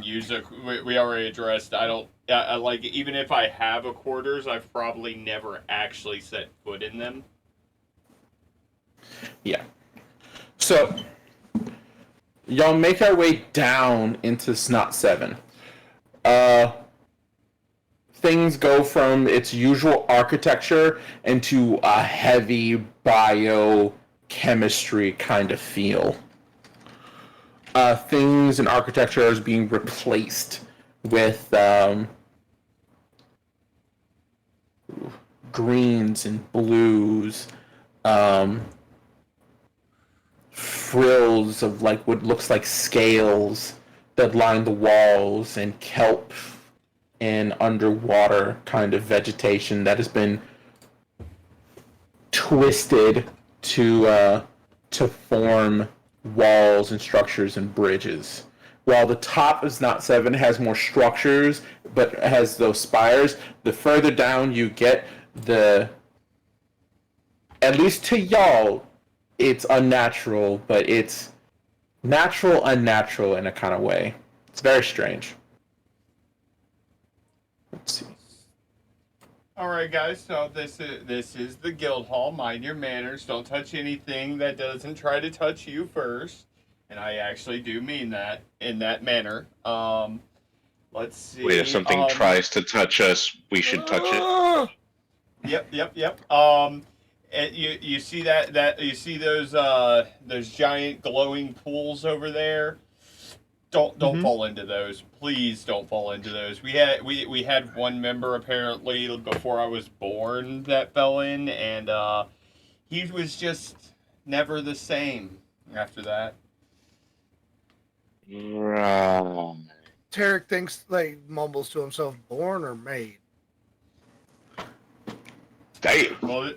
use it. We already addressed. I don't. I like even if I have a quarters, I've probably never actually set foot in them. Yeah. So y'all make our way down into Snot 7. Things go from its usual architecture into a heavy biochemistry kind of feel. Things in architecture is being replaced with greens and blues, frills of like what looks like scales that line the walls, and kelp and underwater kind of vegetation that has been twisted to form walls and structures and bridges. While the top is not 7, has more structures, but has those spires, the further down you get, at least to y'all, it's unnatural, but it's unnatural in a kind of way. It's very strange. Let's see. All right, guys. So this is the guild hall. Mind your manners. Don't touch anything that doesn't try to touch you first. And I actually do mean that in that manner. Let's see. Wait, if something tries to touch us, we should touch it. Yep. And you see that you see those giant glowing pools over there. Don't fall into those. Please don't fall into those. We had one member apparently before I was born that fell in, and he was just never the same after that. Right. Tarek thinks, like, mumbles to himself, born or made? Damn. Well,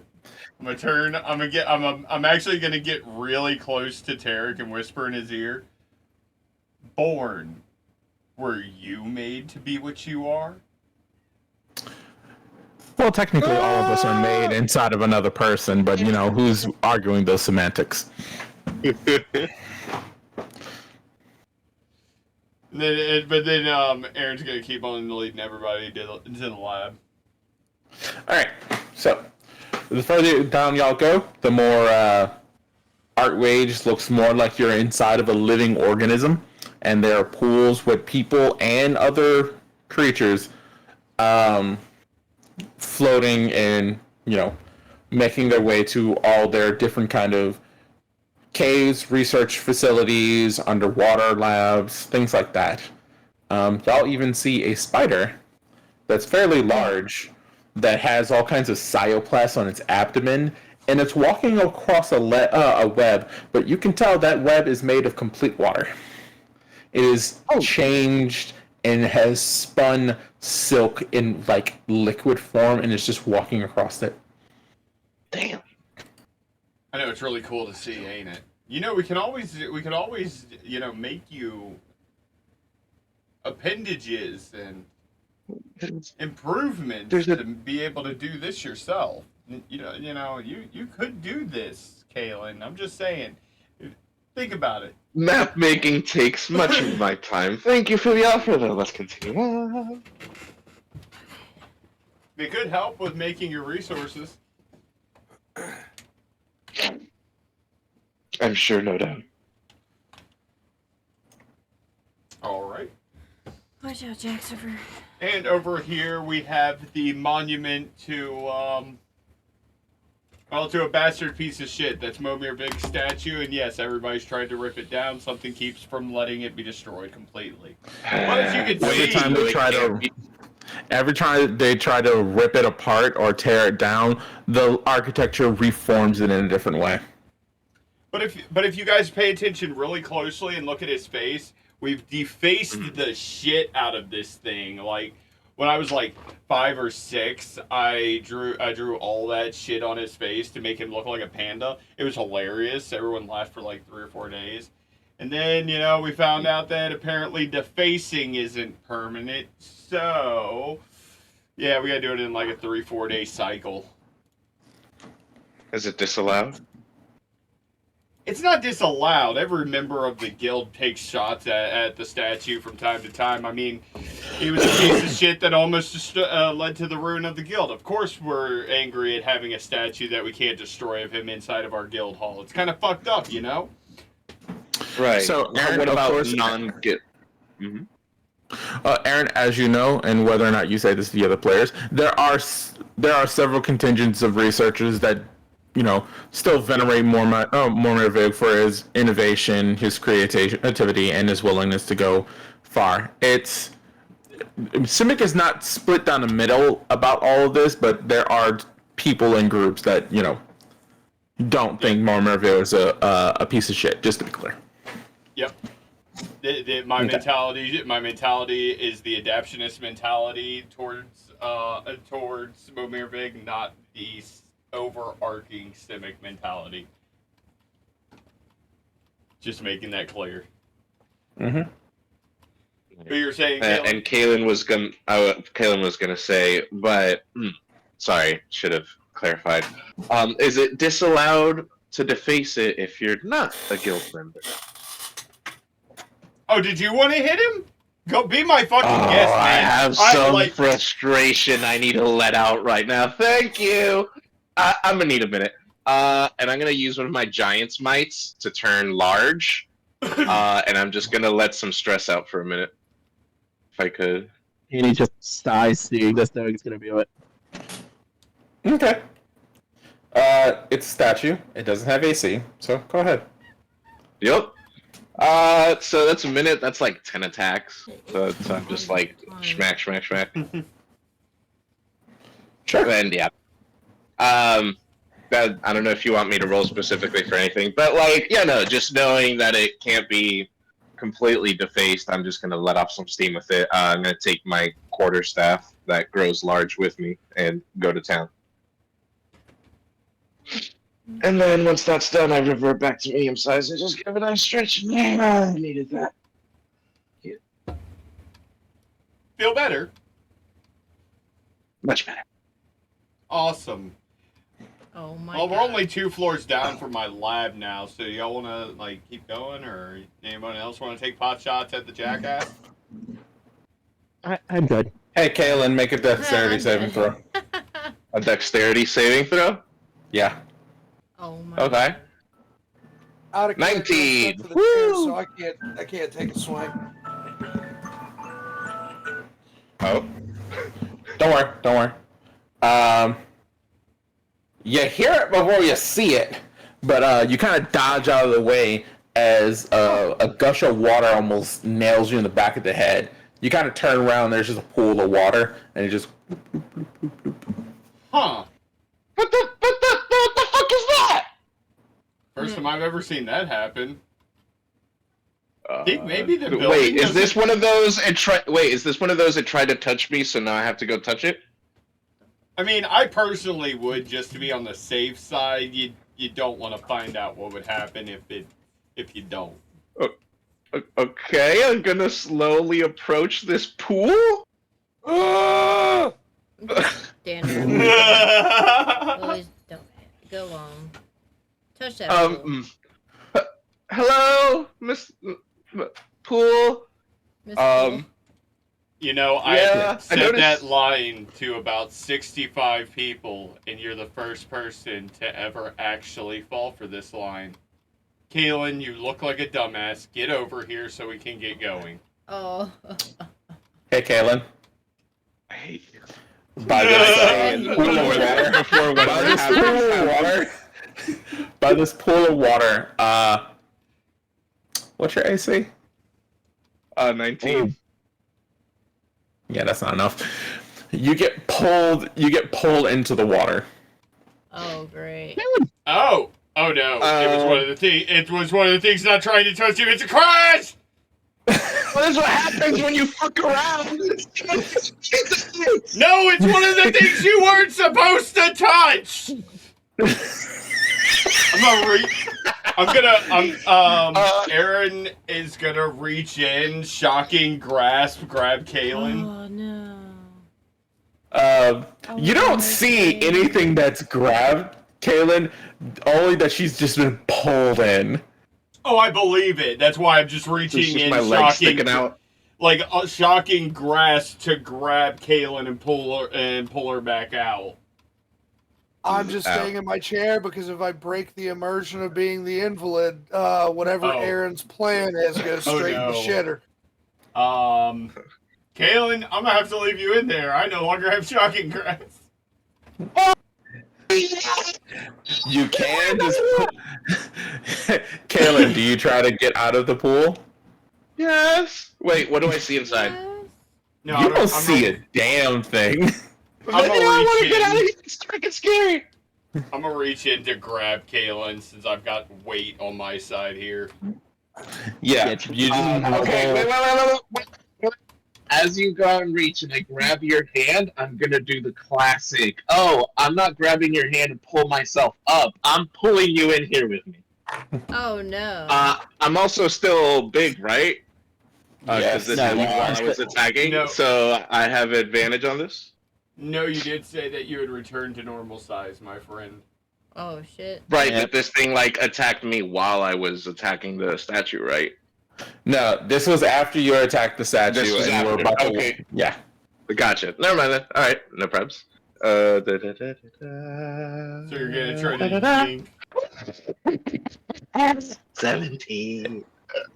my turn. I'm actually gonna get really close to Tarek and whisper in his ear. Born. Were you made to be what you are? Well, technically, all of us are made inside of another person, but you know, who's arguing those semantics? But then Aaron's gonna keep on leading everybody to the lab. All right. So, the further down y'all go, the more Art Wage looks more like you're inside of a living organism, and there are pools with people and other creatures floating and, you know, making their way to all their different kind of caves, research facilities, underwater labs, things like that. Y'all even see a spider that's fairly large that has all kinds of cytoplasts on its abdomen, and it's walking across a web, but you can tell that web is made of complete water. It is changed and has spun silk in like liquid form, and it's just walking across it. Damn. I know, it's really cool to see, ain't it? You know, we could always, you know, make you appendages and improvements to be able to do this yourself. You could do this, Kaylin. I'm just saying. Think about it. Map making takes much of my time. Thank you for the offer, though. Let's continue. It could help with making your resources. I'm sure, no doubt. All right. Watch out, Jack's over. And over here we have the monument to to a bastard piece of shit. That's Momir Big's statue, and yes, everybody's trying to rip it down. Something keeps from letting it be destroyed completely. But as you can see, every time they try to rip it apart or tear it down, the architecture reforms it in a different way. But if you guys pay attention really closely and look at his face, we've defaced the shit out of this thing. Like when I was like 5 or 6, I drew all that shit on his face to make him look like a panda. It was hilarious. Everyone laughed for like 3 or 4 days. And then, we found out that apparently defacing isn't permanent. So, Yeah, we gotta do it in like a 3-4 day cycle. Is it disallowed? It's not disallowed. Every member of the guild takes shots at the statue from time to time. I mean, he was a piece of shit that almost just, led to the ruin of the guild. Of course we're angry at having a statue that we can't destroy of him inside of our guild hall. It's kind of fucked up, you know? Right. So, Aaron, what of about course- non-guild? Mm-hmm. Aaron, as you know, and whether or not you say this to the other players, there are several contingents of researchers that, still venerate Mormir for his innovation, his creativity, and his willingness to go far. Simic is not split down the middle about all of this, but there are people and groups that don't think Mormir is a piece of shit. Just to be clear. Yep. My mentality is the adaptionist mentality towards Momirvig, not the overarching Simic mentality. Just making that clear. Mm-hmm. But you're saying, And Kalen was gonna say, but sorry, should have clarified. Is it disallowed to deface it if you're not a guild member? oh, did you want to hit him? Go be my fucking guest, man. I have some frustration I need to let out right now. Thank you. I'm gonna need a minute. And I'm gonna use one of my giant's mites to turn large. And I'm just gonna let some stress out for a minute. If I could. And he just sighs, seeing this, knowing it's gonna be it. Okay. It's a statue. It doesn't have AC, so go ahead. Yep. So that's a minute. That's like 10 attacks. So I'm just like smack. Sure. And yeah. I don't know if you want me to roll specifically for anything, but just knowing that it can't be completely defaced, I'm just gonna let off some steam with it. I'm gonna take my quarterstaff that grows large with me and go to town. And then once that's done, I revert back to medium size and just give it a nice stretch. I needed that. Feel better? Much better. Awesome. Oh my Well, god. we're only 2 floors down from my lab now, so y'all want to keep going, or anyone else want to take pot shots at the jackass? I'm good. Hey, Kalen, make a dexterity saving throw. A dexterity saving throw? Yeah. Oh my. Okay. Out of 19. character, I stepped to the chair, so I can't take a swing. Oh. Don't worry. You hear it before you see it, but you kind of dodge out of the way as a gush of water almost nails you in the back of the head. You kind of turn around, there's just a pool of water, and it just... Huh. What the fuck is that? First time I've ever seen that happen. I think maybe the building Wait, is doesn't- this one of those? Is this one of those that tried to touch me, so now I have to go touch it? I mean, I personally would, just to be on the safe side. You don't want to find out what would happen if you don't. Okay, I'm gonna slowly approach this pool. Stand Please don't go on. Touch that. Hello, Miss Pool. Pool. You know, Yeah, I I said noticed- that line to about 65 people, and you're the first person to ever actually fall for this line. Kaylin, you look like a dumbass. Get over here so we can get going. Oh. Hey, Kalen. I hate you. By this pool of water. Before By this pool of water. What's your AC? 19. Yeah, that's not enough. You get pulled into the water. Oh, great. Oh no! It was one of the things. It was one of the things not trying to touch you. It's a crash. Well, that's what happens when you fuck around. No, it's one of the things you weren't supposed to touch. Aaron is gonna reach in, shocking grab Kaylin. Oh no. You don't see anything that's grabbed, Kaylin. Only that she's just been pulled in. Oh, I believe it. That's why I'm just reaching It's just in, my legs sticking out. like a shocking grasp to grab Kaylin and pull her back out. I'm just staying in my chair because if I break the immersion of being the invalid, whatever Aaron's plan is goes straight in the shitter. Kaylin, I'm gonna have to leave you in there. I no longer have shocking grasp. You can just. Kaylin, do you try to get out of the pool? Yes. Wait, what do I see inside? No, You don't see a damn thing. I want to get out of here. It's freaking scary. I'm gonna reach in to grab Kaylin since I've got weight on my side here. Yeah. You just, Okay, wait. As you go and reach and I grab your hand, I'm gonna do the classic. Oh, I'm not grabbing your hand and pull myself up. I'm pulling you in here with me. Oh no. I'm also still big, right? Yes. This No, is you while are. I was attacking, No. so I have advantage on this. No, you did say that you would return to normal size, my friend. Oh shit. Right, Yep. but this thing like attacked me while I was attacking the statue, right? no, this was after you attacked the statue This was and you were after, about to. okay. Yeah. Gotcha. Never mind then. All right, no problems. So you're gonna try to yank 17.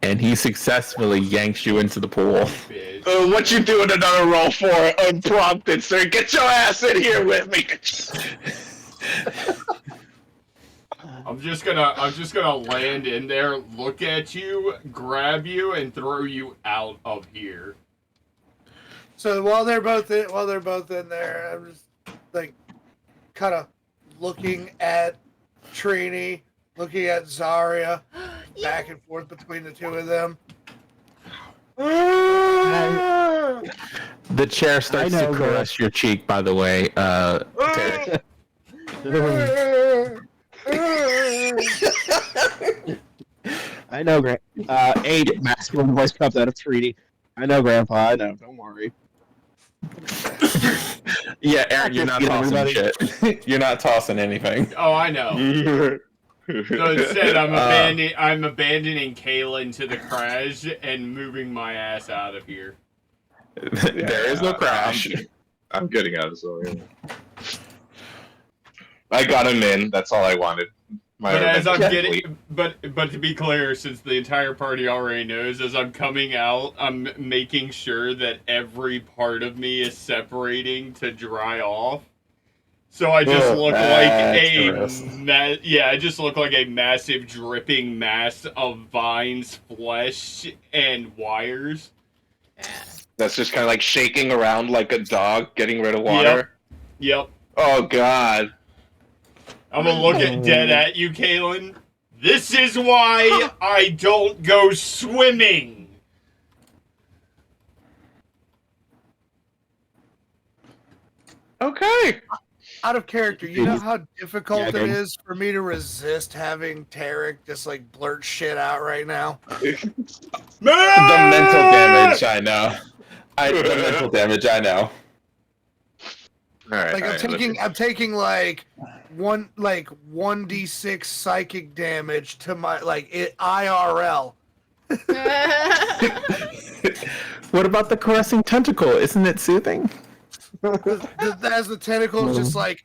And he successfully yanks you into the pool. bitch. What you doing another roll for unprompted, sir? Get your ass in here with me. I'm just gonna land in there, look at you, grab you, and throw you out of here. So while they're both in there, I'm just like kind of looking at Trini, looking at Zarya, back and forth between the two of them. The chair starts I to know, caress your cheek, by the way, Terry. I know, eight masculine voice comes out of 3D. I know, Grandpa. I know. Don't worry. Yeah, Aaron, you're not tossing Everybody. shit. You're not tossing anything. Oh, I know. So instead, I'm abandoning Kaylin to the crash and moving my ass out of here. There is no crash. I'm getting out of this. I got him in. That's all I wanted. But as I'm getting, but to be clear, since the entire party already knows, as I'm coming out, I'm making sure that every part of me is separating to dry off. So I just look like I just look like a massive dripping mass of vines, flesh, and wires. That's just kind of like shaking around like a dog getting rid of water. Yep. Oh God. I'm gonna look dead at you, Kaylin. This is why I don't go swimming. Okay. Out of character, you know how difficult Yeah, it go. is for me to resist having Tarek just like blurt shit out right now. The mental damage, I know. The mental damage, I know. All right. Like I'm taking like 1d6 psychic damage to my IRL. What about the caressing tentacle? Isn't it soothing? As the tentacles just like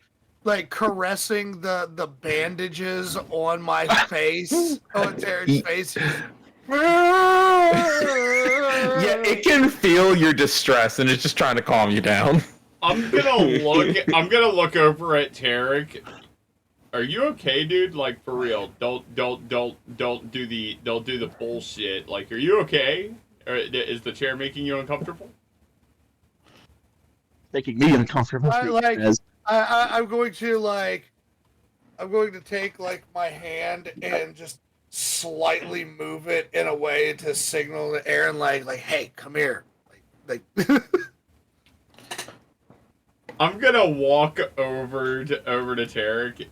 caressing the bandages on my face, on Tarek's face. Yeah, it can feel your distress, and it's just trying to calm you down. I'm gonna look over at Tarek. Are you okay, dude? Like, for real. Don't do the bullshit. Like, are you okay? Or is the chair making you uncomfortable? Making me uncomfortable. I'm going to take like my hand and just slightly move it in a way to signal to Aaron like hey, come here. Like I'm gonna walk over to Tarek.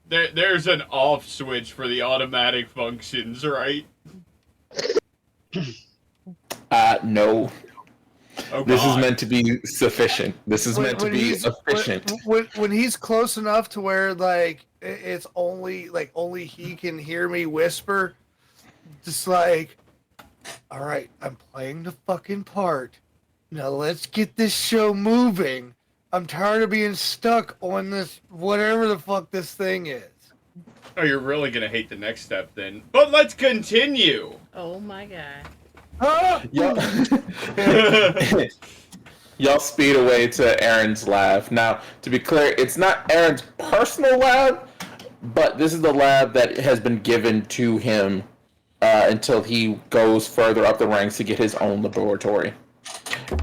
There's an off switch for the automatic functions, right? No. Oh, This is God. meant to be sufficient. This is meant to be efficient. When he's close enough to where like it's only he can hear me whisper, just like, all right, I'm playing the fucking part. Now let's get this show moving. I'm tired of being stuck on this whatever the fuck this thing is. Oh, you're really gonna hate the next step then. But let's continue. Oh my god. Ah! Y'all speed away to Aaron's lab. Now, to be clear, it's not Aaron's personal lab, but this is the lab that has been given to him until he goes further up the ranks to get his own laboratory.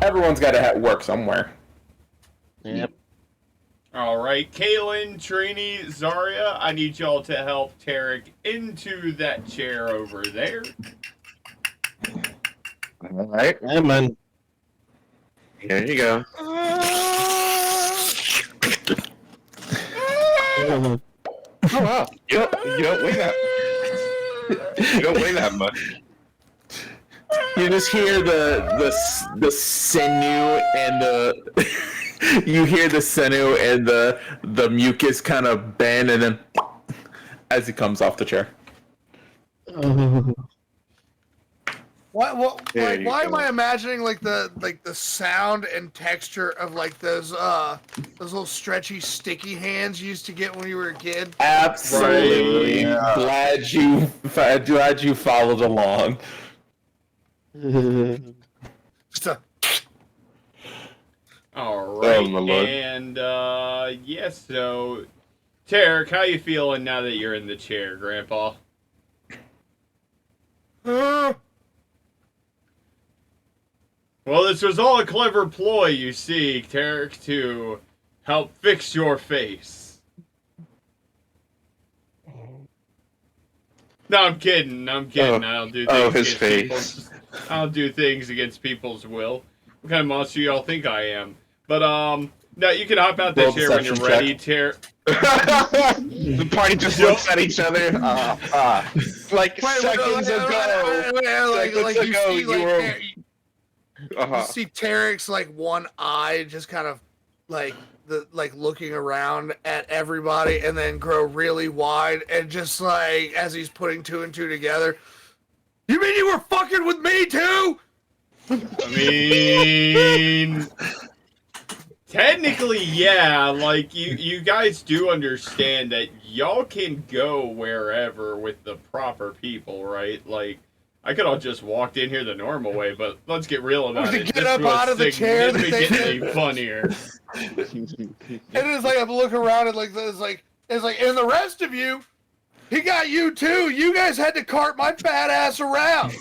Everyone's got to work somewhere. Yep. All right, Kaylin, Trini, Zarya, I need y'all to help Tarek into that chair over there. All right. Yeah, man. Here you go. Uh, Oh wow. You don't weigh that. You don't weigh that much. You just hear the sinew and the you hear the sinew and the mucus kind of bend, and then as he comes off the chair. Why you am go. I imagining like the sound and texture of like those little stretchy sticky hands you used to get when you were a kid? Absolutely. Right. Glad you followed along. Just a, All right, Oh, my lord. and yes, so Tarek, how you feeling now that you're in the chair, Grandpa? Well, this was all a clever ploy, you see, Tarek, to help fix your face. No, I'm kidding. I don't do things his against face. people's. I don't do things against people's will. What kind of monster y'all think I am? But no, you can hop out the Roll chair when you're deception ready, Tarek. The party just looks at each other. Like seconds ago. like you see, you like were. you see Tarek's like one eye just kind of like looking around at everybody and then grow really wide and just like as he's putting two and two together. You mean you were fucking with me too? I mean, technically, yeah. Like you guys do understand that y'all can go wherever with the proper people, right? Like, I could have just walked in here the normal way, but let's get real about To it. get This up was out of the chair that they significantly funnier. And it's like I'm looking around and like it's like and the rest of you, he got you too. You guys had to cart my fat ass around.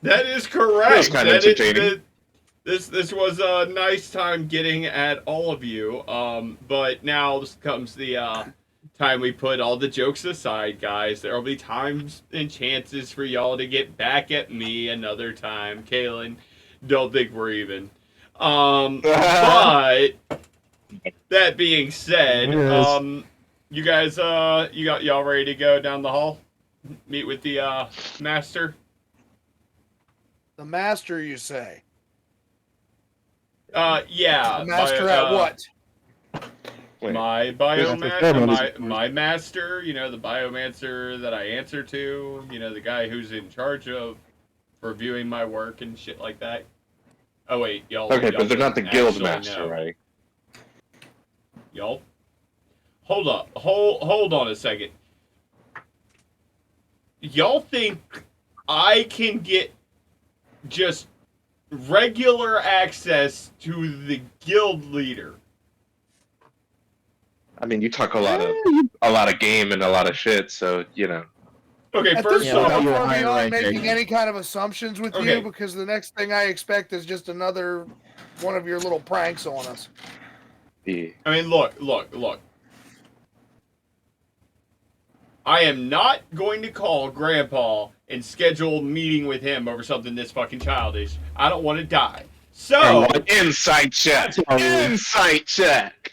That is correct. That was kinda entertaining. This was a nice time getting at all of you. But now comes the time we put all the jokes aside, guys. There will be times and chances for y'all to get back at me another time. Kaylin, don't think we're even. But that being said, Yes. you guys, y'all ready to go down the hall? Meet with the master. The master, you say? Yeah. The master at what? Wait. My my master, you know, the biomancer that I answer to, you know, the guy who's in charge of reviewing my work and shit like that. Oh wait, y'all. Okay, y'all but they're not the don't guild actually master, know. right? Y'all. Hold up. Hold on a second. Y'all think I can get just regular access to the guild leader? I mean, you talk a lot of game and a lot of shit, so you know. Okay, At first this point, off, you're before high beyond ranking. making any kind of assumptions with Okay. you, because the next thing I expect is just another one of your little pranks on us. The I mean, look. I am not going to call Grandpa and schedule a meeting with him over something this fucking childish. I don't want to die. So, insight check. Insight check.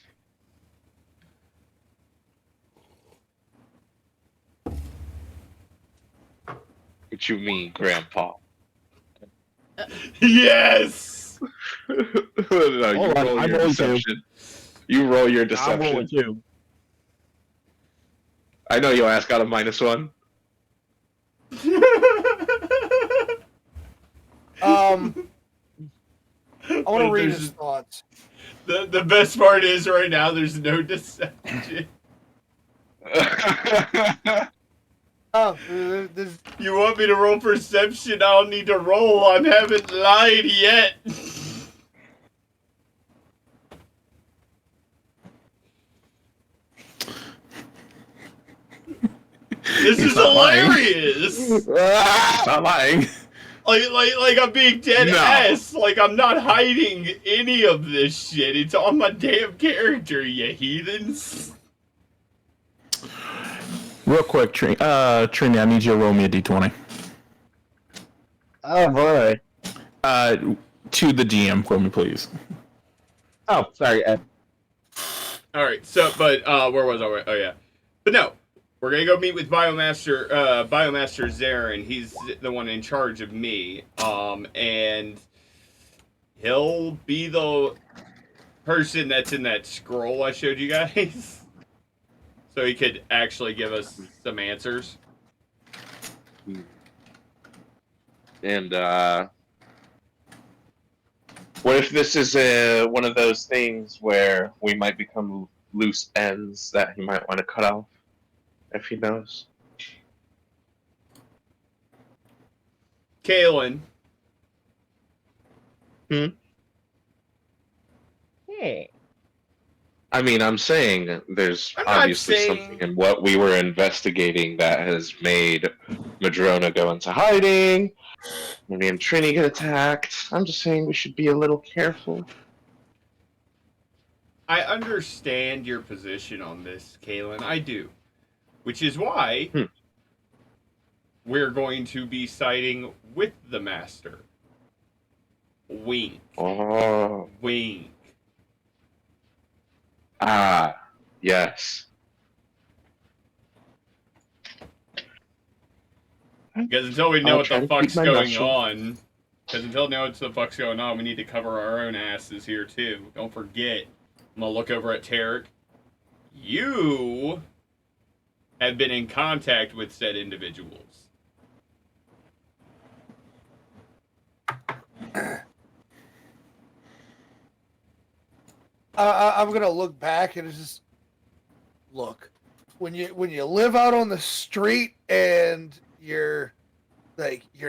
What you mean, Grandpa? yes! No, you Hold on, roll I'm your rolling two. deception. You roll your I'm rolling deception. 2. I know you'll ask out of -1. I want to read his thoughts. The best part is right now there's no deception. Oh, there's You want me to roll perception? I don't need to roll. I haven't lied yet. This is not lying. hilarious. Not lying. Like I'm being dead No. ass. Like I'm not hiding any of this shit. It's on my damn character, you heathens. Real quick, Trini, I need you to roll me a d20. Oh boy. To the GM for me, please. Oh, sorry. All right. So, but where was I? Oh yeah. But no, we're gonna go meet with Biomaster Zarin. He's the one in charge of me. And he'll be the person that's in that scroll I showed you guys. So he could actually give us some answers. And what if this is one of those things where we might become loose ends that he might want to cut off if he knows? Kalen. Hey. I mean, I'm saying there's I'm not obviously saying- something in what we were investigating that has made Madrona go into hiding. Me and Trini get attacked. I'm just saying we should be a little careful. I understand your position on this, Kalen. I do. Which is why we're going to be siding with the Master. Wink. Oh. Wink. Ah, yes. Because until we know I'll what try the to keep fuck's my going mouth shut. on, we need to cover our own asses here too. Don't forget. I'm gonna look over at Tarek. You have been in contact with said individuals. I'm gonna look back and it's just look when you live out on the street and your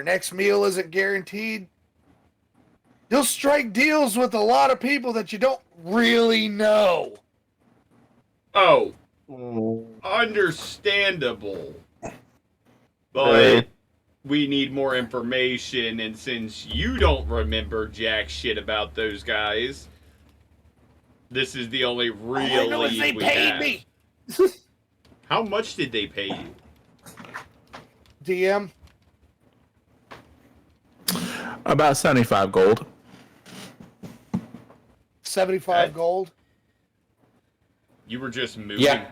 next meal isn't guaranteed. You'll strike deals with a lot of people that you don't really know. Oh, Mm. understandable. But we need more information, and since you don't remember jack shit about those guys, this is the only real All I know is lead they we paid have. me. How much did they pay you? DM. About 75 gold. 75 gold. You were just moving Yeah.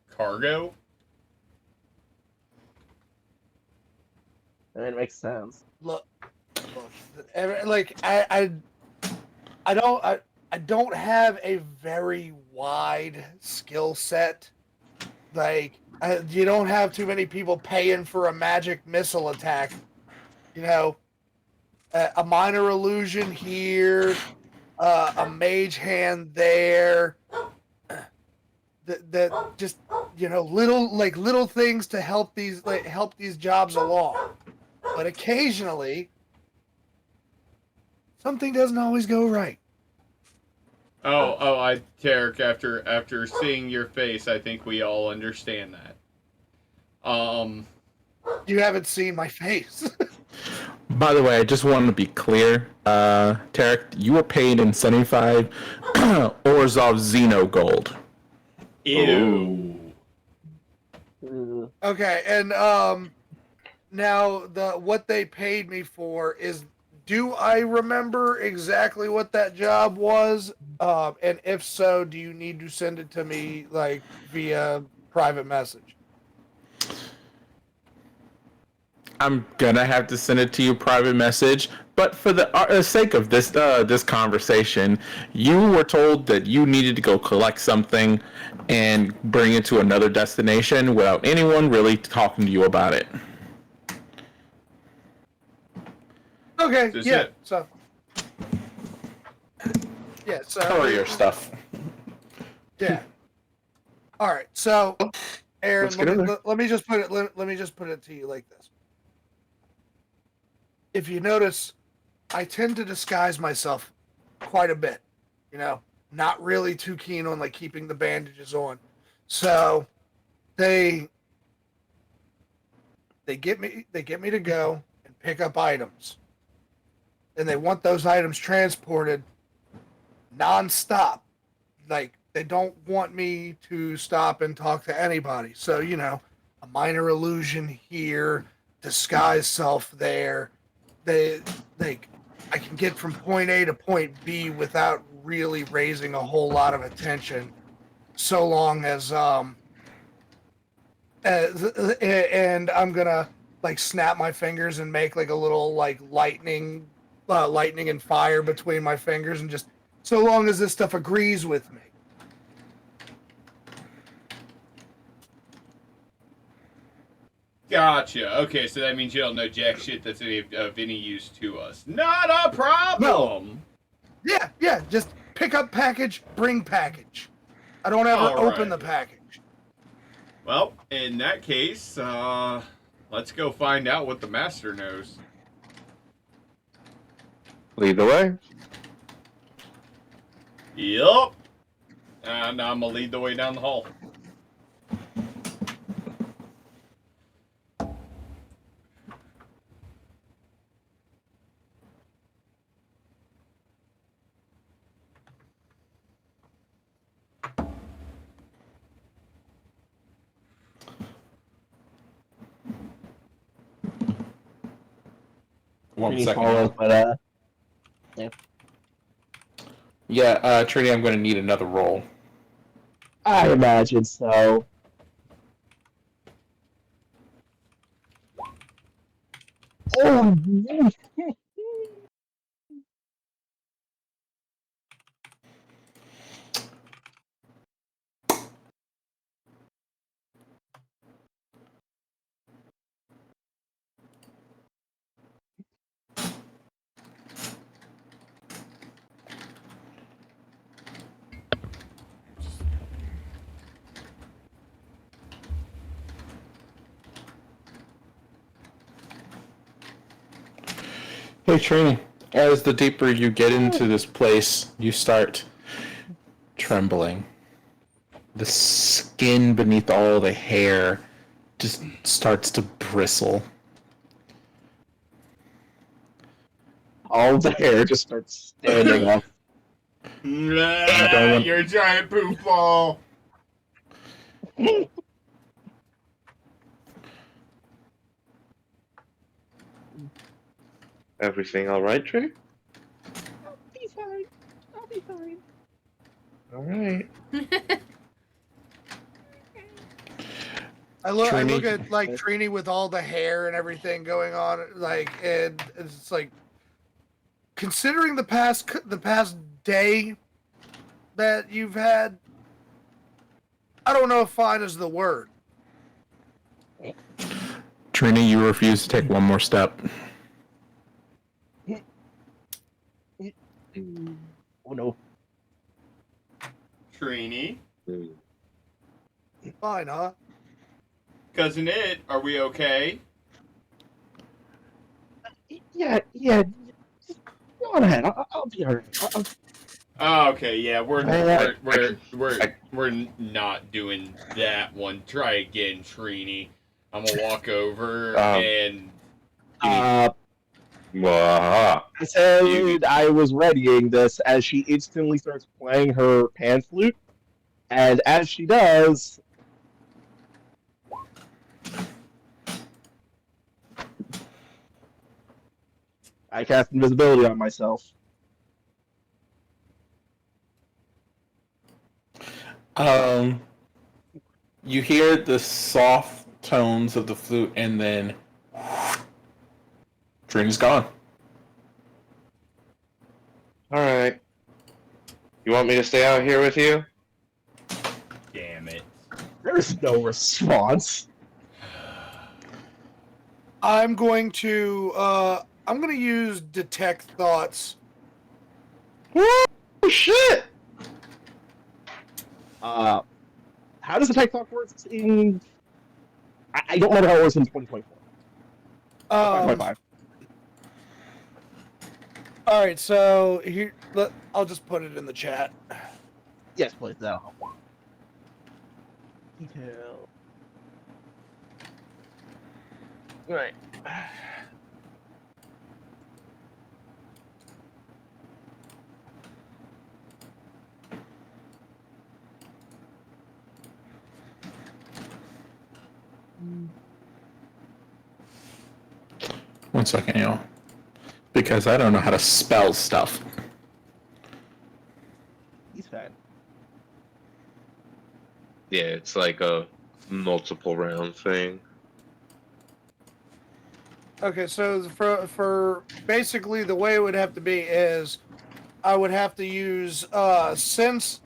cargo? I mean, it makes sense. Look, like I don't have a very wide skill set. Like you don't have too many people paying for a magic missile attack. You know, a minor illusion here, a mage hand there. That just little things to help these jobs along. But occasionally, something doesn't always go right. Tarek, after seeing your face, I think we all understand that. You haven't seen my face. By the way, I just wanted to be clear, Tarek, you were paid in 75 Orzhov Xeno gold. Ew. Okay, and now what they paid me for is, do I remember exactly what that job was? And if so, do you need to send it to me like via private message? I'm gonna have to send it to you private message, But for the sake of this conversation, you were told that you needed to go collect something and bring it to another destination without anyone really talking to you about it. Okay, That's yeah. it. So yeah, so Courier stuff. yeah. All right, so Aaron, Let's get in there. let me just put it. Let me just put it to you like this. If you notice, I tend to disguise myself quite a bit. You know, not really too keen on like keeping the bandages on. So they get me to go and pick up items. And they want those items transported nonstop. Like they don't want me to stop and talk to anybody. So, you know, a minor illusion here, disguise self there. They I can get from point A to point B without really raising a whole lot of attention, so long as and I'm gonna like snap my fingers and make like a little like lightning and fire between my fingers, and just so long as this stuff agrees with me. Gotcha. Okay, so that means you don't know jack shit that's of any use to us. Not a problem. Yeah, just pick up package, bring package. I don't ever All open right. the package. Well, in that case, let's go find out what the master knows. Lead the way. Yup. And I'm gonna lead the way down the hall. One Trini second. follows, but Yeah, Trini, I'm going to need another roll. I imagine so. Oh, Hey, Trini, as the deeper you get into this place, you start trembling. The skin beneath all the hair just starts to bristle. all the hair just starts standing up. Nah, you're a giant poof ball. Everything all right, Trey? I'll be fine. I'll be fine. All right. I look Trini. at like Trini with all the hair and everything going on, like, and it's like, considering the past day that you've had, I don't know if fine is the word. Trini, you refuse to take one more step. Oh no. Trini, Fine, huh? cousin It, are we okay? Yeah. Just go on ahead. I'll be alright. Oh, okay, yeah, we're I- not doing that one. Try again, Trini. I'm gonna walk over Um, and Mwah. I said I was readying this as she instantly starts playing her pan flute, and as she does, I cast invisibility on myself. You hear the soft tones of the flute, and then Trini's gone. Alright. You want me to stay out here with you? Damn it. There's no response. I'm going to use detect thoughts. Oh, shit! How does the tech talk work in... I don't remember how it works in 2024. 5.5. All right, so here, I'll just put it in the chat. Yes, please. That'll help. Detail. Right. One second, y'all. Because I don't know how to spell stuff. He's fine. Yeah, it's like a multiple round thing. Okay, so for basically the way it would have to be is I would have to use sense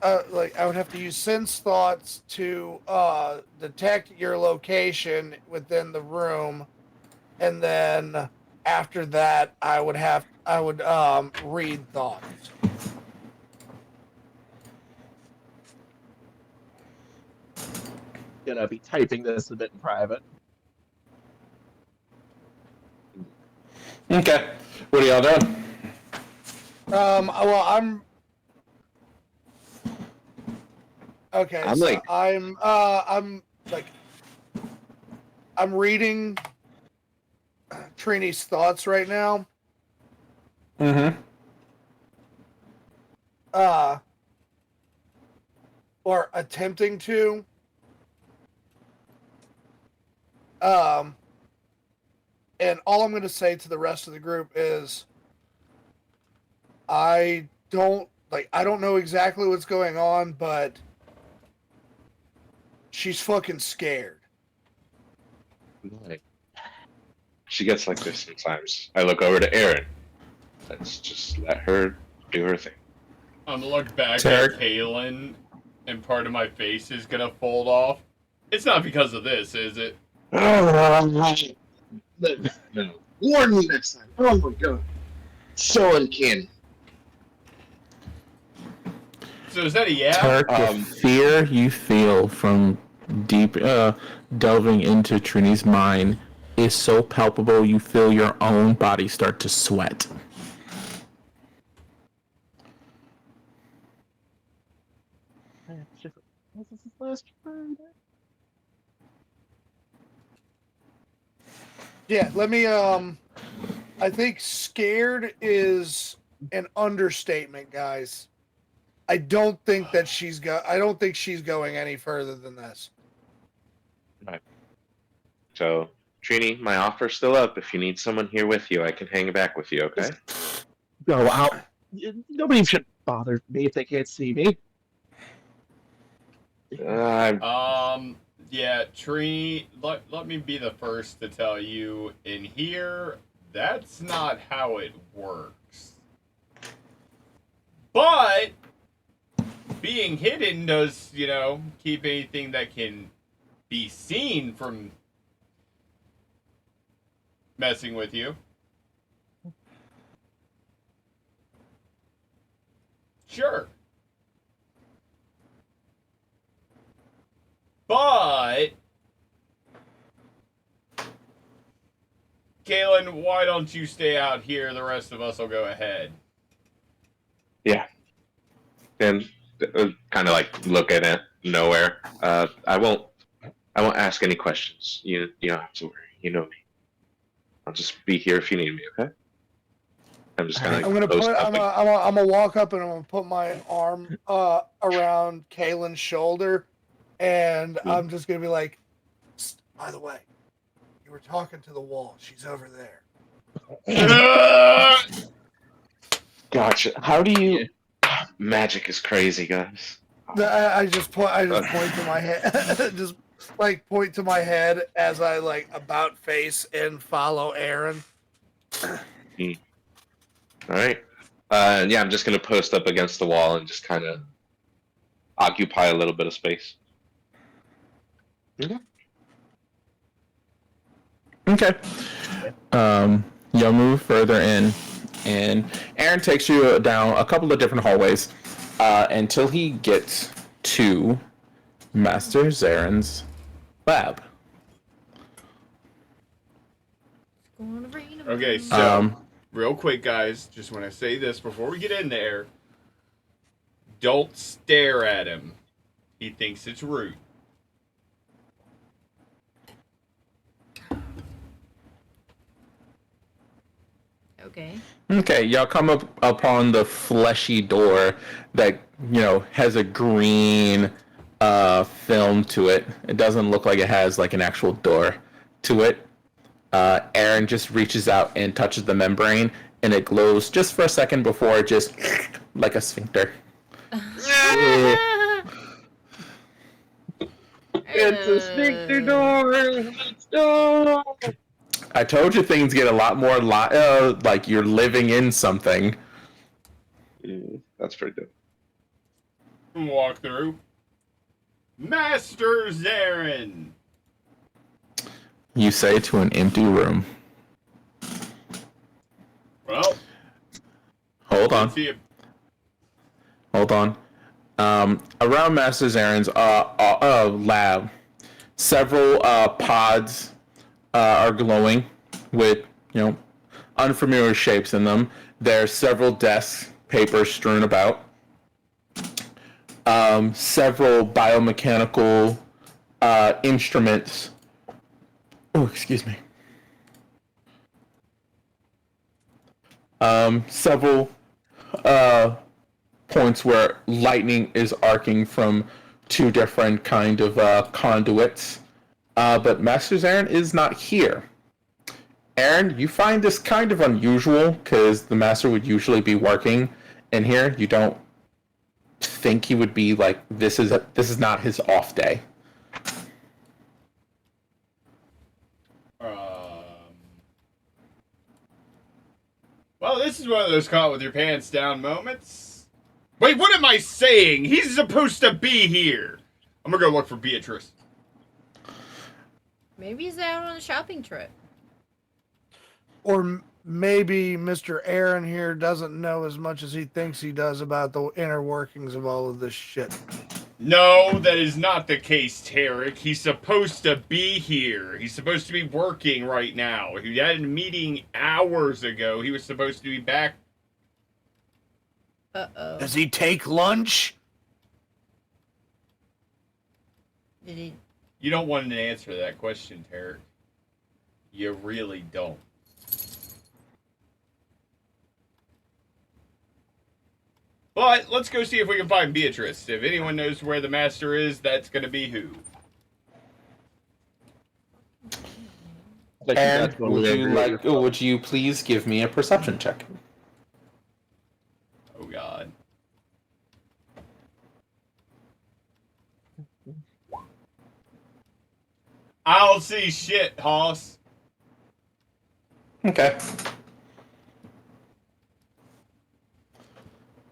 thoughts to detect your location within the room, and then after that I would read thoughts. Gonna be typing this a bit in private. Okay. What are y'all doing? Well, I'm okay. I'm so like- I'm reading Trini's thoughts right now. Mm-hmm. Or attempting to. And all I'm going to say to the rest of the group is, I don't know exactly what's going on, but she's fucking scared. Like, she gets like this sometimes. I look over to Erin. Let's just let her do her thing. I'm gonna look back Tarek? at Kaylin, and part of my face is gonna fold off. It's not because of this, is it? No. Warn me next time. Oh my god. So uncanny. So is that a yeah? Turk, the fear you feel from deep delving into Trini's mind is so palpable you feel your own body start to sweat. This is his last Friday. Yeah, let me I think scared is an understatement, guys. I don't think she's going any further than this. Right. So, Trini, my offer's still up. If you need someone here with you, I can hang back with you, okay? Go out. Nobody should bother me if they can't see me. Yeah, Tree, let me be the first to tell you, in here, that's not how it works. But being hidden does, keep anything that can be seen from messing with you. Sure. But, Galen, why don't you stay out here? The rest of us will go ahead. Yeah. And kind of like looking at nowhere. I won't ask any questions. You don't have to worry. You know me. I'll just be here if you need me. Okay. I'm just kind of. I'm gonna walk up and I'm gonna put my arm around Kaylin's shoulder, and I'm just gonna be like, by the way, you were talking to the wall. She's over there. Gotcha. How do you? Magic is crazy, guys. I just point to my head, just like point to my head as I like about face and follow Aaron. All right. Yeah, I'm just gonna post up against the wall and just kind of occupy a little bit of space. Okay. You'll move further in, and Aaron takes you down a couple of different hallways until he gets to Master Zaren's lab. Okay, so real quick, guys, just want to say this before we get in there. Don't stare at him. He thinks it's rude. Okay. Okay, y'all come up upon the fleshy door that, has a green film to it. It doesn't look like it has like an actual door to it. Aaron just reaches out and touches the membrane, and it glows just for a second before it just like a sphincter. It's a sphincter door. Let's go. I told you things get a lot more like you're living in something. That's pretty good. Walk through. Master Zaren. You say to an empty room. Well, Hold on. see him. Hold on. Around Master Zaren's lab, several pods are glowing with, unfamiliar shapes in them. There's several desks, papers strewn about. Several biomechanical instruments. Oh, excuse me. Several points where lightning is arcing from two different kind of conduits. But Master Zaren is not here. Aaron, you find this kind of unusual because the Master would usually be working in here. You don't think he would be like this is not his off day. Well, this is one of those caught with your pants down moments. Wait, what am I saying? He's supposed to be here. I'm gonna go look for Beatrice. Maybe he's out on a shopping trip. Or maybe Mr. Aaron here doesn't know as much as he thinks he does about the inner workings of all of this shit. No, that is not the case, Tarek. He's supposed to be here. He's supposed to be working right now. He had a meeting hours ago. He was supposed to be back. Uh-oh. Does he take lunch? Did he? You don't want an answer to that question, Tarek. You really don't. But let's go see if we can find Beatrice. If anyone knows where the master is, that's going to be who. And would you please give me a perception check? Oh, God. I'll see shit, Hoss. Okay.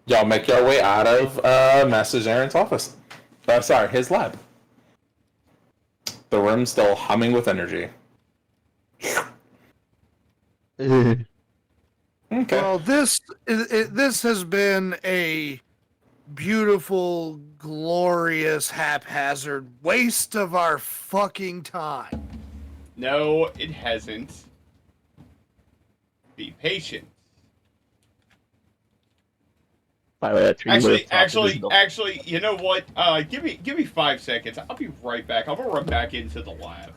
Y'all make your way out of Master Zaren's office. Sorry, his lab. The room's still humming with energy. Okay. Well, this has been a beautiful, glorious, haphazard waste of our fucking time. No, it hasn't. Be patient. By the way, that tree Actually, you know what? Give me 5 seconds. I'll be right back. I'm gonna run back into the lab.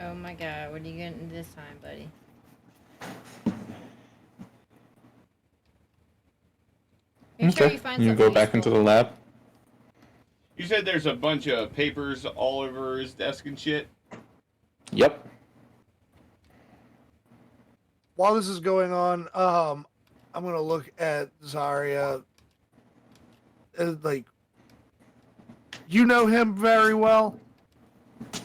Oh my god, what are you getting this time, buddy? Make sure you find You something go back into the lab. You said there's a bunch of papers all over his desk and shit. Yep. While this is going on, I'm gonna look at Zarya. Like, you know him very well.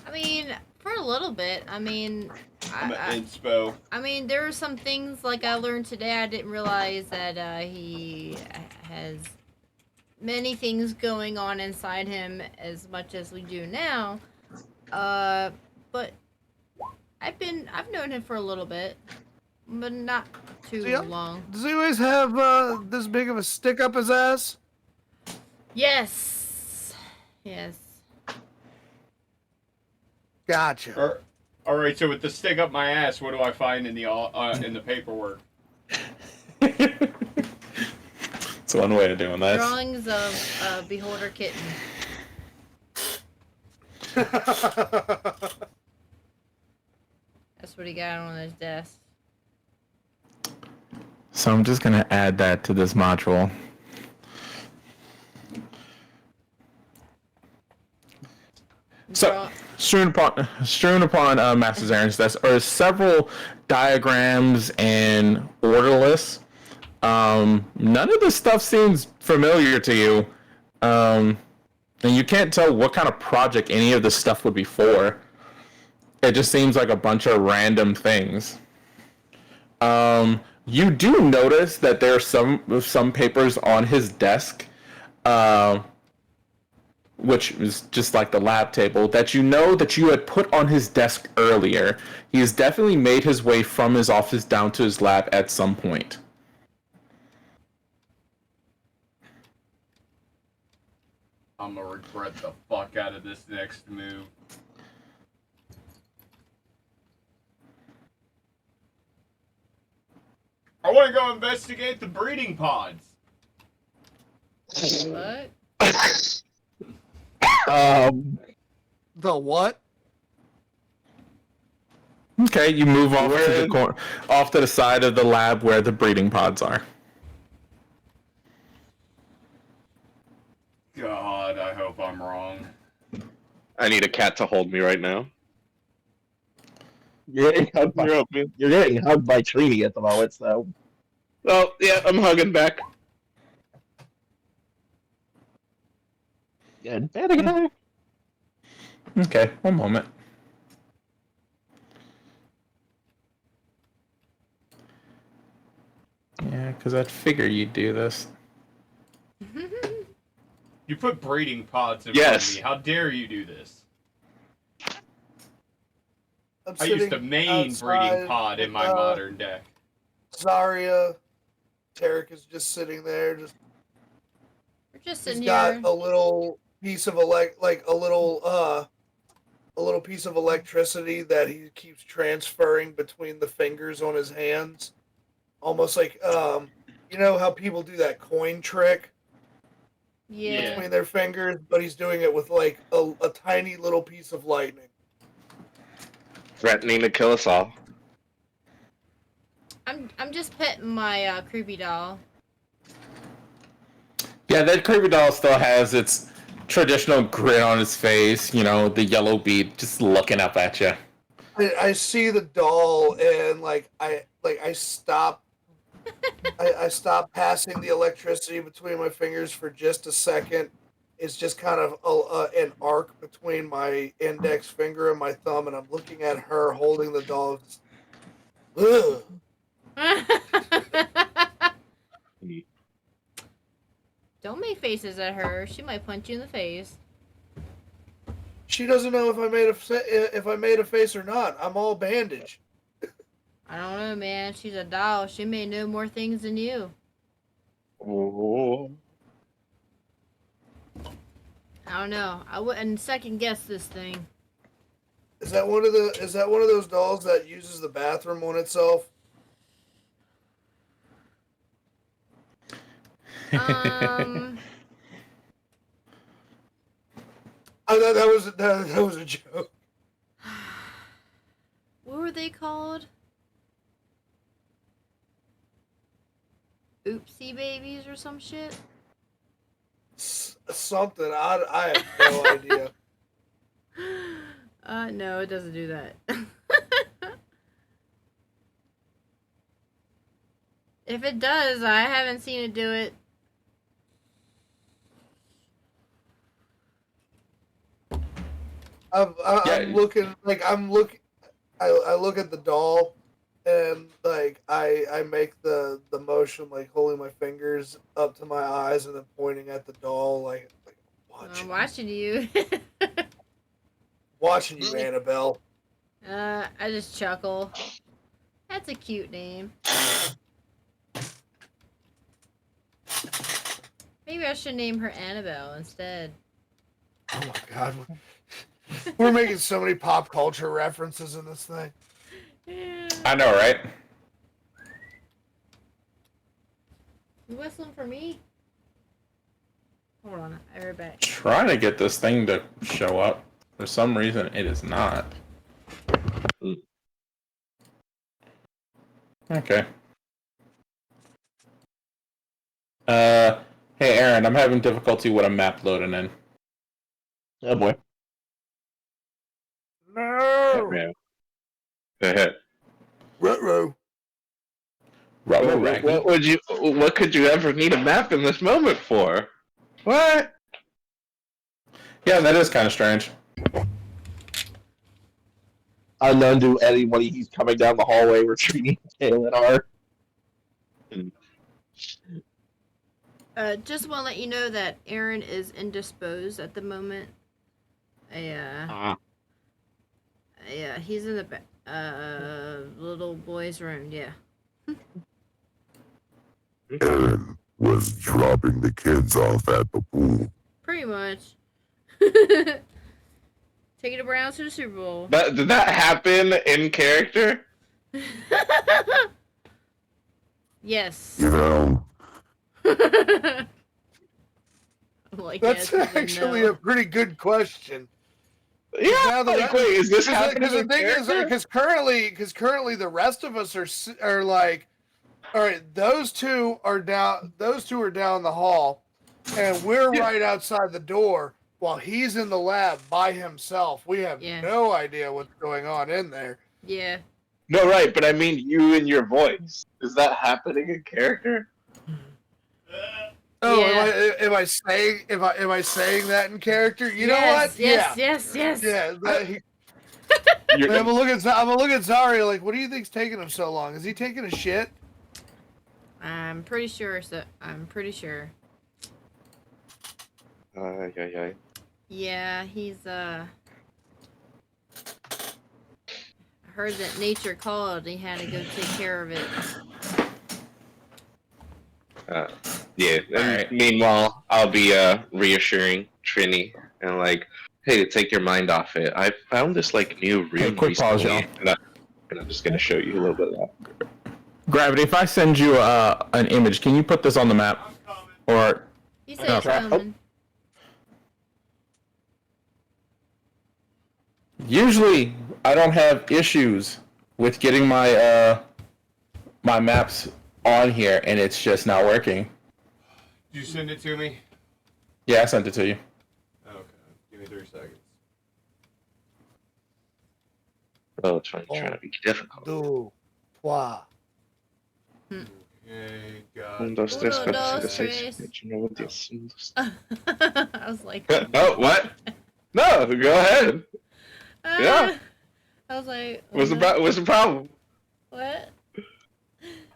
I mean, for a little bit. I mean, I'm I, an inspo. I mean, there are some things like I learned today. I didn't realize that he has many things going on inside him as much as we do now. But I've known him for a little bit, but not too long. Does he always have this big of a stick up his ass? Yes. Yes. Gotcha. All right. So with the stick up my ass, what do I find in the paperwork? It's one way of doing this. Drawings of Beholder Kitten. That's what he got on his desk. So I'm just gonna add that to this module. So strewn upon Master Zaren's desk are several diagrams and order lists. None of this stuff seems familiar to you, and you can't tell what kind of project any of this stuff would be for. It just seems like a bunch of random things. You do notice that there are some papers on his desk, which is just like the lab table, that you know that you had put on his desk earlier. He has definitely made his way from his office down to his lab at some point. I'm gonna regret the fuck out of this next move. I want to go investigate the breeding pods. What? The what? Okay, you move off to the side of the lab where the breeding pods are. God, I hope I'm wrong. I need a cat to hold me right now. You're getting hugged by, you're getting hugged by Trini at the moment, so. Oh, yeah, I'm hugging back. Yeah, better guy. Okay, one moment. Yeah, because I'd figure you'd do this. You put breeding pods in front of me. How dare you do this? I used a main breeding pod in my modern deck. Zarya, Tarek is just sitting there. We're just sitting He's here. got a little piece of a little piece of electricity that he keeps transferring between the fingers on his hands, almost like you know how people do that coin trick Yeah. between their fingers, but he's doing it with like a tiny little piece of lightning. Threatening to kill us all. I'm just petting my creepy doll. Yeah, that creepy doll still has its traditional grin on his face, you know, the yellow bead just looking up at you. I see the doll and I stop. I stop passing the electricity between my fingers for just a second. It's just kind of an arc between my index finger and my thumb, and I'm looking at her holding the doll. Ugh. Don't make faces at her. She might punch you in the face. She doesn't know if I made a face or not. I'm all bandaged. I don't know, man. She's a doll. She may know more things than you. Oh. I don't know. I wouldn't second guess this thing. Is that one of those dolls that uses the bathroom on itself? Um. I thought that was a joke. What were they called? Oopsie babies or some shit? Something. I have no idea. No, it doesn't do that. If it does, I haven't seen it do it. I'm looking. I look at the doll, and like I make the motion like holding my fingers up to my eyes and then pointing at the doll like I'm watching watching you. watching you, Annabelle. I just chuckle. That's a cute name. Maybe I should name her Annabelle instead. Oh my god, we're making so many pop culture references in this thing. Yeah. I know, right? You whistling for me? Hold on, I'll be right back. Trying to get this thing to show up. For some reason, it is not. Okay. Hey Aaron, I'm having difficulty with a map loading in. Oh boy. No, Yeah. Go ahead. Ruh-roh. What could you ever need a map in this moment for? What? Yeah, that is kind of strange. Unknown to anybody, he's coming down the hallway retreating Kalen R. Just want to let you know that Aaron is indisposed at the moment. Yeah, he's in the little boy's room. Yeah. Aaron was dropping the kids off at the pool. Pretty much. Taking the Browns to the Super Bowl. Did that happen in character? Yes. You know, Like, That's yes, and actually no. a pretty good question. Yeah. Now the Like, wait, is this Because happening the in thing is, character? because currently the rest of us are like, all right, those two are down. Those two are down the hall, and we're right outside the door while he's in the lab by himself. We have Yeah. no idea what's going on in there. Yeah. No, right, but I mean you and your voice. Is that happening in character? Oh, Yeah. am I saying that in character? You know what? Yes, Yeah, yes. yeah. You're, I'm gonna look at Zaria like, what do you think's taking him so long? Is he taking a shit? I'm pretty sure. I'm pretty sure. yeah. Yeah, he's I heard that nature called. He had to go take care of it. Yeah. And Alright. meanwhile, I'll be reassuring Trini and like, hey, to take your mind off it. I found this like new Hey, rune quick pause, recently, y'all. and I'm just gonna show you a little bit of that. Gravity, if I send you an image, can you put this on the map? Or He said he's Okay. coming. usually I don't have issues with getting my my maps on here, and it's just not working. Did you send it to me? Yeah, I sent it to you. Okay. Give me 3 seconds. Oh, trying to be difficult. Deux, trois. Okay, got Un, it. dos, tres, Uno, cuatro, dos, cinco, seis, tres. siete, ocho, nueve, diez. Un, dos, I was like, Oh, what? No, go ahead. Yeah. I was like, What's the problem? What?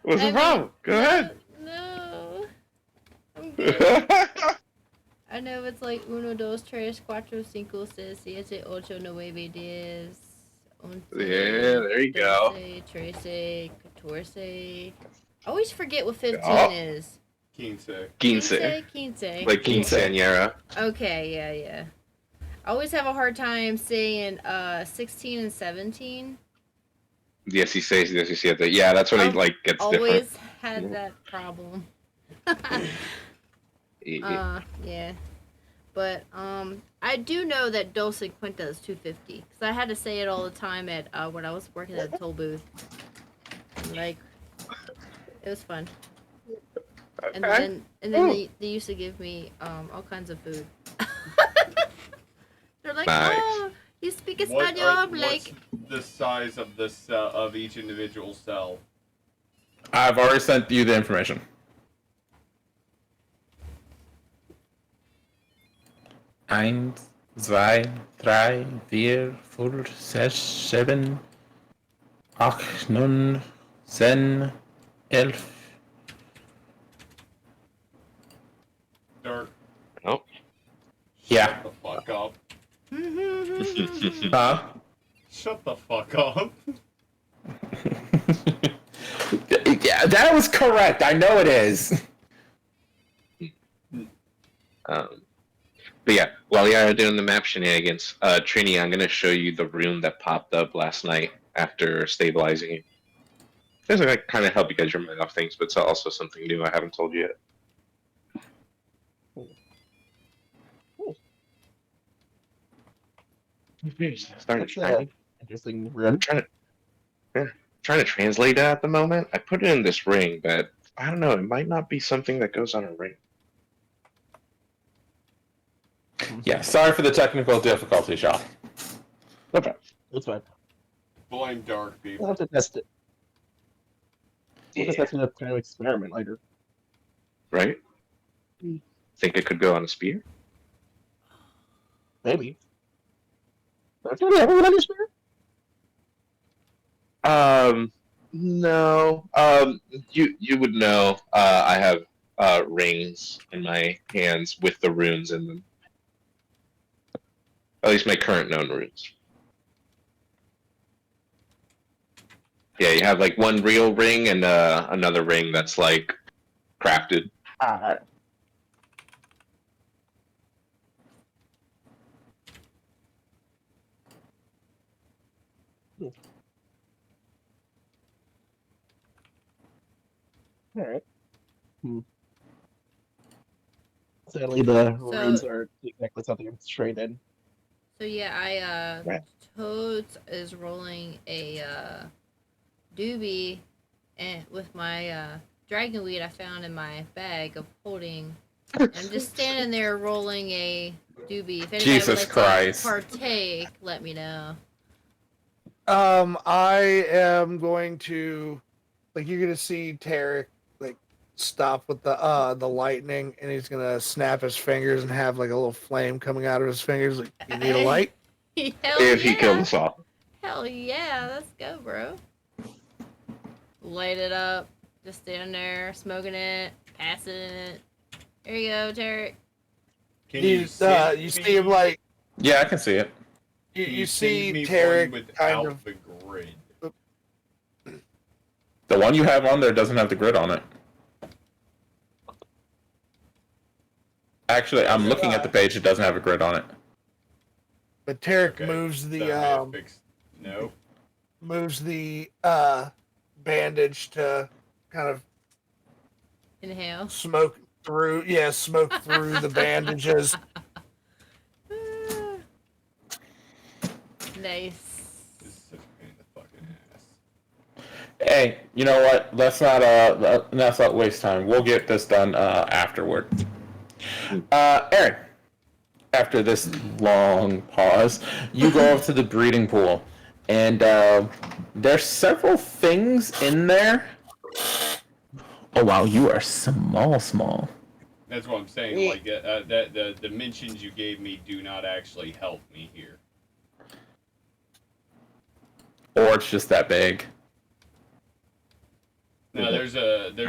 What's the problem? Go ahead. No. I'm good. I know it's like uno, dos, tres, cuatro, cinco, seis, siete, ocho, nueve, diez. Once, There you go. 12, 13, 14. I always forget what 15 Oh. is. Quince. Quince. Quince. Like quinceañera. Okay, yeah. I always have a hard time saying 16 and 17. 16, 17. Yeah, that's when I've it like gets Always different. had that problem. Yeah. Yeah. But I do know that Dos and Quinta is 250 because I had to say it all the time at when I was working at the toll booth. Like, it was fun. And then they used to give me all kinds of food. They're like, Nice. oh, you speak What Espanol? are, I'm like, what's the size of the cell of each individual cell? I've already sent you the information. Eins, zwei, drei, vier, fünf, sechs, sieben, Ach, nun, Zen, Elf. Dark. Nope. Yeah. Shut the fuck up. Huh? Shut the fuck up. Yeah, that was correct. I know it is. But yeah, while you're doing the map shenanigans, Trini, I'm gonna show you the rune that popped up last night after stabilizing you. This is kind of help you guys remind off things, but it's also something new I haven't told you yet. Starting to try. Interesting run. Trying to translate that at the moment. I put it in this ring, but I don't know. It might not be something that goes on a ring. Yeah, sorry for the technical difficulties, y'all. No problem. That's fine. Blame Dark We'll people. have to test it. We'll just Yeah. have to kind of experiment later. Right? Think it could go on a spear? Maybe. Have you ever run a spear? No. You would know. I have rings in my hands with the runes in them. At least my current known runes. Yeah, you have like one real ring and another ring that's like crafted. Alright. Sadly, the runes aren't exactly something I'm trained in. So yeah, Right. Toads is rolling a doobie and with my dragon weed I found in my bag of holding. I'm just standing there rolling a doobie. If anybody Jesus would like Christ. to partake, let me know. I am going to, like, you're gonna see Tarek like stop with the lightning, and he's gonna snap his fingers and have like a little flame coming out of his fingers. Like, you need a light? Hell If yeah. you kill us all. Hell yeah, let's go, bro. Light it up. Just standing there, smoking it, passing it. There you go, Tarek. Can You send you see me- him like Yeah, I can see it. you, can you send see me Tarek one kind without of the grid. The one you have on there doesn't have the grid on it. Actually, I'm looking at the page. It doesn't have a grid on it. but Tarek Okay, moves that may have the fixed- No. bandage to kind of Inhale. smoke through the bandages. Nice. This is such a pain in the fucking ass. Hey, you know what? Let's not waste time. We'll get this done afterward. Aaron, after this long pause, you go up to the breeding pool, and there's several things in there. Oh wow, you are small. That's what I'm saying. Like the dimensions you gave me do not actually help me here. Or it's just that big. No, there's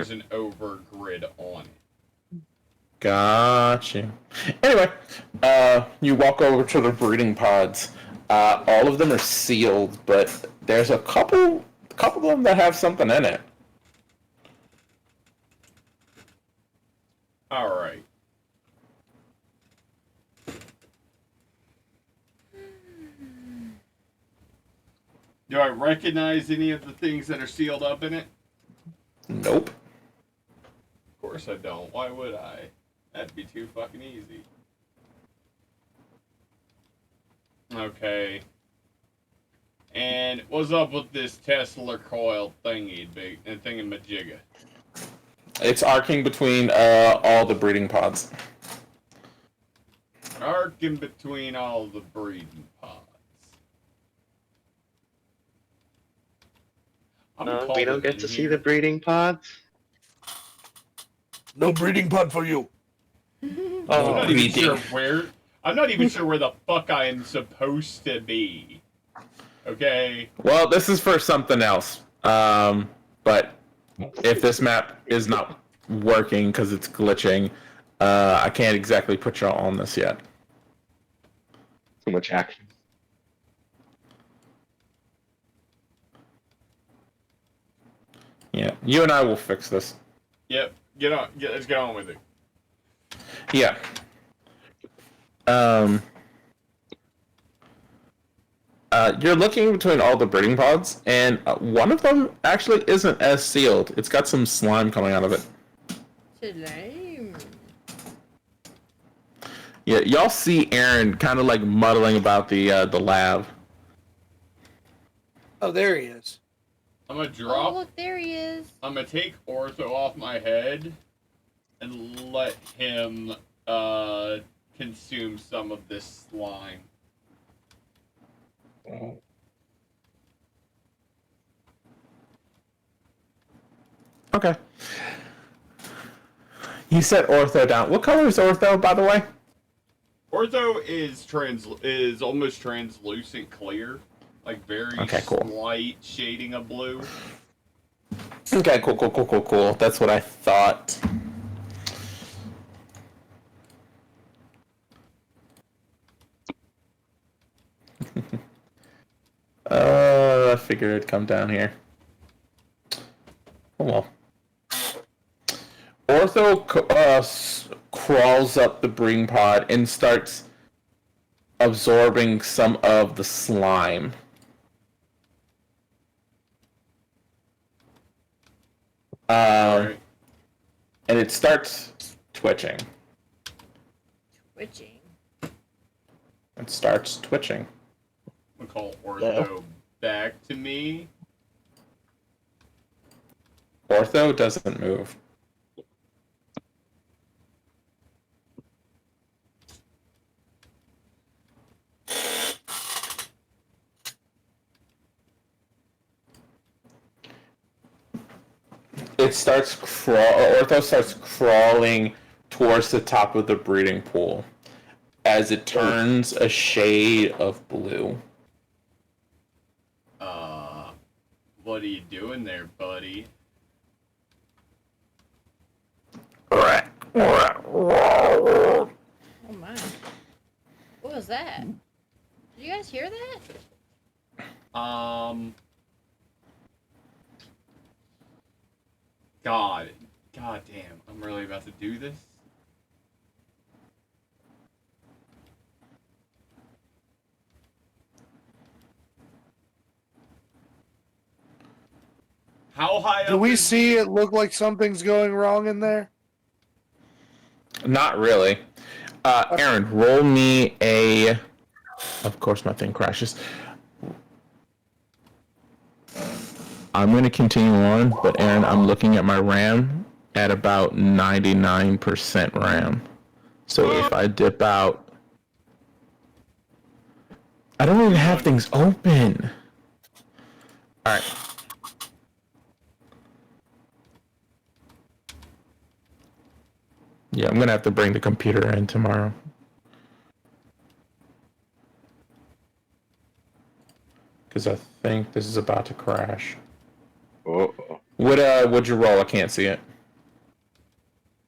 an over grid on it. Got you. Anyway, you walk over to the breeding pods. All of them are sealed, but there's a couple of them that have something in it. All right. Do I recognize any of the things that are sealed up in it? Nope. Of course I don't. Why would I? That'd be too fucking easy. Okay. And what's up with this Tesla coil thingamajigga? It's arcing between all the breeding pods. Arcing between all the breeding pods. We don't get to see the breeding pods. No breeding pod for you. I'm Oh, not even sure where. I'm not even sure where the fuck I am supposed to be. Okay. Well, this is for something else. But if this map is not working because it's glitching, I can't exactly put y'all on this yet. Too much action. Yeah, you and I will fix this. Yep. Let's get on with it. Yeah. You're looking between all the breeding pods, and one of them actually isn't as sealed. It's got some slime coming out of it. Slime. Yeah, y'all see Aaron kind of like muddling about the lab. Oh, there he is. I'm gonna Oh, drop. look, there he is. I'm gonna take Ortho off my head and let him consume some of this slime. Okay. You set Ortho down. What color is Ortho, by the way? Ortho is almost translucent clear, like very Cool. slight shading of blue. Okay, cool. That's what I thought. I figured it'd come down here. Oh well. Ortho crawls up the breeding pod and starts absorbing some of the slime. Alright. And it starts twitching. Twitching. It starts twitching. I'm gonna call Ortho back to me. Ortho doesn't move. Ortho starts crawling towards the top of the breeding pool as it turns a shade of blue. What are you doing there, buddy? Oh my. What was that? Did you guys hear that? God damn, I'm really about to do this? How high Do up we is... see it look like something's going wrong in there? Not really. Aaron, roll me a... Of course my thing crashes. I'm going to continue on, but Aaron, I'm looking at my RAM at about 99% RAM. So if I dip out... I don't even have things open. Alright. Yeah, I'm going to have to bring the computer in tomorrow. Because I think this is about to crash. Uh-oh. What'd you roll? I can't see it.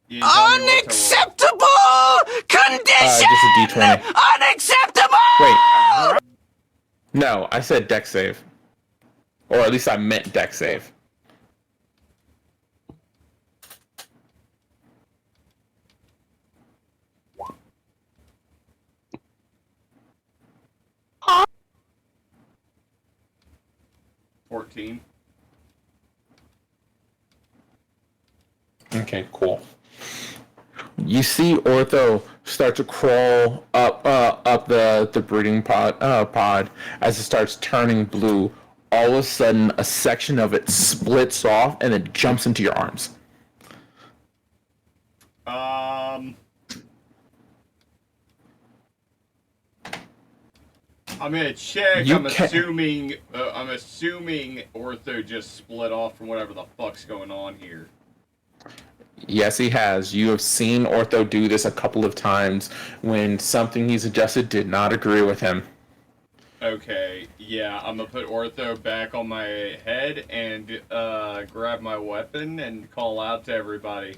You didn't tell me what to roll. Unacceptable condition! Just a D20. Unacceptable! Wait. No, I said deck save. Or at least I meant deck save. $14. Okay, cool. You see Ortho start to crawl up the breeding pod as it starts turning blue. All of a sudden, a section of it splits off and it jumps into your arms. I'm gonna check. You I'm can't- assuming Ortho just split off from whatever the fuck's going on here. Yes, he has. You have seen Ortho do this a couple of times when something he's adjusted did not agree with him. Okay, yeah, I'm gonna put Ortho back on my head and grab my weapon and call out to everybody.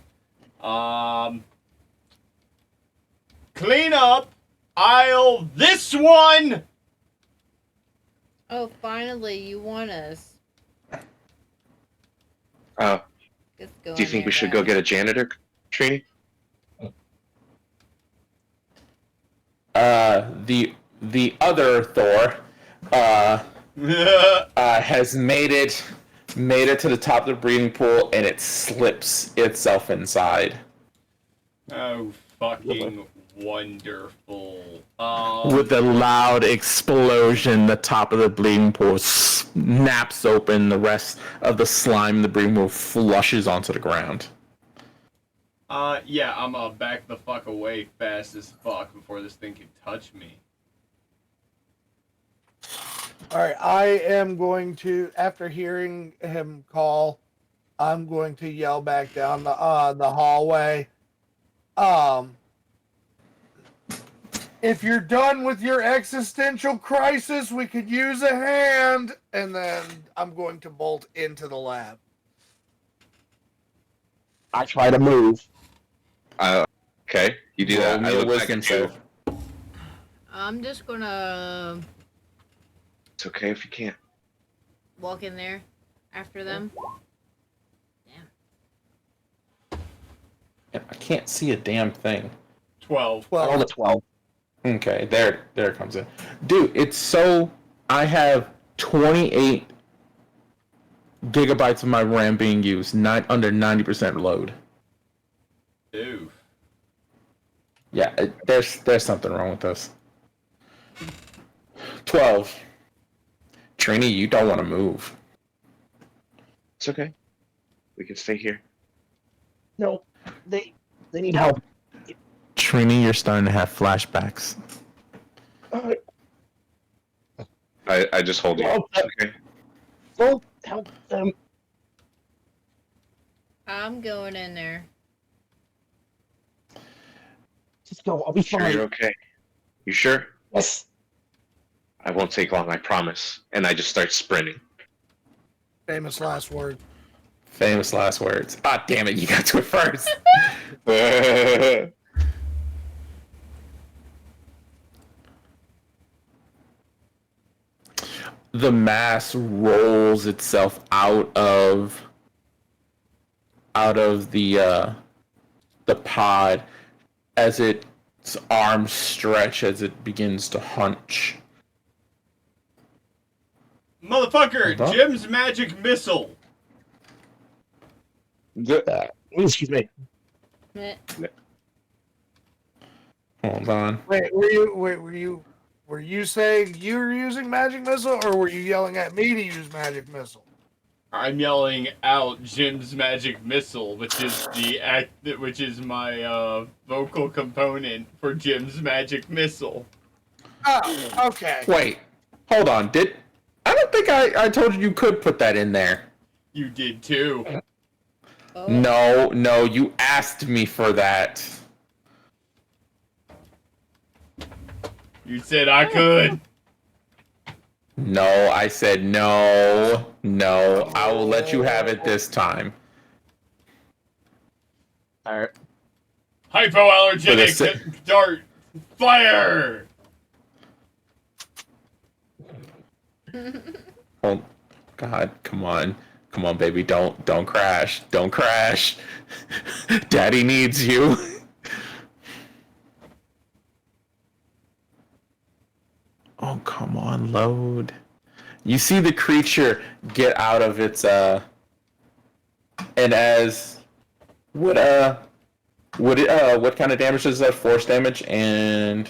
Clean up aisle this one! Oh, finally, you want us. Uh, Let's go do you in think there, we should go guys. get a janitor, Trini? The other Thor, has made it to the top of the breeding pool, and it slips itself inside. Oh, fucking wonderful. With a loud explosion, the top of the bleeding pool snaps open. The rest of the slime in the breeding pool flushes onto the ground. Yeah, I'm gonna back the fuck away fast as fuck before this thing can touch me. All right, I am going to, after hearing him call, I'm going to yell back down the hallway. If you're done with your existential crisis, we could use a hand. And then I'm going to bolt into the lab. I try to move. Okay, you do that. Roll me I a look back wisdom at you. save. I'm just gonna It's okay if you can't. walk in there after them. I can't see a damn thing. 12. I rolled a 12. Okay, there it comes in. Dude, it's so... I have 28 gigabytes of my RAM being used, not under 90% load. Oof. Yeah, there's something wrong with this. 12. Trini, you don't want to move. It's okay. We can stay here. No, they need help. Trini, you're starting to have flashbacks. I just hold you. Well, It's okay. Go help them. I'm going in there. Just go. I'll be Sure, fine. you're okay. You sure? Yes. I won't take long, I promise. And I just start sprinting. Famous last word. Famous last words. Ah, damn it, you got to it first. The mass rolls itself out of the pod as its arms stretch as it begins to hunch. Motherfucker, Hold on. Jim's magic missile. Excuse me. Meh. Hold on. Wait, were you saying you were using magic missile, or were you yelling at me to use magic missile? I'm yelling out Jim's magic missile, which is my vocal component for Jim's magic missile. Oh, okay. Wait. Hold on. I don't think I told you could put that in there. You did too. Oh. No, you asked me for that. You said I could. No, I said no. I will let you have it this time. Alright. Hypoallergenic dart fire. Oh, God, come on, baby, don't crash, Daddy needs you. Oh, come on, load. You see the creature get out of its and as what kind of damage is that? Force damage and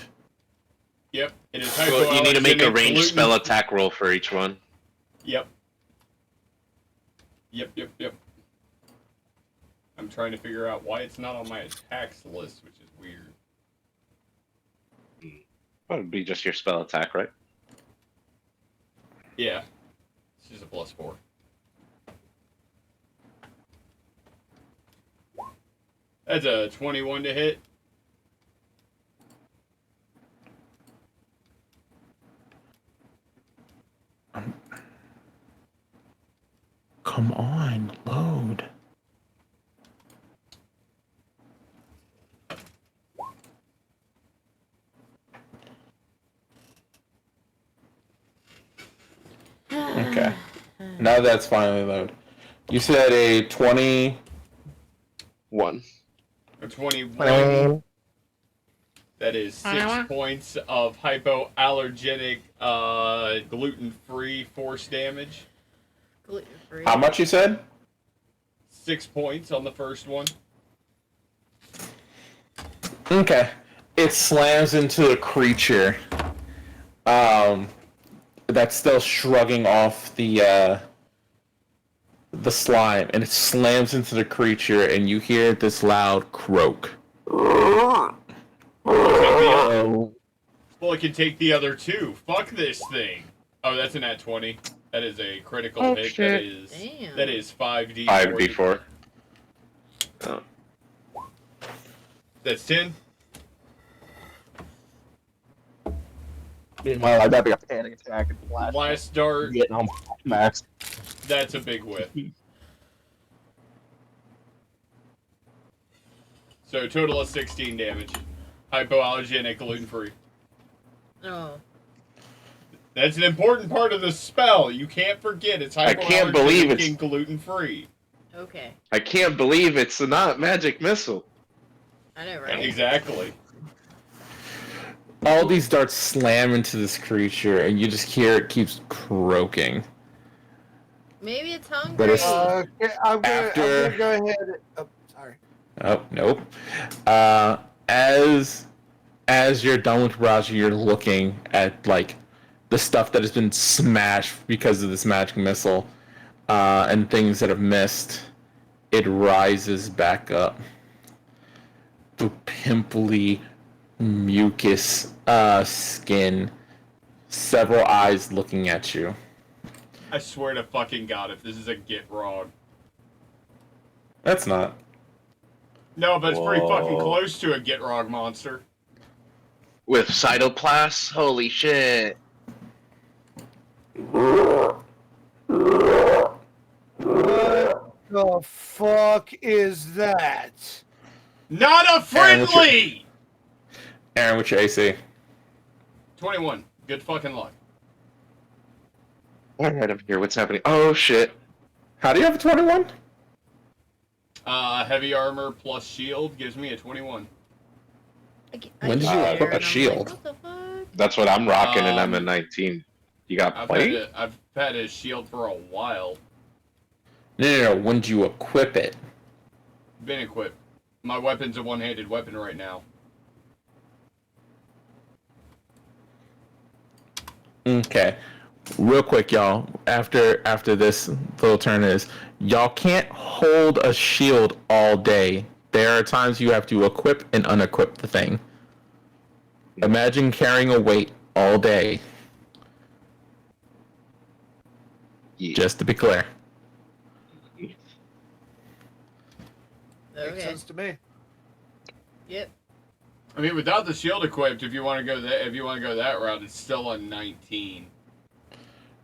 Yep, it is Well, you need to make a hypoallergenic ranged gluten- spell attack roll for each one. Yep. I'm trying to figure out why it's not on my attacks list, which is weird. That would be just your spell attack, right? Yeah. It's just a +4. That's a 21 to hit. Come on, load. Okay. Now that's finally load. You said a 20. A 21. That is 6 points of hypoallergenic, gluten-free force damage. Gluten-free. How much you said? 6 points on the first one. Okay. It slams into a creature. That's still shrugging off the slime, and it slams into the creature, and you hear this loud croak. Well, it can take the other two. Fuck this thing. Oh, that's an at 20. That is a critical hit. Shit. That is 5d4. 5d4. Oh. That's 10. Meanwhile, I got a panic attack and flash. Last dart. Getting on max. That's a big whip. So total of 16 damage. Hypoallergenic, gluten-free. Oh. That's an important part of the spell. You can't forget it's I can't believe hypoallergenic it's- and gluten-free. Okay. I can't believe it's not magic missile. I know, right? Exactly. All these darts slam into this creature, and you just hear it keeps croaking. Maybe it's hungry. But it's- I'm gonna go ahead. Oh, sorry. Oh, nope. As you're done with Raja, you're looking at, like, the stuff that has been smashed because of this magic missile, and things that have missed. It rises back up. The pimply mucus skin, several eyes looking at you. I swear to fucking God, if this is a Gitrog. That's not. No, but it's pretty fucking Whoa. close to a Gitrog monster. With cytoplasts? Holy shit. What the fuck is that? Not a friendly! Aaron, what's your AC? 21. Good fucking luck. Alright, I'm here. What's happening? Oh shit. How do you have a 21? Heavy armor plus shield gives me a 21. When did you equip a shield? What the fuck? That's what I'm rocking, and I'm a 19. You got plate? I've had a shield for a while. No. When did you equip it? Been equipped. My weapon's a one-handed weapon right now. Okay. Real quick, y'all. After this little turn is, y'all can't hold a shield all day. There are times you have to equip and unequip the thing. Imagine carrying a weight all day. Yeah. Just to be clear. Makes Okay. sense to me. Yep. I mean, without the shield equipped, if you want to go that route, it's still a 19.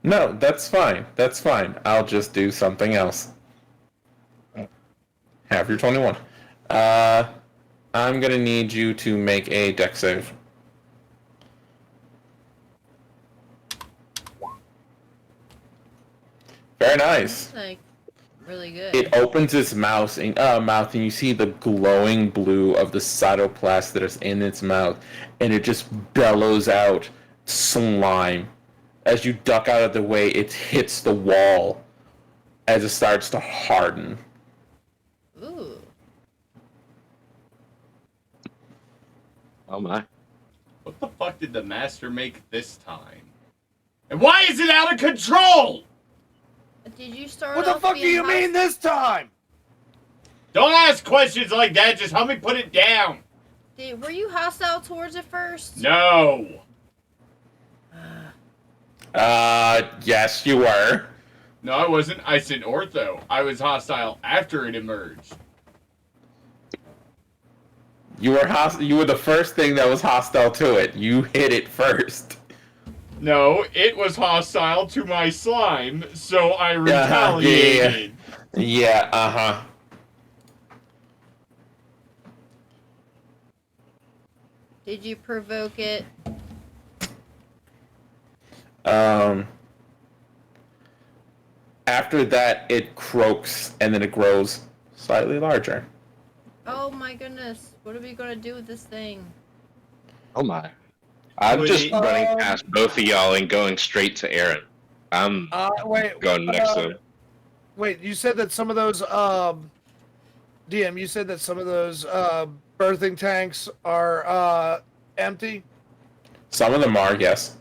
No, that's fine. That's fine. I'll just do something else. Have your 21. I'm gonna need you to make a dex save. Very nice. Like, really good. It opens its mouth and you see the glowing blue of the cytoplast that is in its mouth, and it just bellows out slime. As you duck out of the way, it hits the wall as it starts to harden. Ooh. Oh my. What the fuck did the master make this time? And why is it out of control? Did you start What the off fuck do being you mean this time? Don't ask questions like that. Just help me put it down. Were you hostile towards it first? No. Yes, you were. No, I wasn't. I said ortho. I was hostile after it emerged. You were the first thing that was hostile to it. You hit it first. No, it was hostile to my slime, so I Uh-huh, retaliated. Yeah, uh-huh. Did you provoke it? After that, it croaks, and then it grows slightly larger. Oh my goodness. What are we gonna do with this thing? Oh my. I'm Would just it- running past both of y'all and going straight to Aaron. I'm Wait. going next to him. Wait, you said that some of those DM, you said that some of those birthing tanks are empty. Some of them are, yes.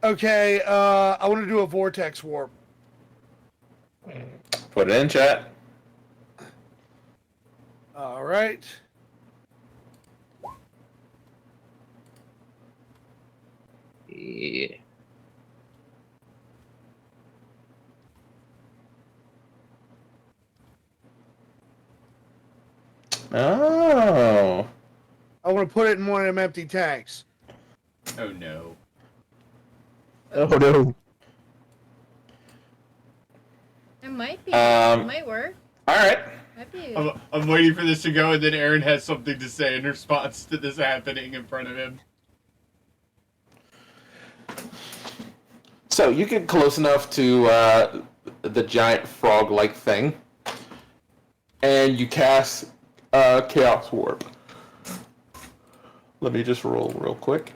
Okay, I want to do a vortex warp. Put it in chat. All right. Yeah. Oh. I want to put it in one of them empty tanks. Oh no. Oh no. It might be. Um, It might work. All right. Might be. I'm waiting for this to go, and then Aaron has something to say in response to this happening in front of him. So you get close enough to the giant frog-like thing, and you cast Chaos Warp. Let me just roll real quick.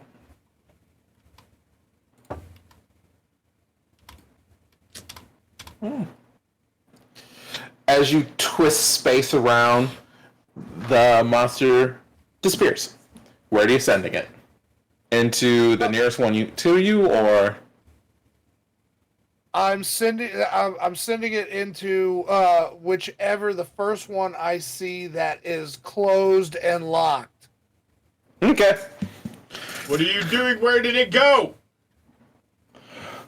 As you twist space around, the monster disappears. Where are you sending it? Into the nearest one to you, or? I'm sending it into whichever the first one I see that is closed and locked. Okay. What are you doing? Where did it go?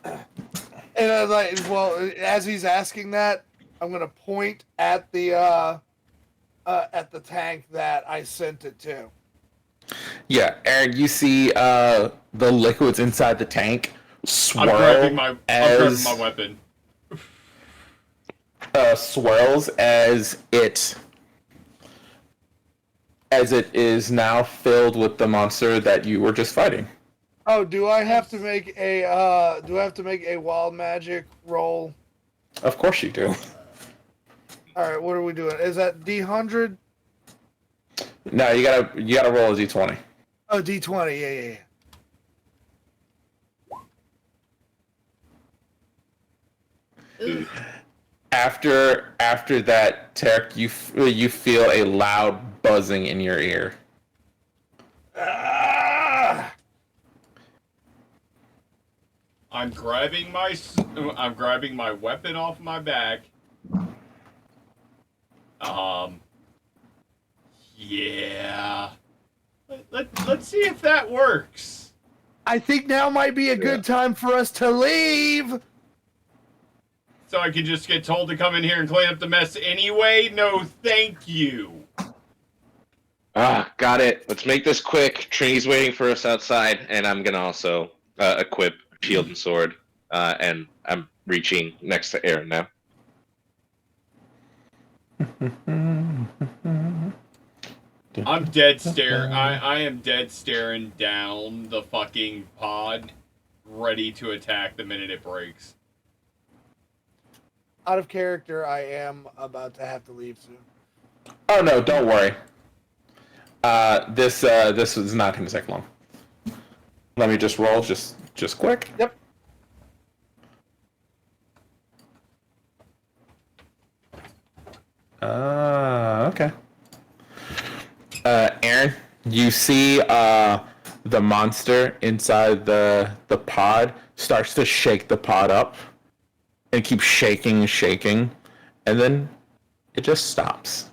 And I was like, well, as he's asking that, I'm gonna point at the tank that I sent it to. Yeah, Aaron, you see the liquids inside the tank swirl I'm grabbing my weapon. Swirls as it is now filled with the monster that you were just fighting. Oh, do I have to make a wild magic roll? Of course you do. All right, what are we doing? Is that D100? No, you gotta roll a d20. Oh, D20. Yeah. Ooh. After that, Tarek, you feel a loud buzzing in your ear. Ah! I'm grabbing my weapon off my back. Yeah. Let's see if that works. I think now might be a good time for us to leave. So I can just get told to come in here and clean up the mess anyway? No, thank you. Got it. Let's make this quick. Trini's waiting for us outside, and I'm gonna also equip shield and sword. And I'm reaching next to Aaron now. I'm dead stare. I am dead staring down the fucking pod, ready to attack the minute it breaks. Out of character, I am about to have to leave soon. Oh no, don't worry. This is not going to take long. Let me just roll, just quick. Yep. Okay. Aaron, you see the monster inside the pod starts to shake the pod up and keeps shaking, and then it just stops.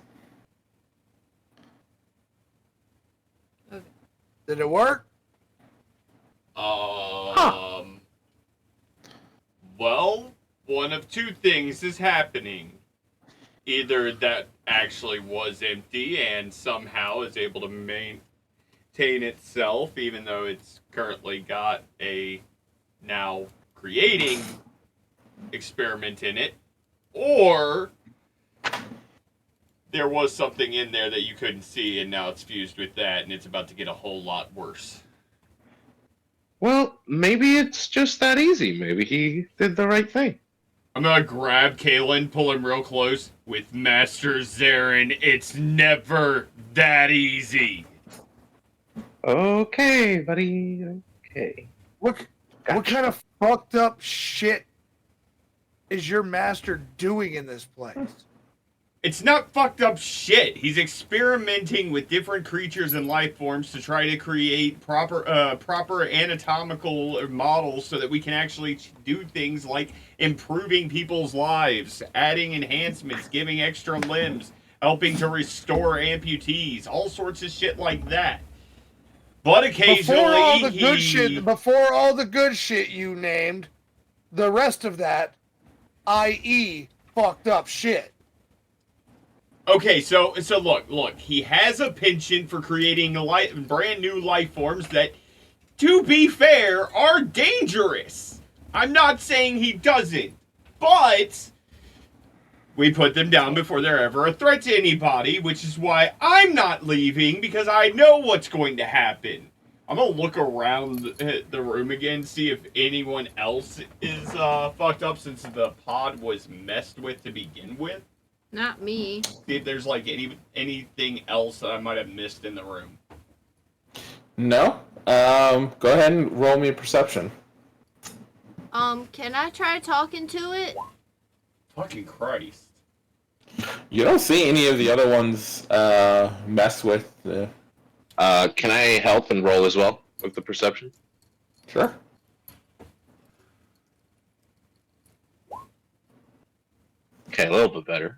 Okay. Did it work? Well, one of two things is happening. Either that actually was empty and somehow is able to maintain sustain itself, even though it's currently got a now creating experiment in it, or there was something in there that you couldn't see, and now it's fused with that, and it's about to get a whole lot worse. Well, maybe it's just that easy. Maybe he did the right thing. I'm gonna grab Kalen, pull him real close. With Master Zarin, it's never that easy. Okay, buddy. Okay. What Gotcha. kind of fucked up shit is your master doing in this place? It's not fucked up shit. He's experimenting with different creatures and life forms to try to create proper anatomical models so that we can actually do things like improving people's lives, adding enhancements, giving extra limbs, helping to restore amputees, all sorts of shit like that. But occasionally, before all the good shit you named, the rest of that, i.e., fucked up shit. Okay, so look, he has a penchant for creating brand new life forms that, to be fair, are dangerous. I'm not saying he doesn't, but we put them down before they're ever a threat to anybody, which is why I'm not leaving, because I know what's going to happen. I'm gonna look around the room again, see if anyone else is fucked up, since the pod was messed with to begin with. Not me. See if there's like anything else that I might have missed in the room. No. Go ahead and roll me a perception. Can I try talking to it? Fucking Christ. You don't see any of the other ones mess with the... Can I help and roll as well with the perception? Sure. Okay, a little bit better.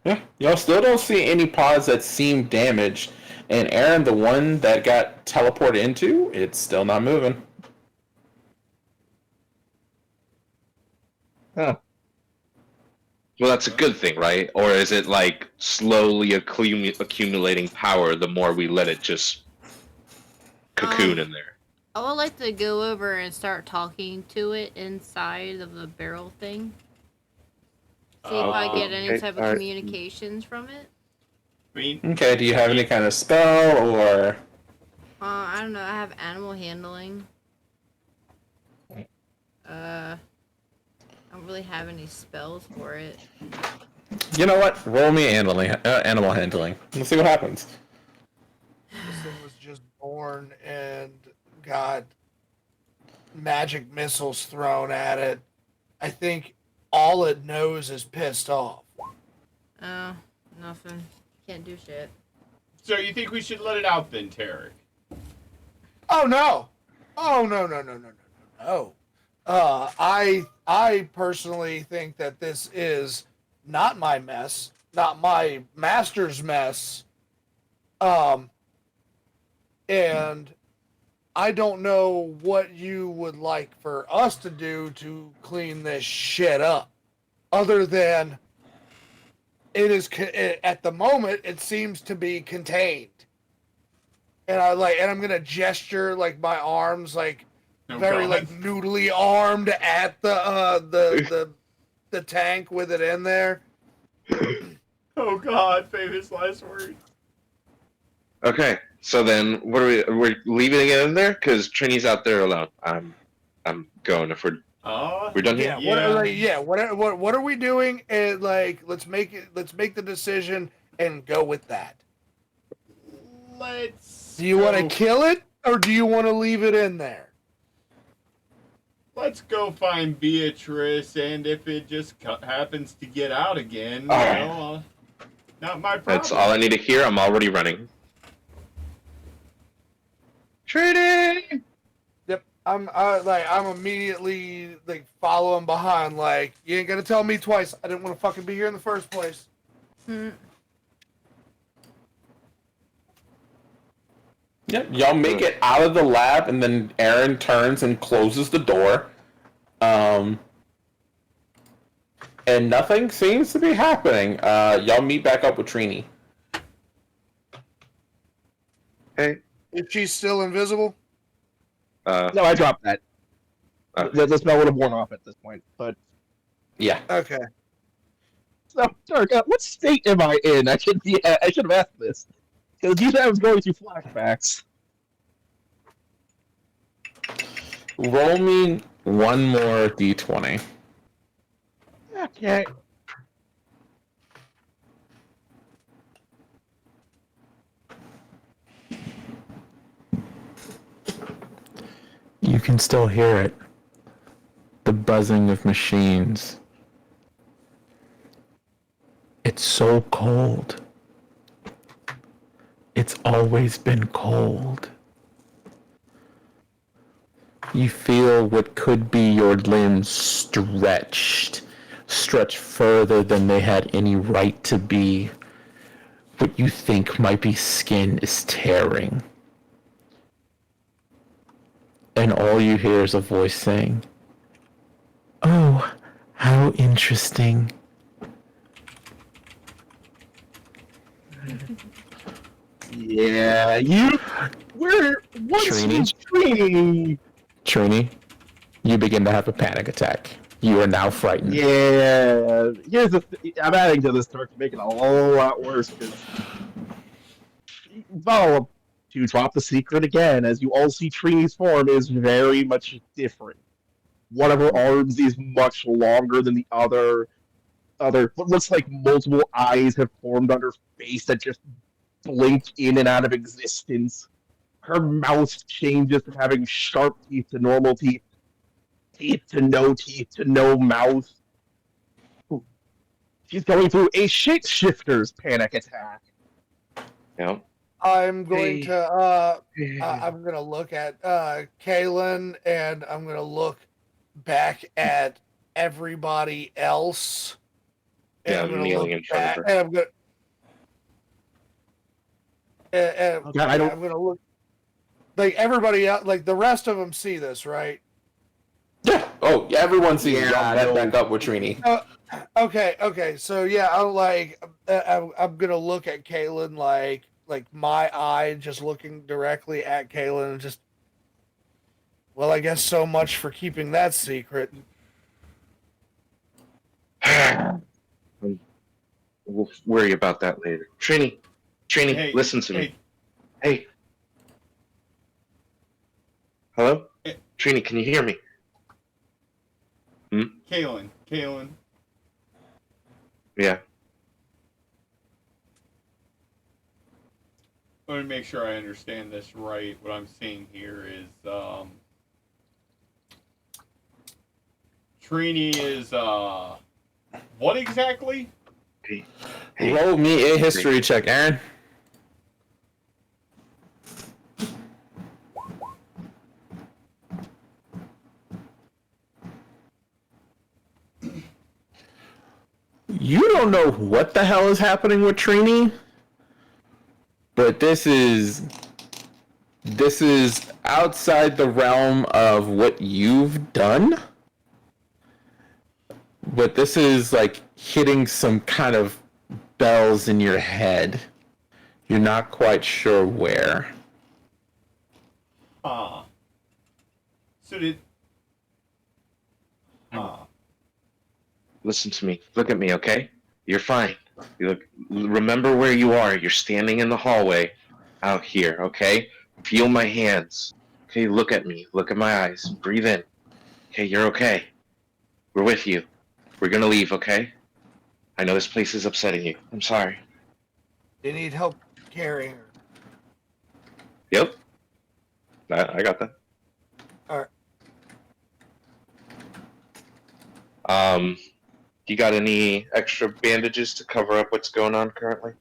Yeah, y'all still don't see any pods that seem damaged. And Aaron, the one that got teleported into, it's still not moving. Huh. Well, that's a good thing, right? Or is it like slowly accumulating power the more we let it just cocoon in there? I would like to go over and start talking to it inside of the barrel thing. See if I get any Okay, type of alright. communications from it. I mean, Okay, do you have any kind of spell or... I don't know. I have animal handling. I don't really have any spells for it. You know what? Roll me animal handling. Let's see what happens. This thing was just born and got magic missiles thrown at it. I think all it knows is pissed off. Oh, nothing. Can't do shit. so you think we should let it out then, Tarek? Oh no! Oh no! I personally think that this is not my mess, not my master's mess. And I don't know what you would like for us to do to clean this shit up, other than it is at the moment it seems to be contained. And I'm gonna gesture like my arms like very God. like noodly armed at the tank with it in there. Oh God, famous last words. Okay, so then what are we're leaving it in there? Because Trini's out there alone. I'm going if we're done here. What are we doing? And like let's make the decision and go with that. Let's. Do you want to go- kill it or do you want to leave it in there? Let's go find Beatrice, and if it just happens to get out again, All right. you know, not my problem. That's all I need to hear. I'm already running. Trini! Yep. I'm immediately like following behind. Like you ain't gonna tell me twice. I didn't want to fucking be here in the first place. Yep, y'all make it out of the lab, and then Aaron turns and closes the door. And nothing seems to be happening. Y'all meet back up with Trini. Hey, Is she still invisible? No, I dropped that. The spell would have worn off at this point. But Yeah. Okay. so, Dark, what state am I in? I should have asked this because usually I was going through flashbacks. Roll me one more d20. Okay. You can still hear it. The buzzing of machines. It's so cold. It's always been cold. You feel what could be your limbs stretch further than they had any right to be. What you think might be skin is tearing. And all you hear is a voice saying, "Oh, how interesting." Yeah, you. Where? What's Trini? Trini, you begin to have a panic attack. You are now frightened. Yeah. Here's I'm adding to this to make it a whole lot worse because. Well, to drop the secret again, as you all see, Trini's form is very much different. One of her arms is much longer than the other. What looks like multiple eyes have formed on her face that just blink in and out of existence. Her mouth changes from having sharp teeth to normal teeth to no mouth. She's going through a shapeshifter's panic attack. Yeah. I'm going to look at Kaylin, and I'm going to look back at everybody else. And Yeah, I'm kneeling in front of her. And I'm going to... I don't... I'm going to look... Like, everybody else... Like, the rest of them see this, right? Yeah. Oh, yeah, everyone sees it. Yeah, I'll back up with Trini. Okay. So, yeah, I'm going to look at Kaylin like my eye just looking directly at Kaylin and just, well, I guess so much for keeping that secret. We'll worry about that later. Trini, Hey, listen to me. Hey. Hello? Trini, can you hear me? Kaylin. Yeah. Let me make sure I understand this right. What I'm seeing here is Trini is what exactly? Hey. Roll me a history check, Aaron. You don't know what the hell is happening with Trini, but this is outside the realm of what you've done. But this is like hitting some kind of bells in your head. You're not quite sure where. So did Listen to me. Look at me, okay? You're fine. You look. Remember where you are. You're standing in the hallway out here, okay? Feel my hands. Okay, look at me. Look at my eyes. Breathe in. Okay, you're okay. We're with you. We're gonna leave, okay? I know this place is upsetting you. I'm sorry. You need help carrying her. Yep. I got that. All right. You got any extra bandages to cover up what's going on currently?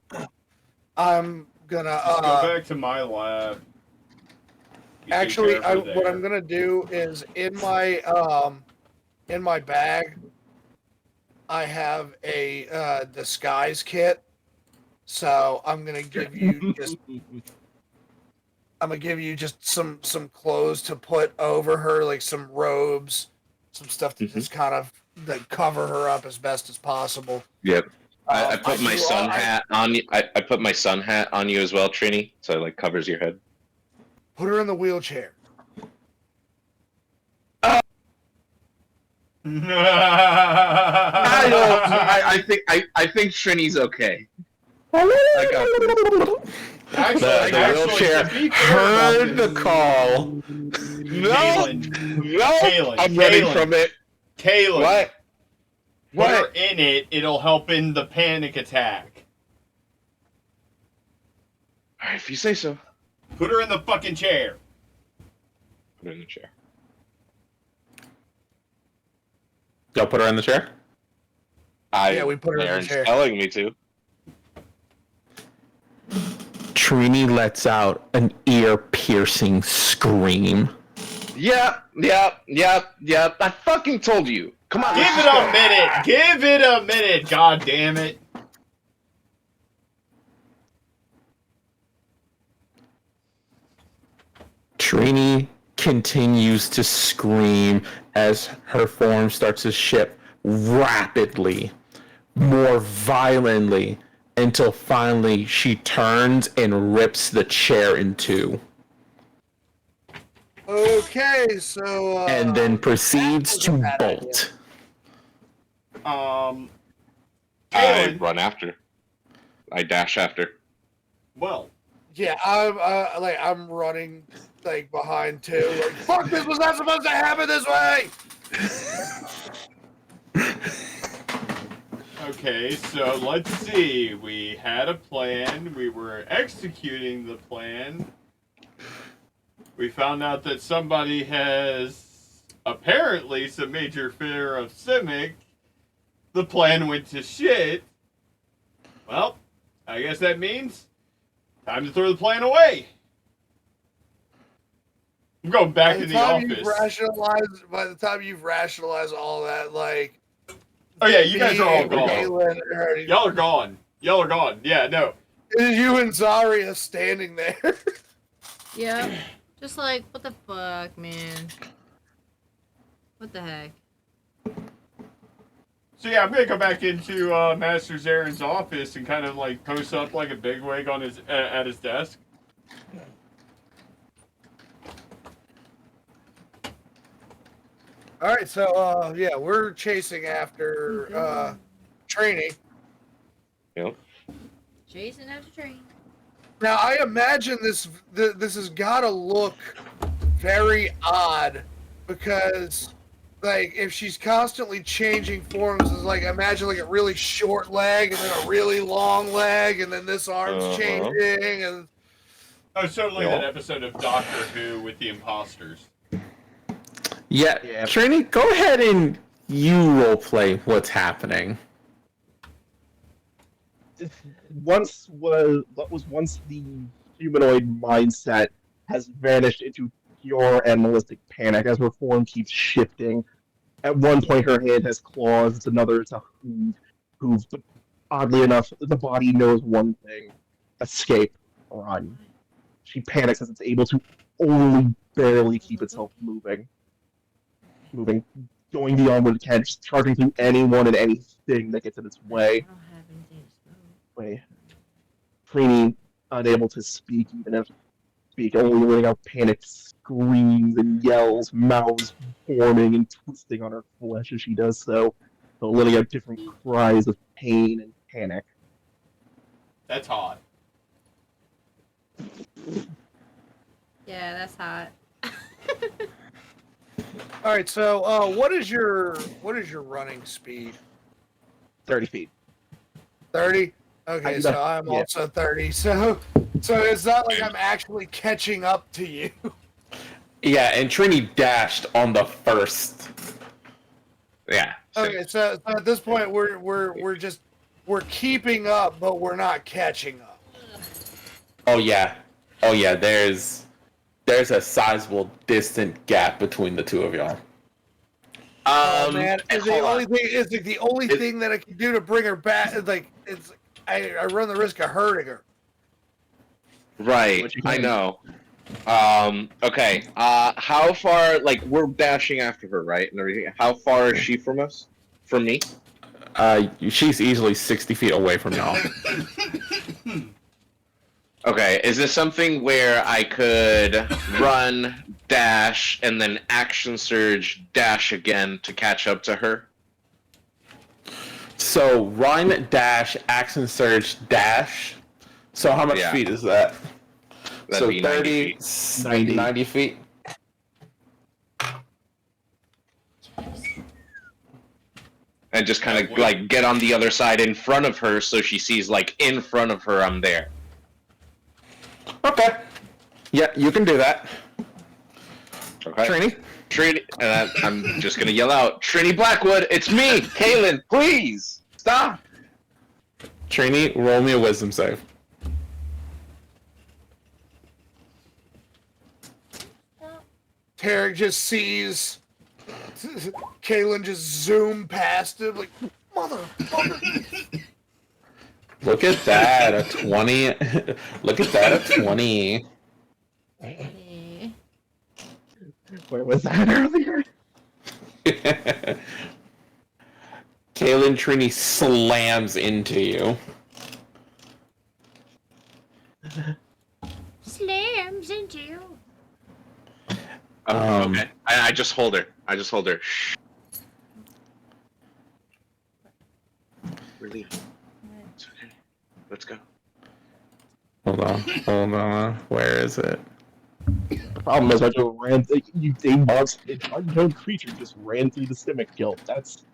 I'm gonna go back to my lab. Actually, what I'm gonna do is in my bag, I have a disguise kit. So I'm gonna give you just some clothes to put over her, like some robes, some stuff to just kind of cover her up as best as possible. Yep. I put my sun hat on you. I put my sun hat on you as well, Trini, so it like covers your head. Put her in the wheelchair. I think Trini's okay. I got this. The wheelchair to be fair about heard the this- call. No, Kaylin, I'm running from it. Kaylin, What? put her What? in it. It'll help in the panic attack. All right, if you say so. Put her in the fucking chair. Put her in the chair. Y'all put her in the chair? Yeah, we put her in the Aaron's chair. telling me to. Trini lets out an ear-piercing scream. Yep. I fucking told you. Come on. Give let's it just a go. minute. Give it a minute. God damn it. Trini continues to scream as her form starts to shift rapidly, more violently, until finally she turns and rips the chair in two, Okay, so and then proceeds was a to bad idea. bolt. I Kaylin, run after. I dash after. well, yeah, I'm running like behind too. Like, fuck, this was not supposed to happen this way. okay, so let's see. We had a plan. We were executing the plan. We found out that somebody has apparently some major fear of Simic. The plan went to shit. Well, I guess that means time to throw the plan away. I'm going back to the office. By the time you've rationalized all that, like, Oh yeah, you guys are all me, gone. Kaylin, Y'all are gone. Y'all are gone. Yeah, no. you and Zarya standing there. Yep. Just like, what the fuck, man? What the heck? So yeah, I'm gonna go back into Master Zaren's office and kind of like post up like a bigwig on his at his desk. All right, so yeah, we're chasing after Trini. Yep. Chasing after train. Now I imagine this has got to look very odd because, like, if she's constantly changing forms, it's like imagine like a really short leg and then a really long leg, and then this arm's changing, and Oh, it's totally Yeah. that episode of Doctor Who with the imposters. Yeah, Trini, go ahead and you roleplay what's happening. What was once the humanoid mindset has vanished into pure animalistic panic as her form keeps shifting. At one point, her hand has claws. It's another. It's a hoof. But oddly enough, the body knows one thing: escape, run. She panics as it's able to only barely keep itself moving, going beyond what it can, just charging through anyone and anything that gets in its way. I don't have anything to smoke. Way. Trini, unable to speak, even if speak, only letting out panicked screams and yells, mouths forming and twisting on her flesh as she does so, letting out different cries of pain and panic. That's hot. Yeah, that's hot. all right. So what is your running speed? 30 feet. 30. Okay, so I'm also 30. So it's not like I'm actually catching up to you. Yeah, and Trini dashed on the first. Yeah. Okay, so at this point we're keeping up, but we're not catching up. Oh yeah. There's a sizable distant gap between the two of y'all. Oh man, it's the hold on. only thing. It's like the only thing that I can do to bring her back. Is like it's I run the risk of hurting her. Right, I know. Okay. How far? Like, we're dashing after her, right, and everything. How far is she from us? From me? She's easily 60 feet away from y'all. Okay, is this something where I could run, dash, and then action surge, dash again to catch up to her? So run, dash, action surge, dash. So how much Yeah. feet is that? That'd So be 90 30, 90 feet. And just kind of like get on the other side in front of her so she sees like in front of her I'm there. Okay. Yeah, you can do that. Okay. Trini? And I'm just gonna yell out, Trini Blackwood, it's me, Kaylin, please stop. Trini, roll me a wisdom save. Tarek just sees Kaylin just zoom past him like, motherfucker. Look at that, a 20. Look at that, a 20. Okay. Where was that earlier? Kaylin Trini slams into you. Slams into you. Okay. I just hold her. Shh. We're leaving. It's okay. Let's go. Hold on. Where is it? The problem is I just ran. A monster, an unknown creature just ran through the Simic Guild. That's.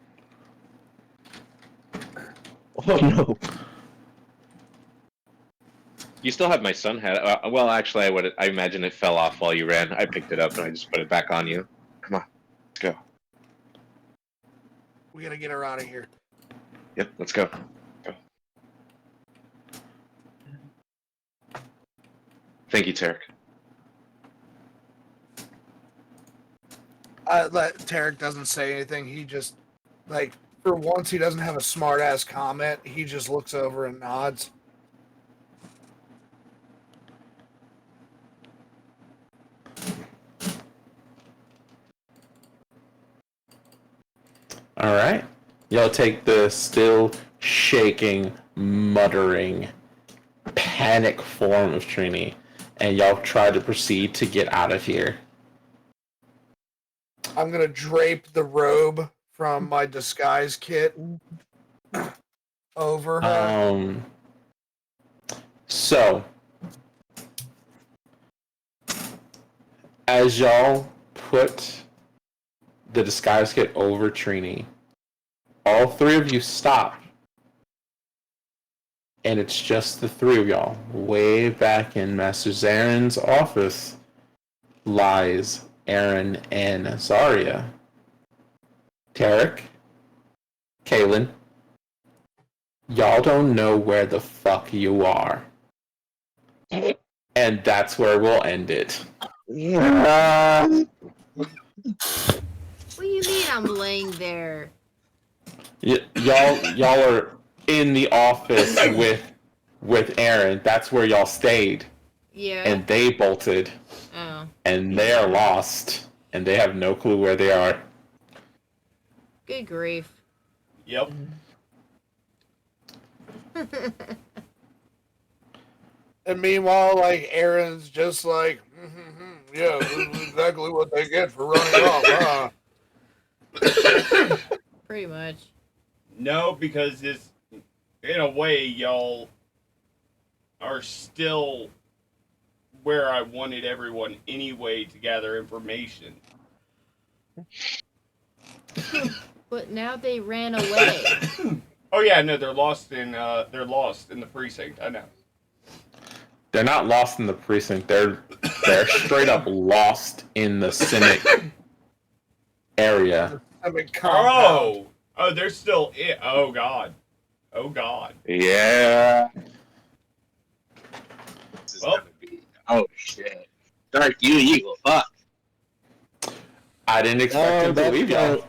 Oh no. You still have my sun hat. Well, actually, I imagine it fell off while you ran. I picked it up and I just put it back on you. Come on, let's go. We gotta get her out of here. Yep, let's go. Go. Thank you, Tarek. Tarek doesn't say anything. He just, like, for once, he doesn't have a smart ass comment. He just looks over and nods. All right. Y'all take the still shaking, muttering, panic form of Trini, and y'all try to proceed to get out of here. I'm gonna drape the robe from my disguise kit over her. So, as y'all put the disguise kit over Trini, all three of you stop. And it's just the three of y'all. Way back in Master Zaren's office lies Aaron and Zarya. Tarek, Kaylin, y'all don't know where the fuck you are. And that's where we'll end it. What do you mean I'm laying there? Y'all are in the office with Aaron. That's where y'all stayed. Yeah. And they bolted. Oh. And they are lost. And they have no clue where they are. Good grief. Yep. And meanwhile, like, Aaron's just like, yeah, this is exactly what they get for running off, huh? Pretty much. No, because it's, in a way, y'all are still where I wanted everyone anyway to gather information. But now they ran away. Oh yeah, no, they're lost in the precinct. I know. They're not lost in the precinct. They're straight up lost in the Simic area. Oh, they're still in. Oh god. Yeah. Well, oh shit. Dark, you evil fuck. I didn't expect him to leave y'all.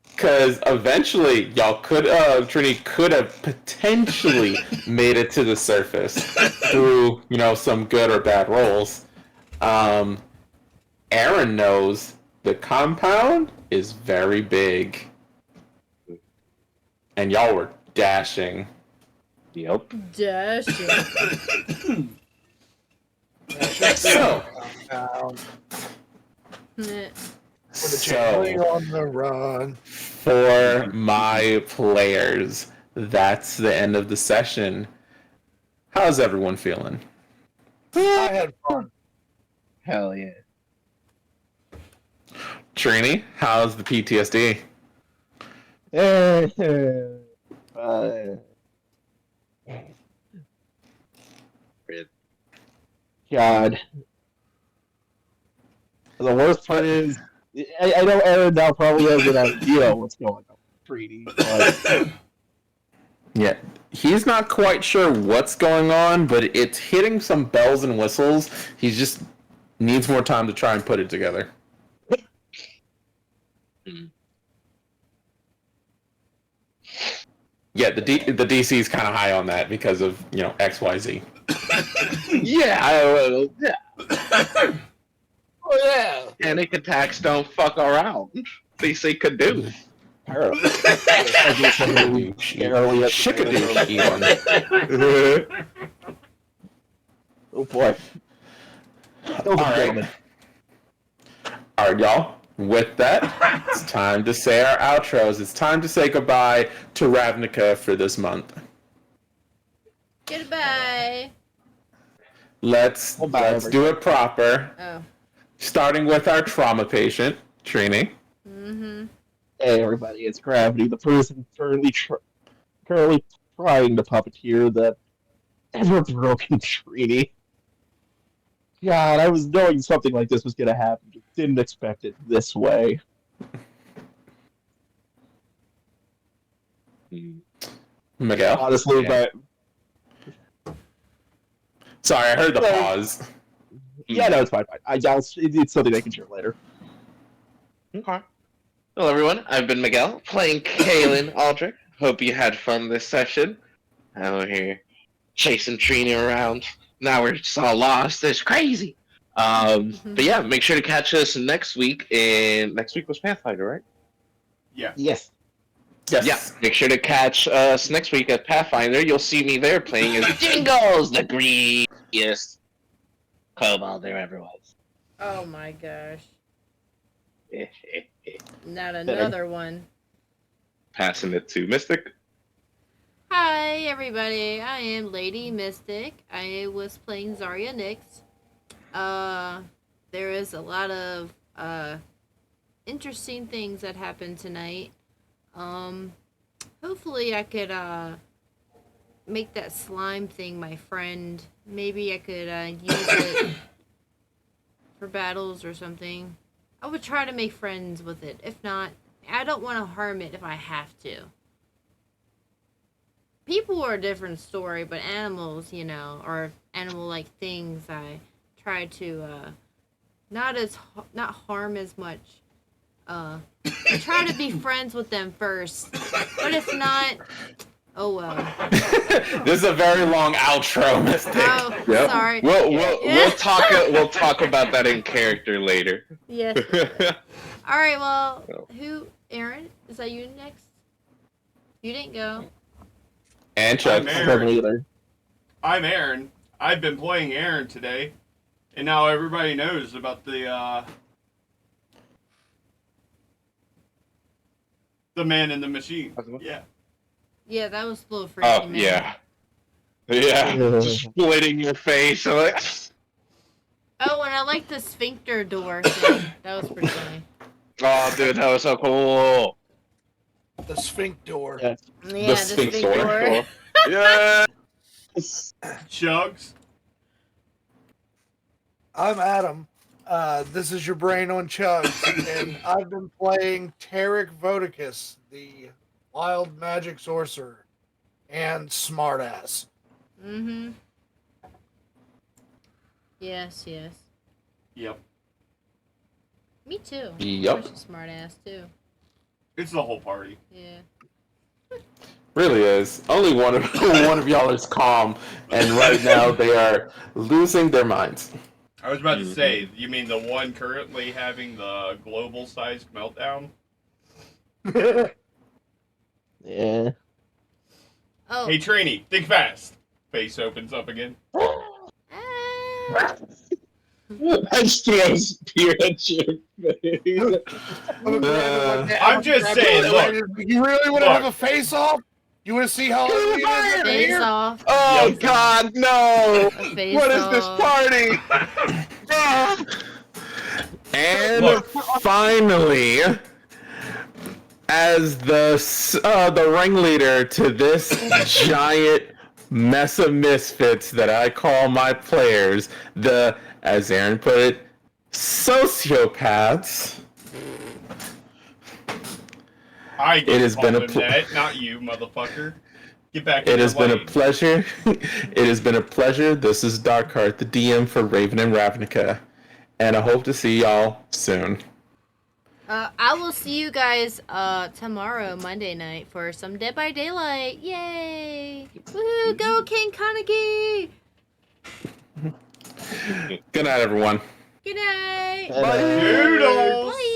Because eventually, y'all could, Trini could have potentially made it to the surface through, some good or bad rolls. Aaron knows the compound is very big. And y'all were dashing. Yep. Dashing. So, Meh. For the changeling on the run. for my players, that's the end of the session. How's everyone feeling? I had fun. Hell yeah. Trini, how's the PTSD? God. The worst part is, I know Aaron now probably has an idea what's going on with Treaty, but Yeah, he's not quite sure what's going on, but it's hitting some bells and whistles. He just needs more time to try and put it together. Yeah, the DC is kind of high on that because of XYZ. Yeah, Oh yeah. panic attacks don't fuck around. Least they could do. Chickadee. oh boy. All right, y'all. With that, it's time to say our outros. It's time to say goodbye to Ravnica for this month. Goodbye. Let's do it proper. Oh. Starting with our trauma patient, Trini. Mm-hmm. Hey everybody, it's Gravity, the person currently trying to puppeteer the ever-broken Trini. God, I was knowing something like this was going to happen, just didn't expect it this way. Miguel. Honestly, Yeah. but Sorry, I heard the pause. yeah, no, it's fine. It's something I can share later. Okay. Hello, everyone. I've been Miguel, playing Kaylin Aldrich. Hope you had fun this session. I'm here chasing Trini around. Now we're just all lost. It's crazy. But yeah, make sure to catch us next week. And next week was Pathfinder, right? Yeah. Yes. Yes. Yeah. Make sure to catch us next week at Pathfinder. You'll see me there playing as Jingles, the greediest kobold there ever was. Oh my gosh. Not another one. Passing it to Mystic. Hi, everybody. I am Lady Mystic. I was playing Zarya Nyx. There is a lot of interesting things that happened tonight. Hopefully I could make that slime thing my friend. Maybe I could use it for battles or something. I would try to make friends with it. If not, I don't want to harm it if I have to. People are a different story, but animals, or animal-like things, I try to not harm as much. I try to be friends with them first, but if not, oh well. This is a very long outro, Mystic. Oh, Yep. sorry. We'll talk about that in character later. Yes. All right. Well, Aaron? Is that you next? You didn't go. And Chuck. I'm Aaron. I've been playing Aaron today, and now everybody knows about the man in the machine. Yeah. Yeah, that was a little freaky. Oh, yeah. Yeah. Splitting your face. I'm like... Oh, and I like the sphincter door thing. That was pretty funny. Oh, dude, that was so cool. The sphincter. Yeah, The sphincter door. Yeah. Chugs. I'm Adam. This is your brain on chugs, and I've been playing Tarek Vodicus, the wild magic sorcerer, and smartass. Mm-hmm. Yes. Yep. Me too. Yep. I'm such a smart ass too. It's the whole party. Yeah. Really is. Only one of y'all is calm, and right now they are losing their minds. I was about to say, you mean the one currently having the global-sized meltdown? Yeah. Oh. Hey, trainee, think fast. Face opens up again. Ah. I just throws beer at your face. I'm just saying, look. You really want to have a face off? You want to see how ugly it is in Face here? off. Oh Face God, no! off. A face What is this off. party? And Look. finally, as the ringleader to this giant mess of misfits that I call my players, the, as Aaron put it, sociopaths. I It has been a that, not you, motherfucker. Get back in It has your been a lane. pleasure. It has been a pleasure. This is Darkheart, the DM for Ravin and Ravnica, and I hope to see y'all soon. I will see you guys tomorrow, Monday night, for some Dead by Daylight. Yay! Woohoo! Go King Kaneki! Good night, everyone. Good night. Bye. Doodles! Bye.